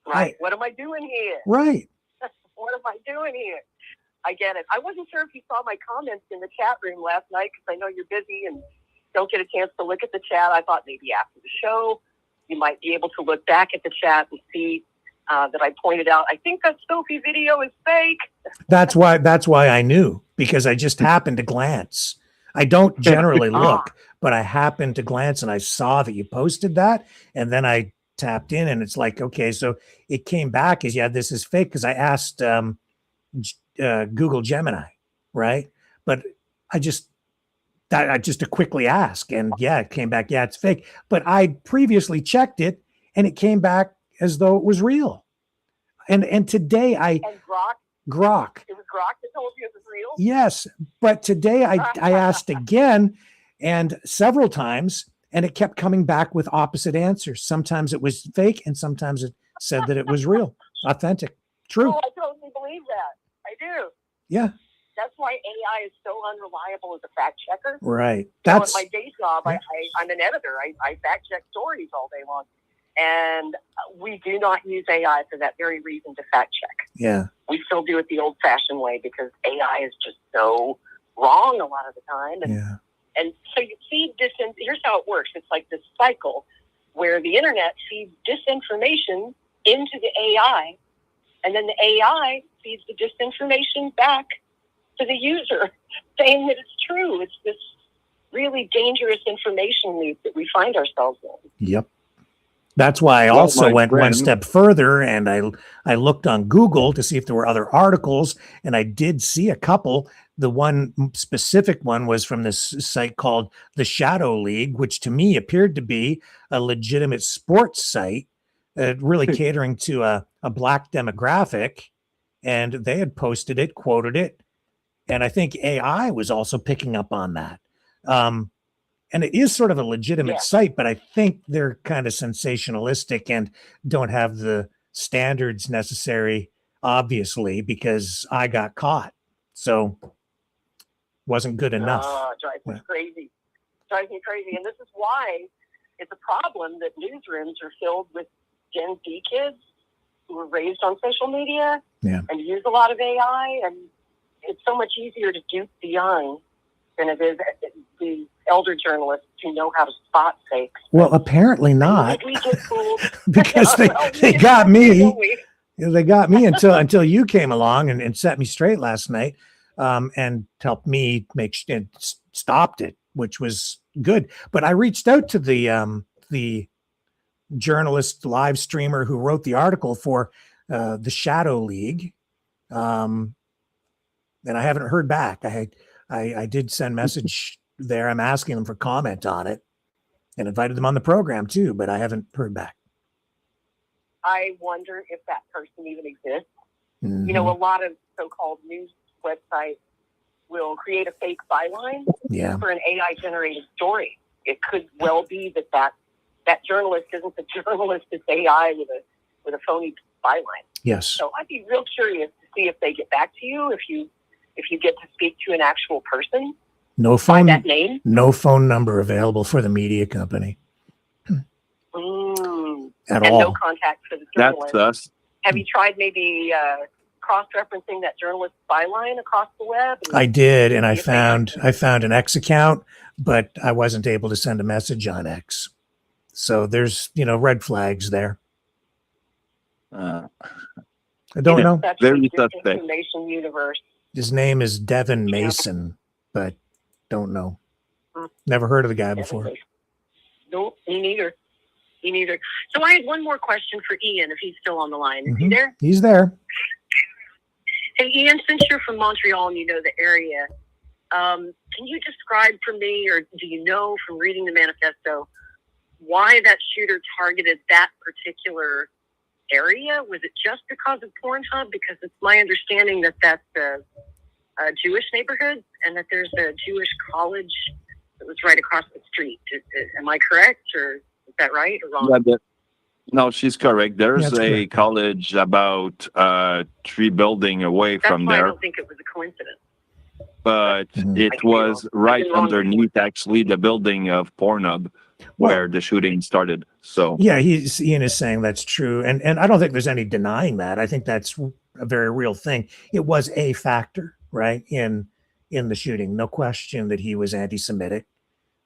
Right. What am I doing here? Right. What am I doing here? I get it. I wasn't sure if you saw my comments in the chat room last night because I know you're busy and don't get a chance to look at the chat. I thought maybe after the show, you might be able to look back at the chat and see that I pointed out, I think that Sophie video is fake. That's why I knew, because I just happened to glance. I don't generally look, but I happened to glance and I saw that you posted that. And then I tapped in and it's like, okay, so it came back as, this is fake. Cause I asked Google Gemini, right? But I just to quickly ask and it came back. Yeah, it's fake. But I previously checked it and it came back as though it was real. And today Grok. It was Grok that told you it was real? Yes. But today I asked again and several times and it kept coming back with opposite answers. Sometimes it was fake and sometimes it said that it was real, authentic, true. Oh, I totally believe that. I do. Yeah. That's why AI is so unreliable as a fact checker. Right. That's my day job. I'm an editor. I fact check stories all day long. And we do not use AI for that very reason, to fact check. Yeah. We still do it the old fashioned way because AI is just so wrong a lot of the time. And so you feed here's how it works. It's like this cycle where the internet feeds disinformation into the AI, and then the AI feeds the disinformation back to the user, saying that it's true. It's this really dangerous information loop that we find ourselves in. Yep. That's why I also went one step further, and I looked on Google to see if there were other articles, and I did see a couple. The one specific one was from this site called the Shadow League, which to me appeared to be a legitimate sports site, really catering to a black demographic. And they had posted it, quoted it, and I think AI was also picking up on that. And it is sort of a legitimate site, but I think they're kind of sensationalistic and don't have the standards necessary, obviously, because I got caught. So wasn't good enough. Drives me crazy. Drives me crazy. And this is why it's a problem that newsrooms are filled with Gen Z kids who were raised on social media and use a lot of AI. And it's so much easier to dupe the young than it is the elder journalists who know how to spot fakes. Well, apparently not, We get fooled. because they got me. They got me until you came along and set me straight last night, and helped me and stopped it, which was good. But I reached out to the journalist live streamer who wrote the article for the Shadow League, and I haven't heard back. I did send message there. I'm asking them for comment on it and invited them on the program too, but I haven't heard back. I wonder if that person even exists. Mm-hmm. You know, a lot of so-called news websites will create a fake byline for an AI-generated story. It could well be that journalist isn't the journalist, it's AI with a phony byline. Yes. So I'd be real curious to see if they get back to you, if you get to speak to an actual person. No phone, that name. No phone number available for the media company. At and all. No contact for the journalist. That's us. Have you tried maybe cross-referencing that journalist's byline across the web? I did, and I found an X account, but I wasn't able to send a message on X. So there's red flags there. I don't know. Very suspect. Information universe. His name is Devin Mason, but don't know. Never heard of the guy before. No, me neither. So I had one more question for Ian, if he's still on the line. Is he there? He's there. Hey, Ian, since you're from Montreal and you know the area, can you describe for me, or do you know from reading the manifesto, why that shooter targeted that particular area? Was it just because of Pornhub? Because it's my understanding that that's a Jewish neighborhood and that there's a Jewish college that was right across the street. Am I correct, or is that right or wrong? Yeah, no, she's correct. There's a college about 3 buildings away from why there. I don't think it was a coincidence. But it was right underneath, actually, the building of Pornhub where the shooting started. So yeah, Ian is saying that's true, and I don't think there's any denying that. I think that's a very real thing. It was a factor, right, in the shooting. No question that he was anti-Semitic.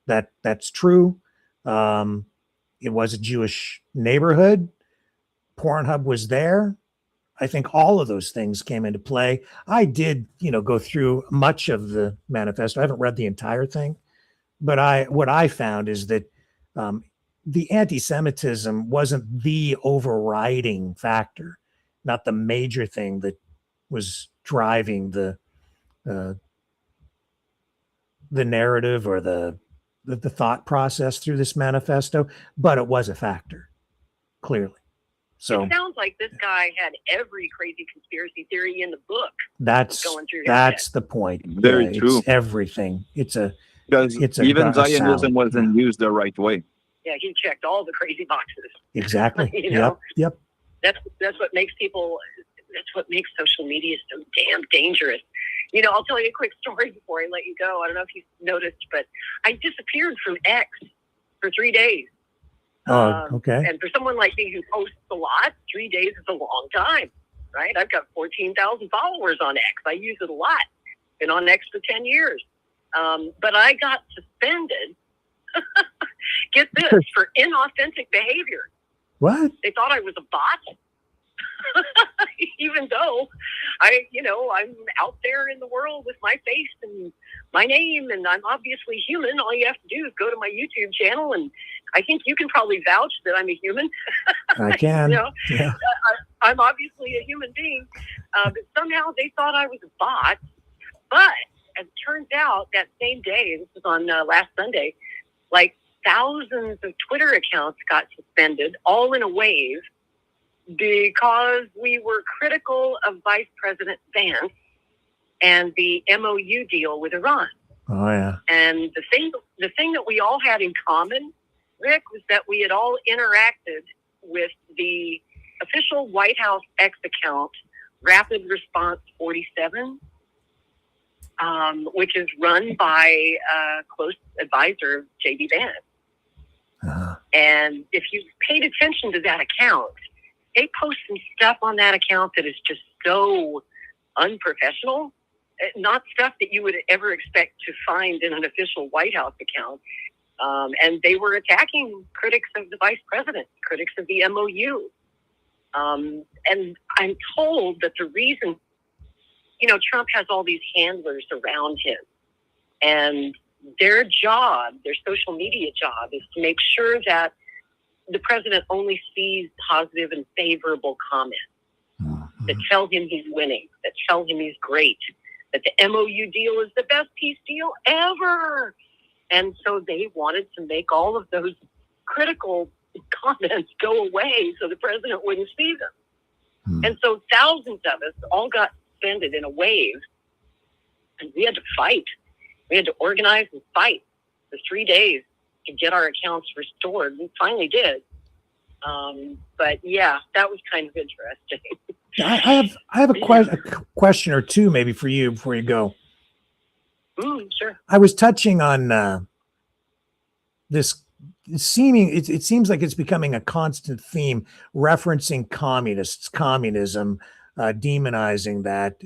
That's true. It was a Jewish neighborhood. Pornhub was there. I think all of those things came into play. I did, go through much of the manifesto. I haven't read the entire thing, but what I found is that the anti-Semitism wasn't the overriding factor, not the major thing that was driving the narrative or the thought process through this manifesto, but it was a factor, clearly. So it sounds like this guy had every crazy conspiracy theory in the book. That's going through the point. Very true. It's everything. It's even Zionism wasn't used the right way. Yeah, he checked all the crazy boxes. Exactly. Yep. That's what makes people. That's what makes social media so damn dangerous. I'll tell you a quick story before I let you go. I don't know if you noticed, but I disappeared from X for 3 days. Oh, okay. And for someone like me who posts a lot, 3 days is a long time, right? I've got 14,000 followers on X. I use it a lot. Been on X for 10 years. But I got suspended, get this, for inauthentic behavior. What? They thought I was a bot. Even though I'm out there in the world with my face and my name, and I'm obviously human. All you have to do is go to my YouTube channel, and I think you can probably vouch that I'm a human. I can. Yeah. I'm obviously a human being, but somehow they thought I was a bot. But as it turns out, that same day, this was on last Sunday, like thousands of Twitter accounts got suspended, all in a wave, because we were critical of Vice President Vance and the MOU deal with Iran. Oh, yeah. And the thing that we all had in common, Rick, was that we had all interacted with the official White House X account, Rapid Response 47, which is run by a close advisor, J.D. Vance. Uh-huh. And if you paid attention to that account, they post some stuff on that account that is just so unprofessional. Not stuff that you would ever expect to find in an official White House account. And they were attacking critics of the vice president, critics of the MOU. And I'm told that the reason, Trump has all these handlers around him, and their job, their social media job, is to make sure that the president only sees positive and favorable comments that tell him he's winning, that tell him he's great, that the MOU deal is the best peace deal ever. And so they wanted to make all of those critical comments go away so the president wouldn't see them. And so thousands of us all got suspended in a wave, and we had to fight. We had to organize and fight for 3 days to get our accounts restored. We finally did. But yeah, that was kind of interesting. I have a question or two maybe for you before you go. Sure. I was touching on this seeming. It seems like it's becoming a constant theme, referencing communism, demonizing that.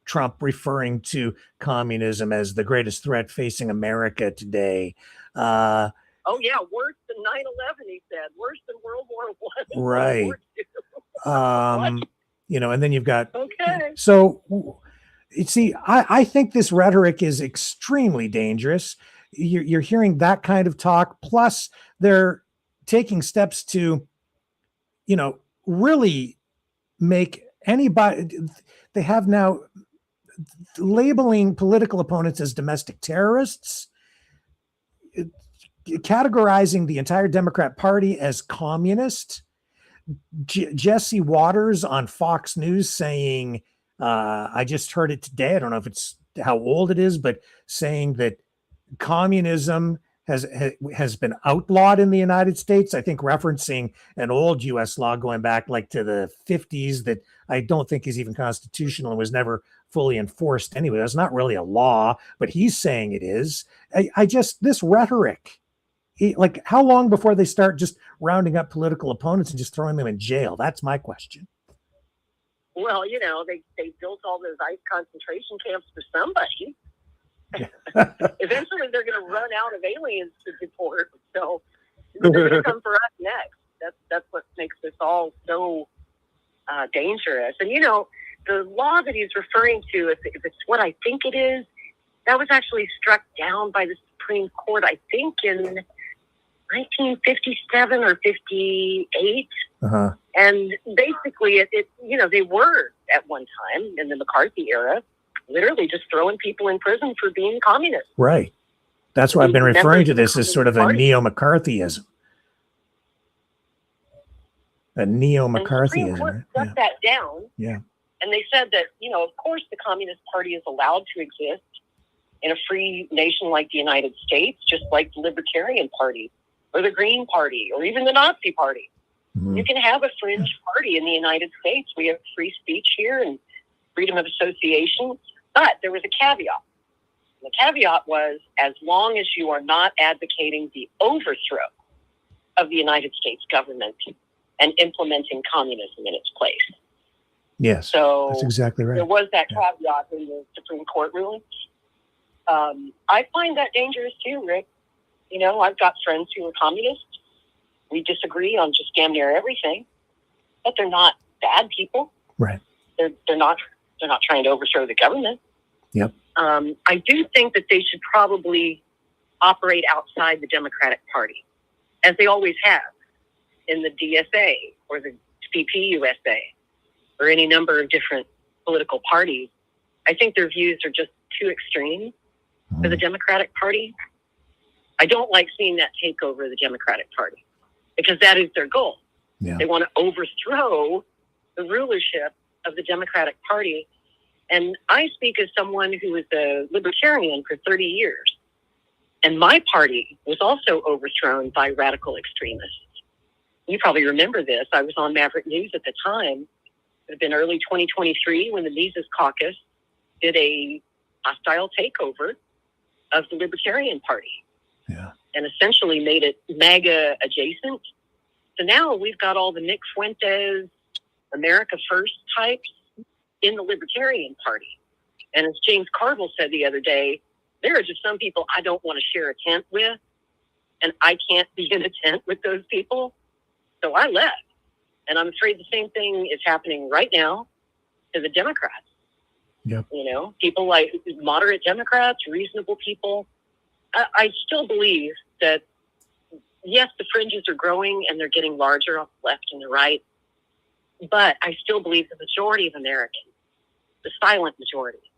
Trump referring to communism as the greatest threat facing America today. Oh yeah, worse than 9/11, he said. Worse than World War I. Right. And then you've got. Okay. So, see, I think this rhetoric is extremely dangerous. You're hearing that kind of talk. Plus, they're taking steps to, really make anybody. They have now labeling political opponents as domestic terrorists, categorizing the entire Democrat Party as communist. Jesse Waters on Fox News saying, I just heard it today, I don't know if it's how old it is, but saying that communism has been outlawed in the United States. I think referencing an old U.S. law going back like to the 50s that I don't think is even constitutional and was never fully enforced anyway. That's not really a law, but he's saying it is. This rhetoric, like how long before they start just rounding up political opponents and just throwing them in jail? That's my question. Well, they built all those ICE concentration camps for somebody. Eventually they're going to run out of aliens to deport. So they're going to come for us next. That's what makes this all so dangerous. And, the law that he's referring to, if it's what I think it is, that was actually struck down by the Supreme Court, I think, in 1957 or 58. Uh-huh. And basically, they were at one time in the McCarthy era literally just throwing people in prison for being communists. Right. That's why I've been referring to this as sort of a neo-McCarthyism. A neo-McCarthyism. The Supreme Court struck that down. Yeah. And they said that, of course, the Communist Party is allowed to exist in a free nation like the United States, just like the Libertarian Party or the Green Party or even the Nazi Party. Mm-hmm. You can have a fringe party in the United States. We have free speech here and freedom of association. But there was a caveat. The caveat was, as long as you are not advocating the overthrow of the United States government and implementing communism in its place. Yes, so that's exactly right. There was that caveat in the Supreme Court ruling. I find that dangerous too, Rick. You know, I've got friends who are communists. We disagree on just damn near everything, but they're not bad people. Right. They're not trying to overthrow the government. Yep. I do think that they should probably operate outside the Democratic Party, as they always have in the DSA or the CPUSA or any number of different political parties. I think their views are just too extreme for the Democratic Party. I don't like seeing that take over the Democratic Party because that is their goal. Yeah. They want to overthrow the rulership of the Democratic Party. And I speak as someone who was a libertarian for 30 years. And my party was also overthrown by radical extremists. You probably remember this. I was on Maverick News at the time. It had been early 2023 when the Mises Caucus did a hostile takeover of the Libertarian Party. Yeah. And essentially made it MAGA adjacent. So now we've got all the Nick Fuentes, America First types in the Libertarian Party. And as James Carville said the other day, there are just some people I don't want to share a tent with, and I can't be in a tent with those people. So I left. And I'm afraid the same thing is happening right now to the Democrats. Yep. You know, people like moderate Democrats, reasonable people. I still believe that, yes, the fringes are growing and they're getting larger on the left and the right. But I still believe the majority of Americans, the silent majority,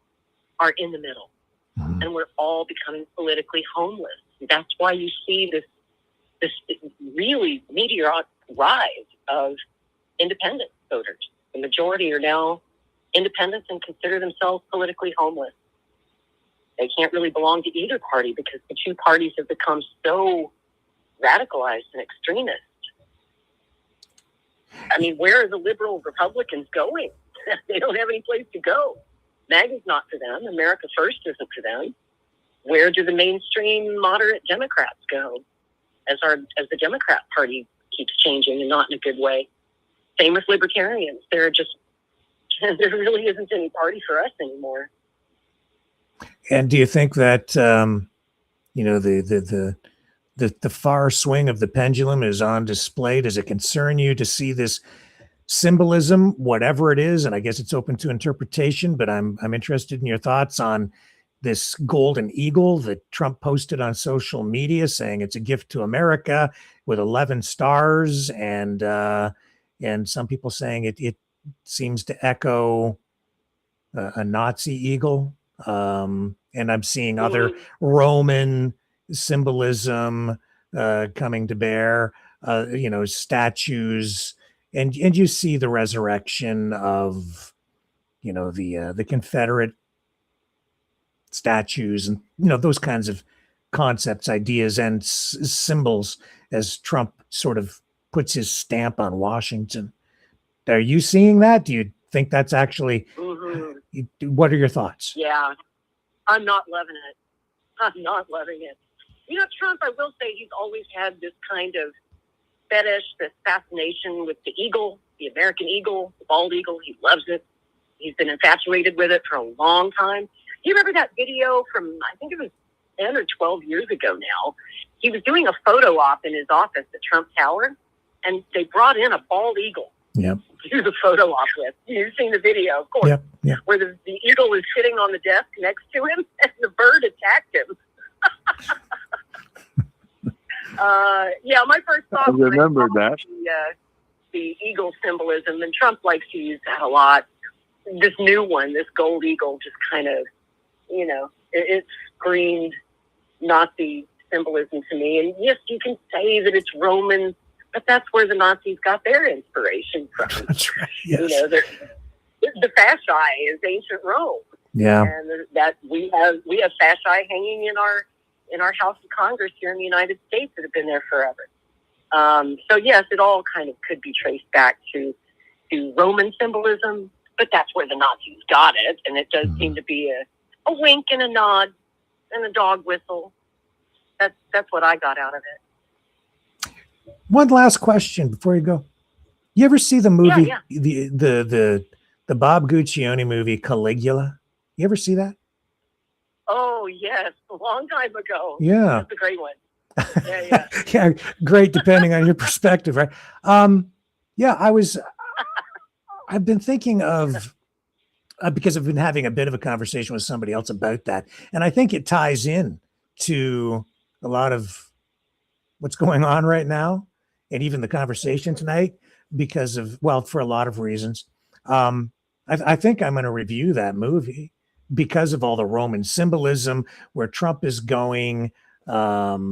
are in the middle. Mm-hmm. And we're all becoming politically homeless. That's why you see this really meteoric rise of independent voters. The majority are now independents and consider themselves politically homeless. They can't really belong to either party because the two parties have become so radicalized and extremist. I mean, where are the liberal Republicans going? They don't have any place to go. MAGA's not for them. America First isn't for them. Where do the mainstream moderate Democrats go as the Democrat Party keeps changing and not in a good way? Same with libertarians. There really isn't any party for us anymore. And do you think that you know the far swing of the pendulum is on display? Does it concern you to see this symbolism, whatever it is? And I guess it's open to interpretation, but I'm interested in your thoughts on this golden eagle that Trump posted on social media, saying it's a gift to America with 11 stars, and some people saying it seems to echo a Nazi eagle. And I'm seeing other Roman symbolism coming to bear, you know, statues, and you see the resurrection of, you know, the Confederate statues and, you know, those kinds of concepts, ideas, and symbols as Trump sort of puts his stamp on Washington. Are you seeing that? Do you think that's actually, what are your thoughts? Yeah, I'm not loving it. I'm not loving it. You know, Trump, I will say, he's always had this kind of fetish, this fascination with the eagle, the American eagle, the bald eagle. He loves it. He's been infatuated with it for a long time. Do you remember that video from, I think it was 10 or 12 years ago now? He was doing a photo op in his office at Trump Tower, and they brought in a bald eagle. Yep. To do the photo op with. You've seen the video, of course, yep. where the eagle was sitting on the desk next to him, and the bird attacked him. Yeah, my first thought I remember that. The eagle symbolism, and Trump likes to use that a lot. This new one, this gold eagle, just kind of, you know, it screamed Nazi symbolism to me. And yes, you can say that it's Roman, but that's where the Nazis got their inspiration from. That's right. Yes. You know, the fasci is ancient Rome. Yeah. And that we have fasci hanging in our House of Congress here in the United States that have been there forever. So yes, it all kind of could be traced back to Roman symbolism, but that's where the Nazis got it. And it does seem to be a wink and a nod and a dog whistle. That's what I got out of it. One last question before you go. You ever see the movie, Yeah. the Bob Guccione movie Caligula? You ever see that? Oh, yes, a long time ago. Yeah. That's a great one. Yeah. Yeah, great, depending on your perspective, right? Yeah, I've been thinking of, because I've been having a bit of a conversation with somebody else about that. And I think it ties in to a lot of what's going on right now and even the conversation tonight because of, well, for a lot of reasons. I think I'm going to review that movie because of all the Roman symbolism, where Trump is going, the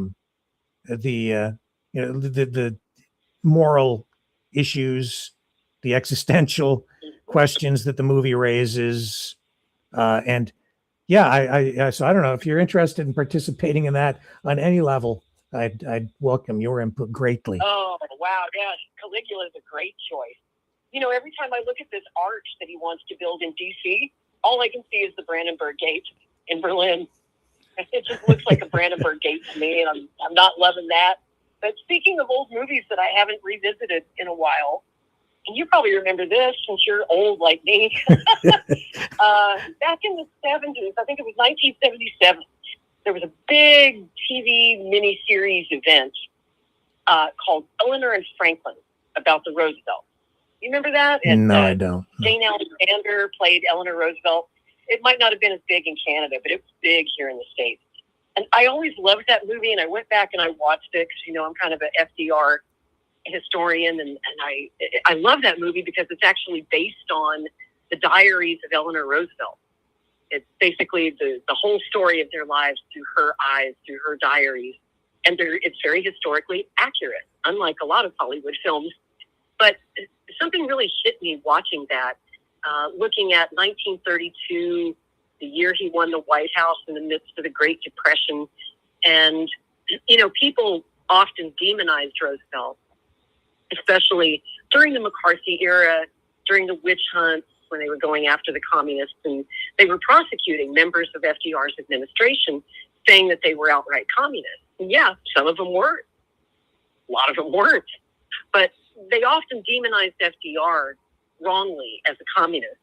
moral issues, the existential questions that the movie raises, and yeah, so I don't know if you're interested in participating in that on any level. I'd welcome your input greatly. Oh, wow. Yeah, Caligula is a great choice. You know, every time I look at this arch that he wants to build in D.C., all I can see is the Brandenburg Gate in Berlin. It just looks like a Brandenburg Gate to me, and I'm not loving that. But speaking of old movies that I haven't revisited in a while, and you probably remember this since you're old like me, back in the 70s, I think it was 1977, there was a big TV miniseries event called Eleanor and Franklin about the Roosevelt. You remember that? And, no, I don't. Jane Alexander played Eleanor Roosevelt. It might not have been as big in Canada, but it was big here in the States. And I always loved that movie, and I went back and I watched it because, you know, I'm kind of an FDR historian, and I love that movie because it's actually based on the diaries of Eleanor Roosevelt. It's basically the whole story of their lives through her eyes, through her diaries. And it's very historically accurate, unlike a lot of Hollywood films. But something really hit me watching that, looking at 1932, the year he won the White House in the midst of the Great Depression. And, you know, people often demonized Roosevelt, especially during the McCarthy era, during the witch hunts, when they were going after the communists, and they were prosecuting members of FDR's administration, saying that they were outright communists. And yeah, some of them were. A lot of them weren't. But they often demonized FDR wrongly as a communist.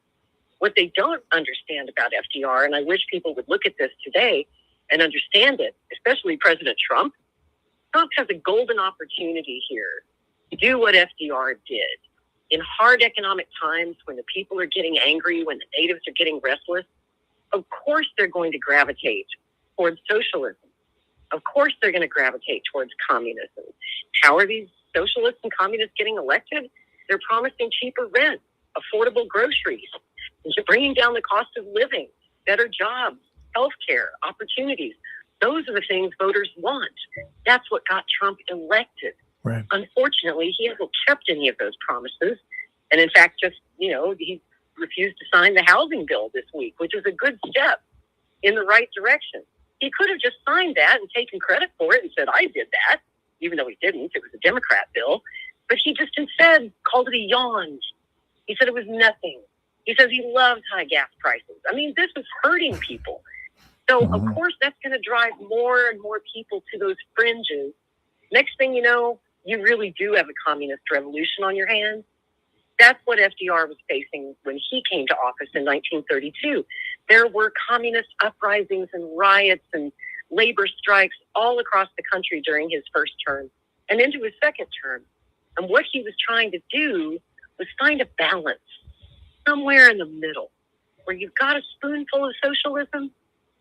What they don't understand about FDR, and I wish people would look at this today and understand it, especially President Trump. Trump has a golden opportunity here to do what FDR did. In hard economic times, when the people are getting angry, when the natives are getting restless, of course they're going to gravitate towards socialism. Of course they're going to gravitate towards communism. How are these socialists and communists getting elected? They're promising cheaper rent, affordable groceries, bringing down the cost of living, better jobs, healthcare, opportunities. Those are the things voters want. That's what got Trump elected. Right. Unfortunately, he hasn't kept any of those promises. And in fact, just, you know, he refused to sign the housing bill this week, which was a good step in the right direction. He could have just signed that and taken credit for it and said, I did that, even though he didn't. It was a Democrat bill. But he just instead called it a yawn. He said it was nothing. He says he loves high gas prices. I mean, this is hurting people. So, of course, that's going to drive more and more people to those fringes. Next thing you know, you really do have a communist revolution on your hands. That's what FDR was facing when he came to office in 1932. There were communist uprisings and riots and labor strikes all across the country during his first term and into his second term. And what he was trying to do was find a balance somewhere in the middle where you've got a spoonful of socialism,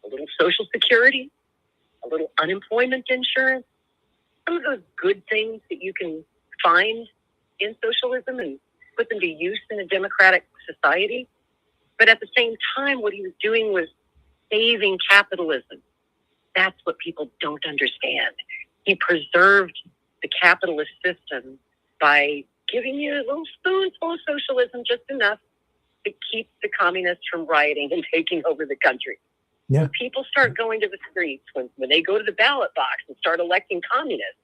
a little social security, a little unemployment insurance, some of those good things that you can find in socialism and put them to use in a democratic society. But at the same time, what he was doing was saving capitalism. That's what people don't understand. He preserved the capitalist system by giving you a little spoonful of socialism, just enough to keep the communists from rioting and taking over the country. Yeah. When people start going to the streets, when they go to the ballot box and start electing communists,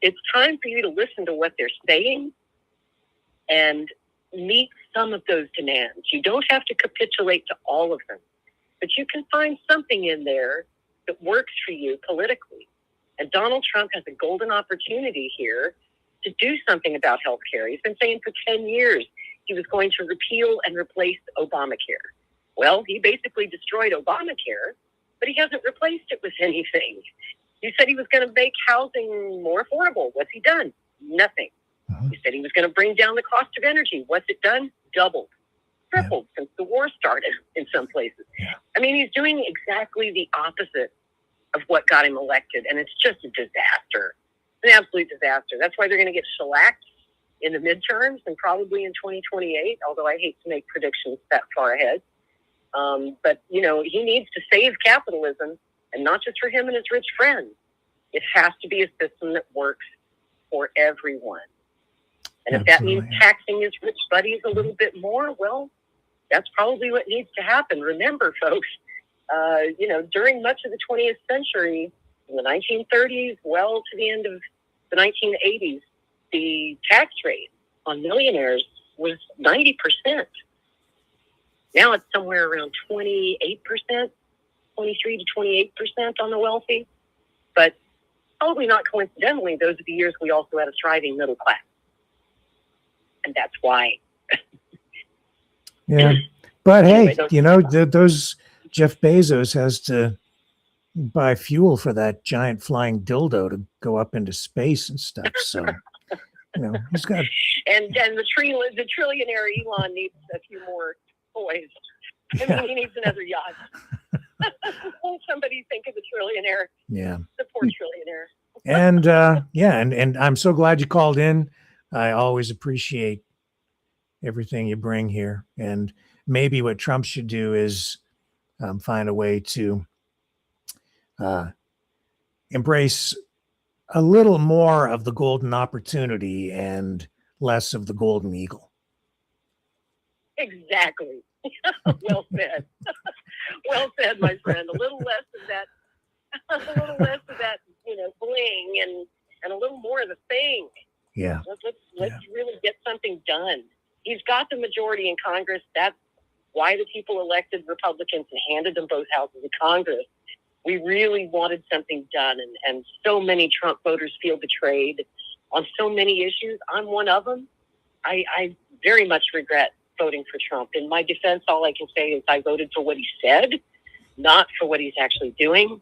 it's time for you to listen to what they're saying and meet some of those demands. You don't have to capitulate to all of them, but you can find something in there that works for you politically. And Donald Trump has a golden opportunity here to do something about health care. He's been saying for 10 years he was going to repeal and replace Obamacare. Well, he basically destroyed Obamacare but he hasn't replaced it with anything. He said he was going to make housing more affordable. What's he done? Nothing. He said he was going to bring down the cost of energy. What's it done? Doubled. Tripled since the war started in some places. I mean, he's doing exactly the opposite of what got him elected, and it's just a disaster. It's an absolute disaster. That's why they're going to get shellacked in the midterms and probably in 2028, although I hate to make predictions that far ahead. But, you know, he needs to save capitalism, and not just for him and his rich friends. It has to be a system that works for everyone. And if that means taxing his rich buddies a little bit more, well, that's probably what needs to happen. Remember, folks, you know, during much of the 20th century, in the 1930s, well to the end of the 1980s, the tax rate on millionaires was 90%. Now it's somewhere around 28%, 23 to 28% on the wealthy. But probably not coincidentally, those are the years we also had a thriving middle class. And that's why. Yeah. But Anyway, hey, you know, those Jeff Bezos has to buy fuel for that giant flying dildo to go up into space and stuff. So, you know, he's got. And the trillionaire Elon needs a few more toys. I mean, he needs another yacht. Won't somebody think of the trillionaire? Yeah. The poor trillionaire. And and I'm so glad you called in. I always appreciate everything you bring here. And maybe what Trump should do is find a way to embrace a little more of the golden opportunity and less of the golden eagle. Exactly. Well said. Well said, my friend. A little less of that, you know, bling and a little more of the thing. Yeah. Let's really get something done. He's got the majority in Congress. That's why the people elected Republicans and handed them both houses of Congress. We really wanted something done, and so many Trump voters feel betrayed on so many issues. I'm one of them. I very much regret voting for Trump. In my defense, all I can say is I voted for what he said, not for what he's actually doing.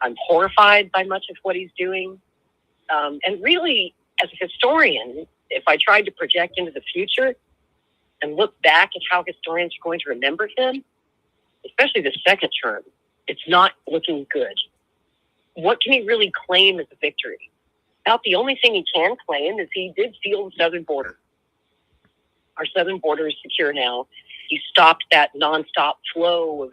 I'm horrified by much of what he's doing. And really, as a historian, if I tried to project into the future and look back at how historians are going to remember him, especially the second term, it's not looking good. What can he really claim as a victory? About the only thing he can claim is he did seal the southern border. Our southern border is secure now. He stopped that nonstop flow of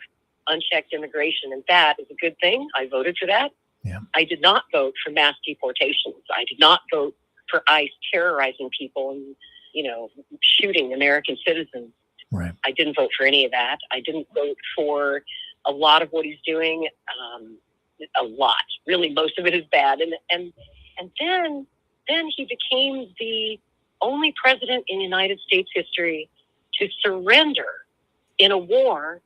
unchecked immigration, and that is a good thing. I voted for that. Yeah. I did not vote for mass deportations. I did not vote for ICE terrorizing people and, you know, shooting American citizens. Right. I didn't vote for any of that. I didn't vote for a lot of what he's doing. A lot. Really, most of it is bad. And then he became the only president in United States history to surrender in a war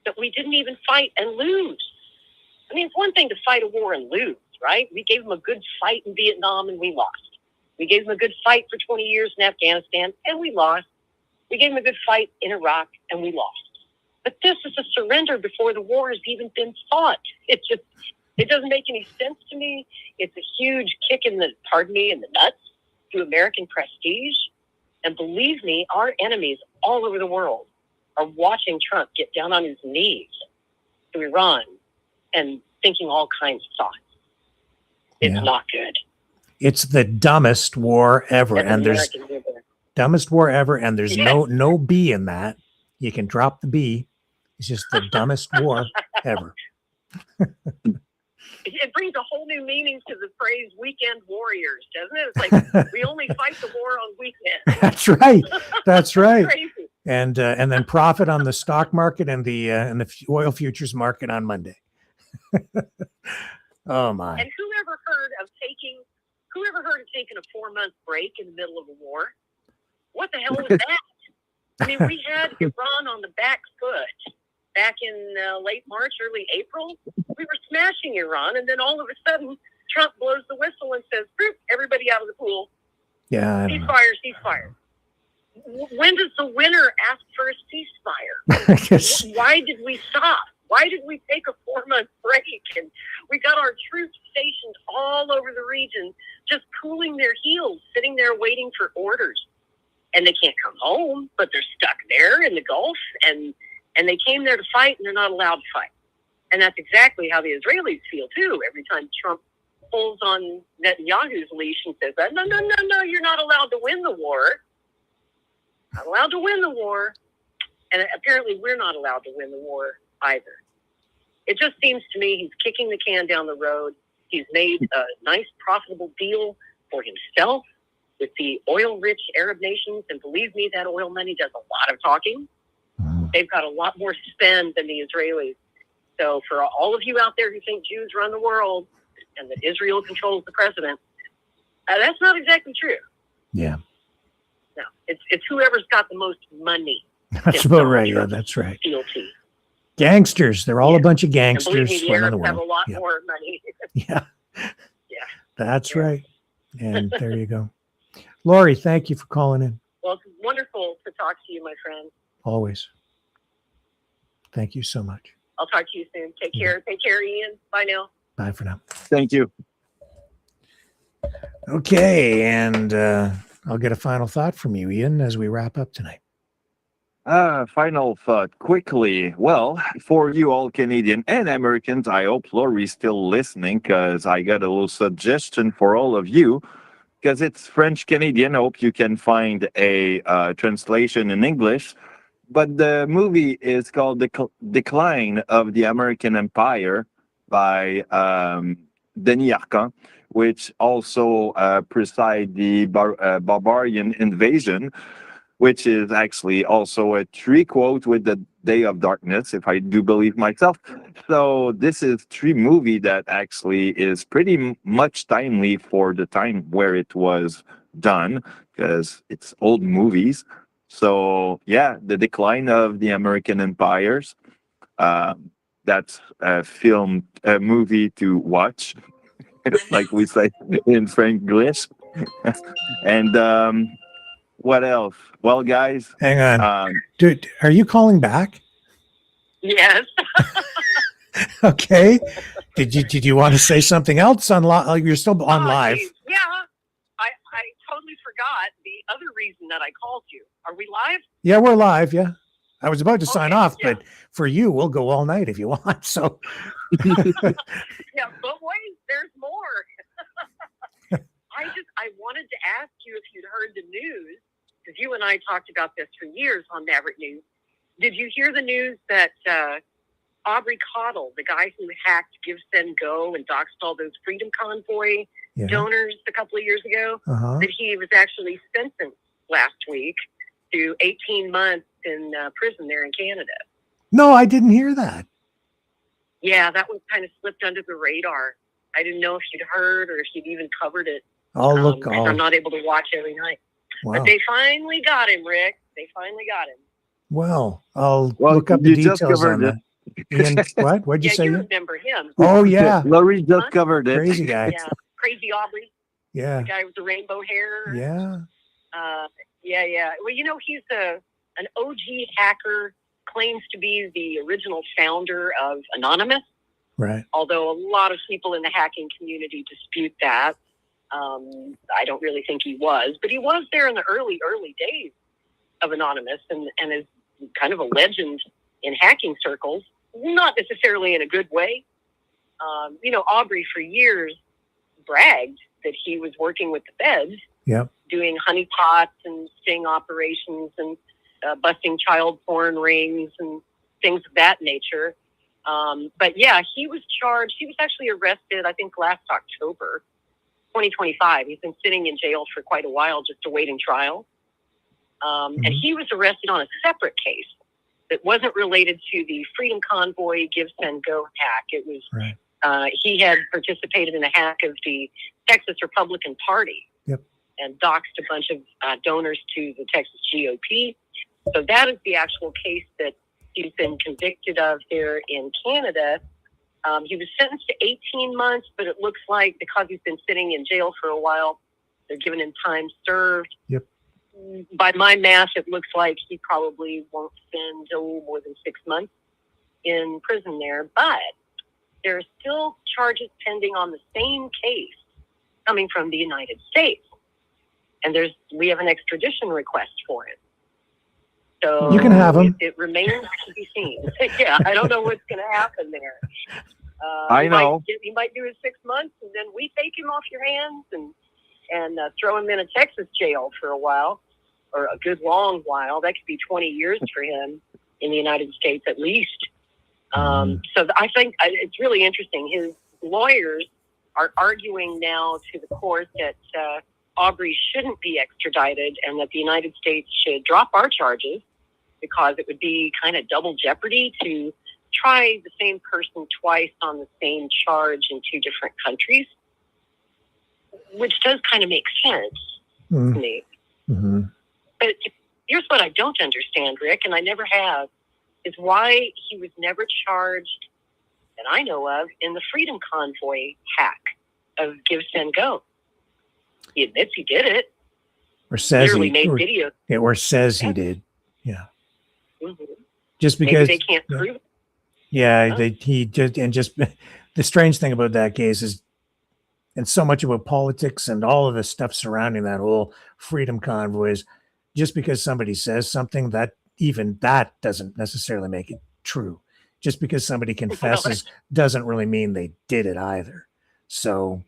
that we didn't even fight and lose. I mean, it's one thing to fight a war and lose, right? We gave him a good fight in Vietnam and we lost. We gave him a good fight for 20 years in Afghanistan and we lost. We gave him a good fight in Iraq and we lost. But this is a surrender before the war has even been fought. It doesn't make any sense to me. It's a huge kick in the nuts to American prestige. And believe me, our enemies all over the world are watching Trump get down on his knees to Iran and thinking all kinds of thoughts. It's not good. It's the dumbest war ever. And there's dumbest war ever. And there's no B in that. You can drop the B. It's just the dumbest war ever. It brings a whole new meaning to the phrase weekend warriors, doesn't it? It's like we only fight the war on weekends. That's right. That's right. Crazy. And then profit on the stock market and the oil futures market on Monday. Oh my! And whoever heard of taking a 4-month break in the middle of a war? What the hell was that? I mean, we had Iran on the back foot back in late March, early April. We were smashing Iran, and then all of a sudden, Trump blows the whistle and says, "Everybody out of the pool. Yeah, ceasefire." When does the winner ask for a ceasefire? Why did we stop? Why did we take a 4-month break? And we got our troops stationed all over the region, just cooling their heels, sitting there waiting for orders. And they can't come home, but they're stuck there in the Gulf. And they came there to fight, and they're not allowed to fight. And that's exactly how the Israelis feel, too. Every time Trump pulls on Netanyahu's leash and says, no, you're not allowed to win the war. Not allowed to win the war. And apparently we're not allowed to win the war either. It just seems to me he's kicking the can down the road. He's made a nice, profitable deal for himself with the oil-rich Arab nations. And believe me, that oil money does a lot of talking. They've got a lot more to spend than the Israelis. So for all of you out there who think Jews run the world and that Israel controls the president, that's not exactly true. Yeah. No, it's whoever's got the most money. That's about right. Yeah, that's right. Fealty. Gangsters. They're all a bunch of gangsters. And believe me, the running Arabs the have a world. lot Yeah. more money. Yeah. Yeah. That's right. And there you go. Lori, thank you for calling in. Well, it's wonderful to talk to you, my friend. Always. Thank you so much. I'll talk to you soon. Take care. Take care, Ian. Bye now. Bye for now. Thank you. Okay. And I'll get a final thought from you, Ian, as we wrap up tonight. Final thought quickly. Well, for you all Canadian and Americans, I hope Lori's still listening, because I got a little suggestion for all of you, because it's French Canadian. I hope you can find a translation in English. But the movie is called The Decline of the American Empire by Denis Arcand, which also preside the barbarian invasion, which is actually also a tree quote with the Day of Darkness, if I do believe myself. So this is 3 movie that actually is pretty much timely for the time where it was done, because it's old movies. So yeah, The Decline of the American Empires. That's a movie to watch, like we say in Franglish. And what else? Well, guys, hang on. Dude, are you calling back? Yes. Okay. Did you want to say something else on live? You're still on live. Yeah. I totally forgot the other reason that I called you. Are we live? Yeah, we're live. Yeah. I was about to sign off, yeah. but for you, we'll go all night if you want. So Yeah, but wait, there's more. I wanted to ask you if you'd heard the news, because you and I talked about this for years on Maverick News. Did you hear the news that Aubrey Cottle, the guy who hacked Give, Send, Go and doxed all those Freedom Convoy donors a couple of years ago, that he was actually sentenced last week to 18 months in prison there in Canada? No, I didn't hear that. Yeah, that one kind of slipped under the radar. I didn't know if you'd heard or if you'd even covered it. I'll look. I'm not able to watch every night. Wow. But they finally got him, Rick. They finally got him. Well, I'll look up the details on that. Ian, what? What'd you say? You remember him. Oh, yeah. Laurie just covered it. Crazy guy. Yeah, Crazy Aubrey. Yeah. The guy with the rainbow hair. Yeah. Yeah. Well, you know, he's an OG hacker, claims to be the original founder of Anonymous. Right. Although a lot of people in the hacking community dispute that. I don't really think he was, but he was there in the early days of Anonymous and is kind of a legend in hacking circles, not necessarily in a good way. You know, Aubrey for years bragged that he was working with the feds, doing honeypots and sting operations and busting child porn rings and things of that nature. But yeah, he was charged. He was actually arrested, I think, last October, 2025. He's been sitting in jail for quite a while, just awaiting trial. And he was arrested on a separate case that wasn't related to the Freedom Convoy Give, Send, Go hack. It was he had participated in a hack of the Texas Republican Party and doxed a bunch of donors to the Texas GOP. So that is the actual case that he's been convicted of there in Canada. He was sentenced to 18 months, but it looks like because he's been sitting in jail for a while, they're giving him time served. By my math, it looks like he probably won't spend more than 6 months in prison there, but there are still charges pending on the same case coming from the United States. And we have an extradition request for it. So you can have him. It remains to be seen. Yeah, I don't know what's going to happen there. I know. He might do his 6 months, and then we take him off your hands and throw him in a Texas jail for a while, or a good long while. That could be 20 years for him in the United States at least. So I think it's really interesting. His lawyers are arguing now to the court that Aubrey shouldn't be extradited and that the United States should drop our charges because it would be kind of double jeopardy to try the same person twice on the same charge in two different countries, which does kind of make sense to me. Mm-hmm. But here's what I don't understand, Rick, and I never have, is why he was never charged, that I know of, in the Freedom Convoy hack of Give, Send, Go. He admits he did it. Or says he made videos. Or says he did. Yeah. Mm-hmm. Just because maybe they can't prove it. Yeah, the strange thing about that case is, and so much about politics and all of the stuff surrounding that whole Freedom Convoy is, just because somebody says something, that even that doesn't necessarily make it true. Just because somebody confesses doesn't really mean they did it either. So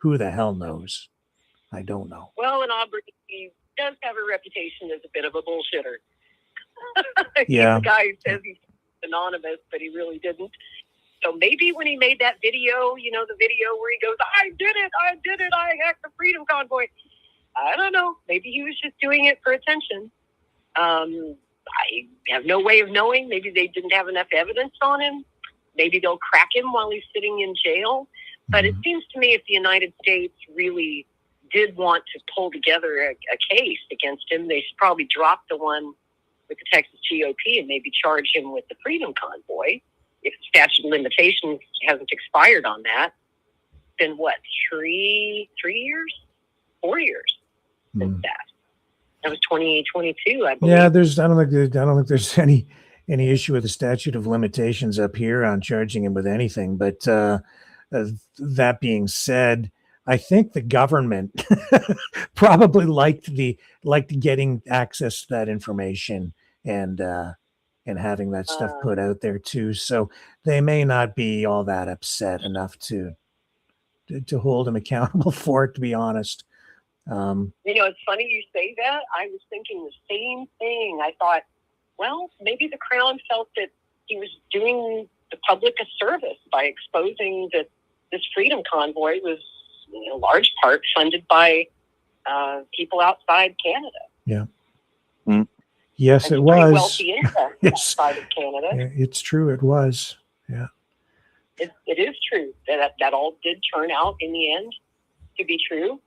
who the hell knows? I don't know. Well, and Aubrey, he does have a reputation as a bit of a bullshitter. Yeah. He's the guy who says he's anonymous, but he really didn't. So maybe when he made that video, the video where he goes, I did it, I hacked the Freedom Convoy. I don't know. Maybe he was just doing it for attention. I have no way of knowing. Maybe they didn't have enough evidence on him. Maybe they'll crack him while he's sitting in jail. But it seems to me if the United States really did want to pull together a case against him, they should probably drop the one with the Texas GOP and maybe charge him with the Freedom Convoy. If the statute of limitations hasn't expired on that, then what, 3 years? 4 years since that. That was 2022, I believe. Yeah, I don't think there's any issue with the statute of limitations up here on charging him with anything. But that being said, I think the government probably liked getting access to that information and having that stuff put out there too. So they may not be all that upset enough to hold him accountable for it, to be honest. It's funny you say that. I was thinking the same thing. I thought, well, maybe the Crown felt that he was doing the public a service by exposing that this Freedom Convoy was, in large part, funded by people outside Canada. Yeah. Mm. Yes, it was. Wealthy interests outside of Canada. It's true. It was. Yeah. It is true that all did turn out in the end to be true.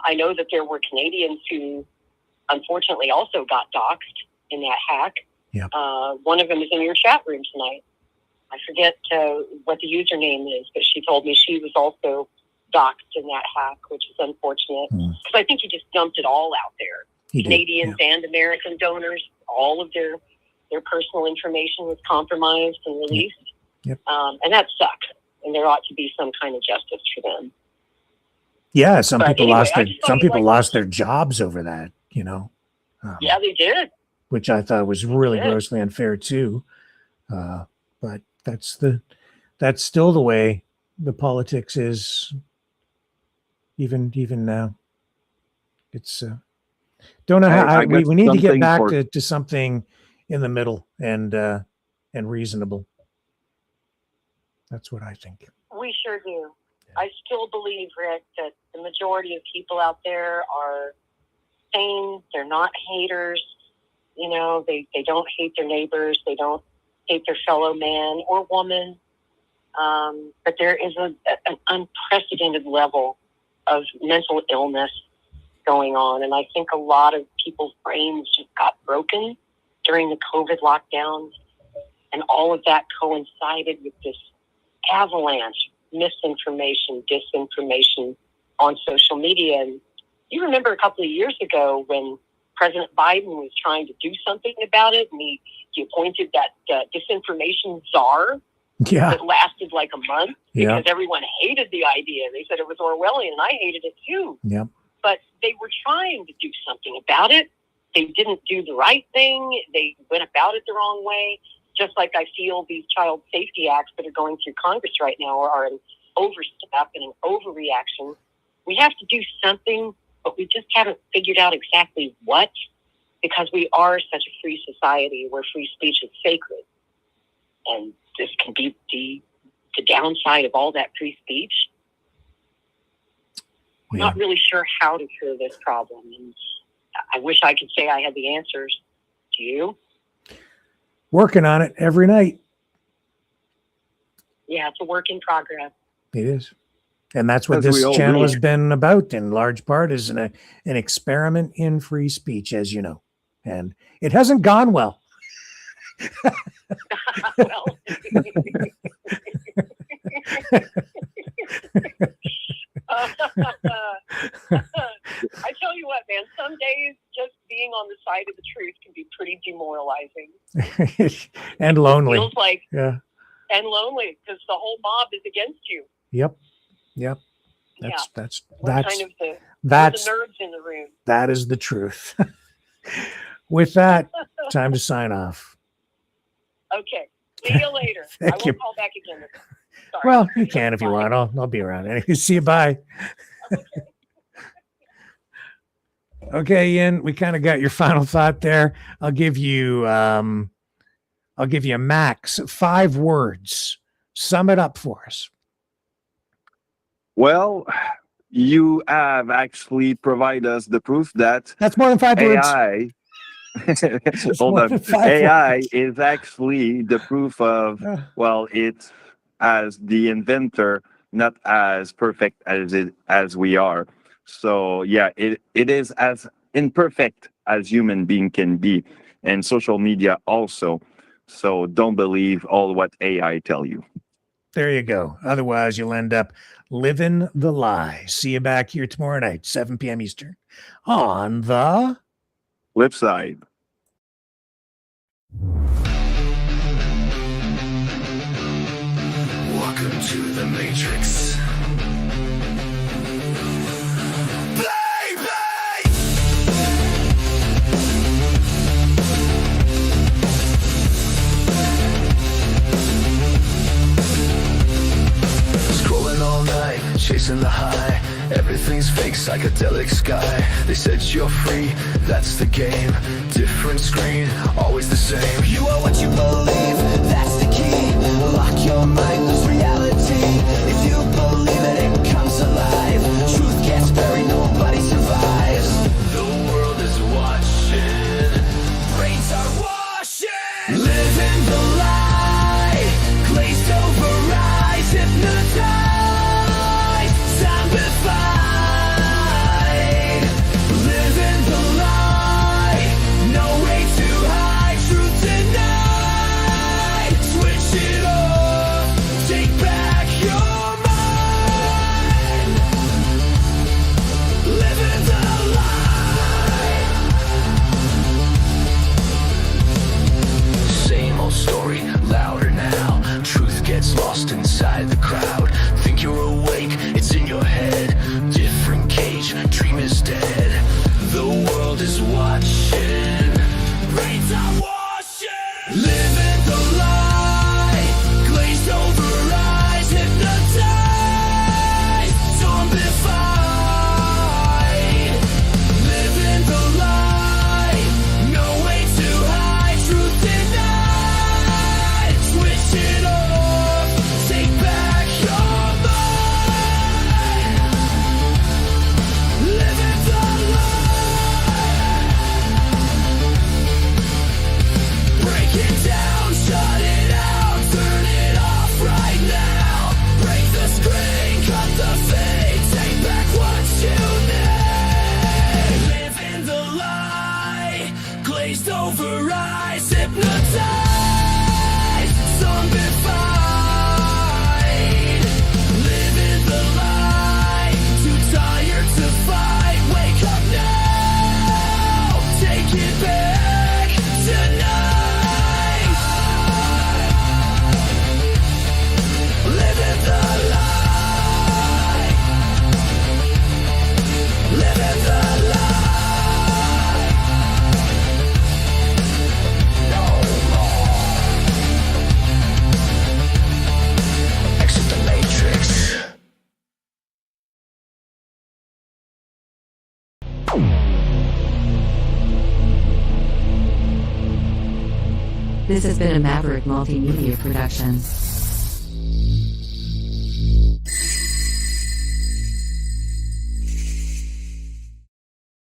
I know that there were Canadians who unfortunately also got doxxed in that hack. Yeah. One of them is in your chat room tonight. I forget what the username is, but she told me she was also doxxed in that hack, which is unfortunate. Because I think he just dumped it all out there. Canadians and American donors, all of their personal information was compromised and released. Yep. And that sucks. And there ought to be some kind of justice for them. Yeah, some people lost their jobs over that, yeah, they did. Which I thought was really grossly unfair too. But that's still the way the politics is even now. It's don't know how we need to get back to something in the middle and reasonable. That's what I think. We sure do. I still believe, Rick, that the majority of people out there are sane. They're not haters. They don't hate their neighbors. They don't hate their fellow man or woman. But there is an unprecedented level of mental illness going on. And I think a lot of people's brains just got broken during the COVID lockdowns. And all of that coincided with this avalanche misinformation, disinformation on social media. And you remember a couple of years ago when President Biden was trying to do something about it, and he appointed that disinformation czar that lasted like a month because everyone hated the idea. They said it was Orwellian, and I hated it too. Yep. But they were trying to do something about it. They didn't do the right thing. They went about it the wrong way. Just like I feel these child safety acts that are going through Congress right now are an overstep and an overreaction. We have to do something, but we just haven't figured out exactly what, because we are such a free society where free speech is sacred. And this can be the downside of all that free speech. I'm not really sure how to cure this problem. And I wish I could say I had the answers. Do you? Working on it every night. Yeah, it's a work in progress. It is. And that's what this channel has been about in large part, is an experiment in free speech, as you know. And it hasn't gone well. Well, I tell you what, man, some days just being on the side of the truth can be pretty demoralizing. And lonely. It feels like, and lonely, because the whole mob is against you. Yep. That's kind of the nerds in the room. That is the truth. With that, time to sign off. Okay. See you later. I won't call back again. Sorry. Well, you can if you want. I'll be around. Anyway, see you. Bye. Okay, Ian, we kind of got your final thought there. I'll give you max 5 words. Sum it up for us. Well, you have actually provided us the proof that that's more than 5 words. AI, hold on. AI is actually the proof of, well, it's as the inventor, not as perfect as we are. So yeah, it is as imperfect as human being can be, and social media also. So don't believe all what AI tell you. There you go. Otherwise, you'll end up living the lie. See you back here tomorrow night, 7 p.m. Eastern, on the flip side. Welcome to the Matrix. Chasing the high, everything's fake, psychedelic sky. They said you're free, that's the game. Different screen, always the same. You are what you believe, that's the key. Lock your mind, lose reality. If you believe it, it comes alive. Truth gets buried, nobody survives. The world is watching, brains are washing. Living the lie, glazed over eyes, hypnotized. Story louder now. Truth gets lost inside the crowd. Think you're awake, it's in your head. Different cage, dream is dead. The world is watching, brains are washing. Living the lie, glazed over eyes, hypnotized, zombified. Living the lie, no way to hide. Truth denied. Switch it off, take back your mind. Live it This has been a Maverick Multimedia production.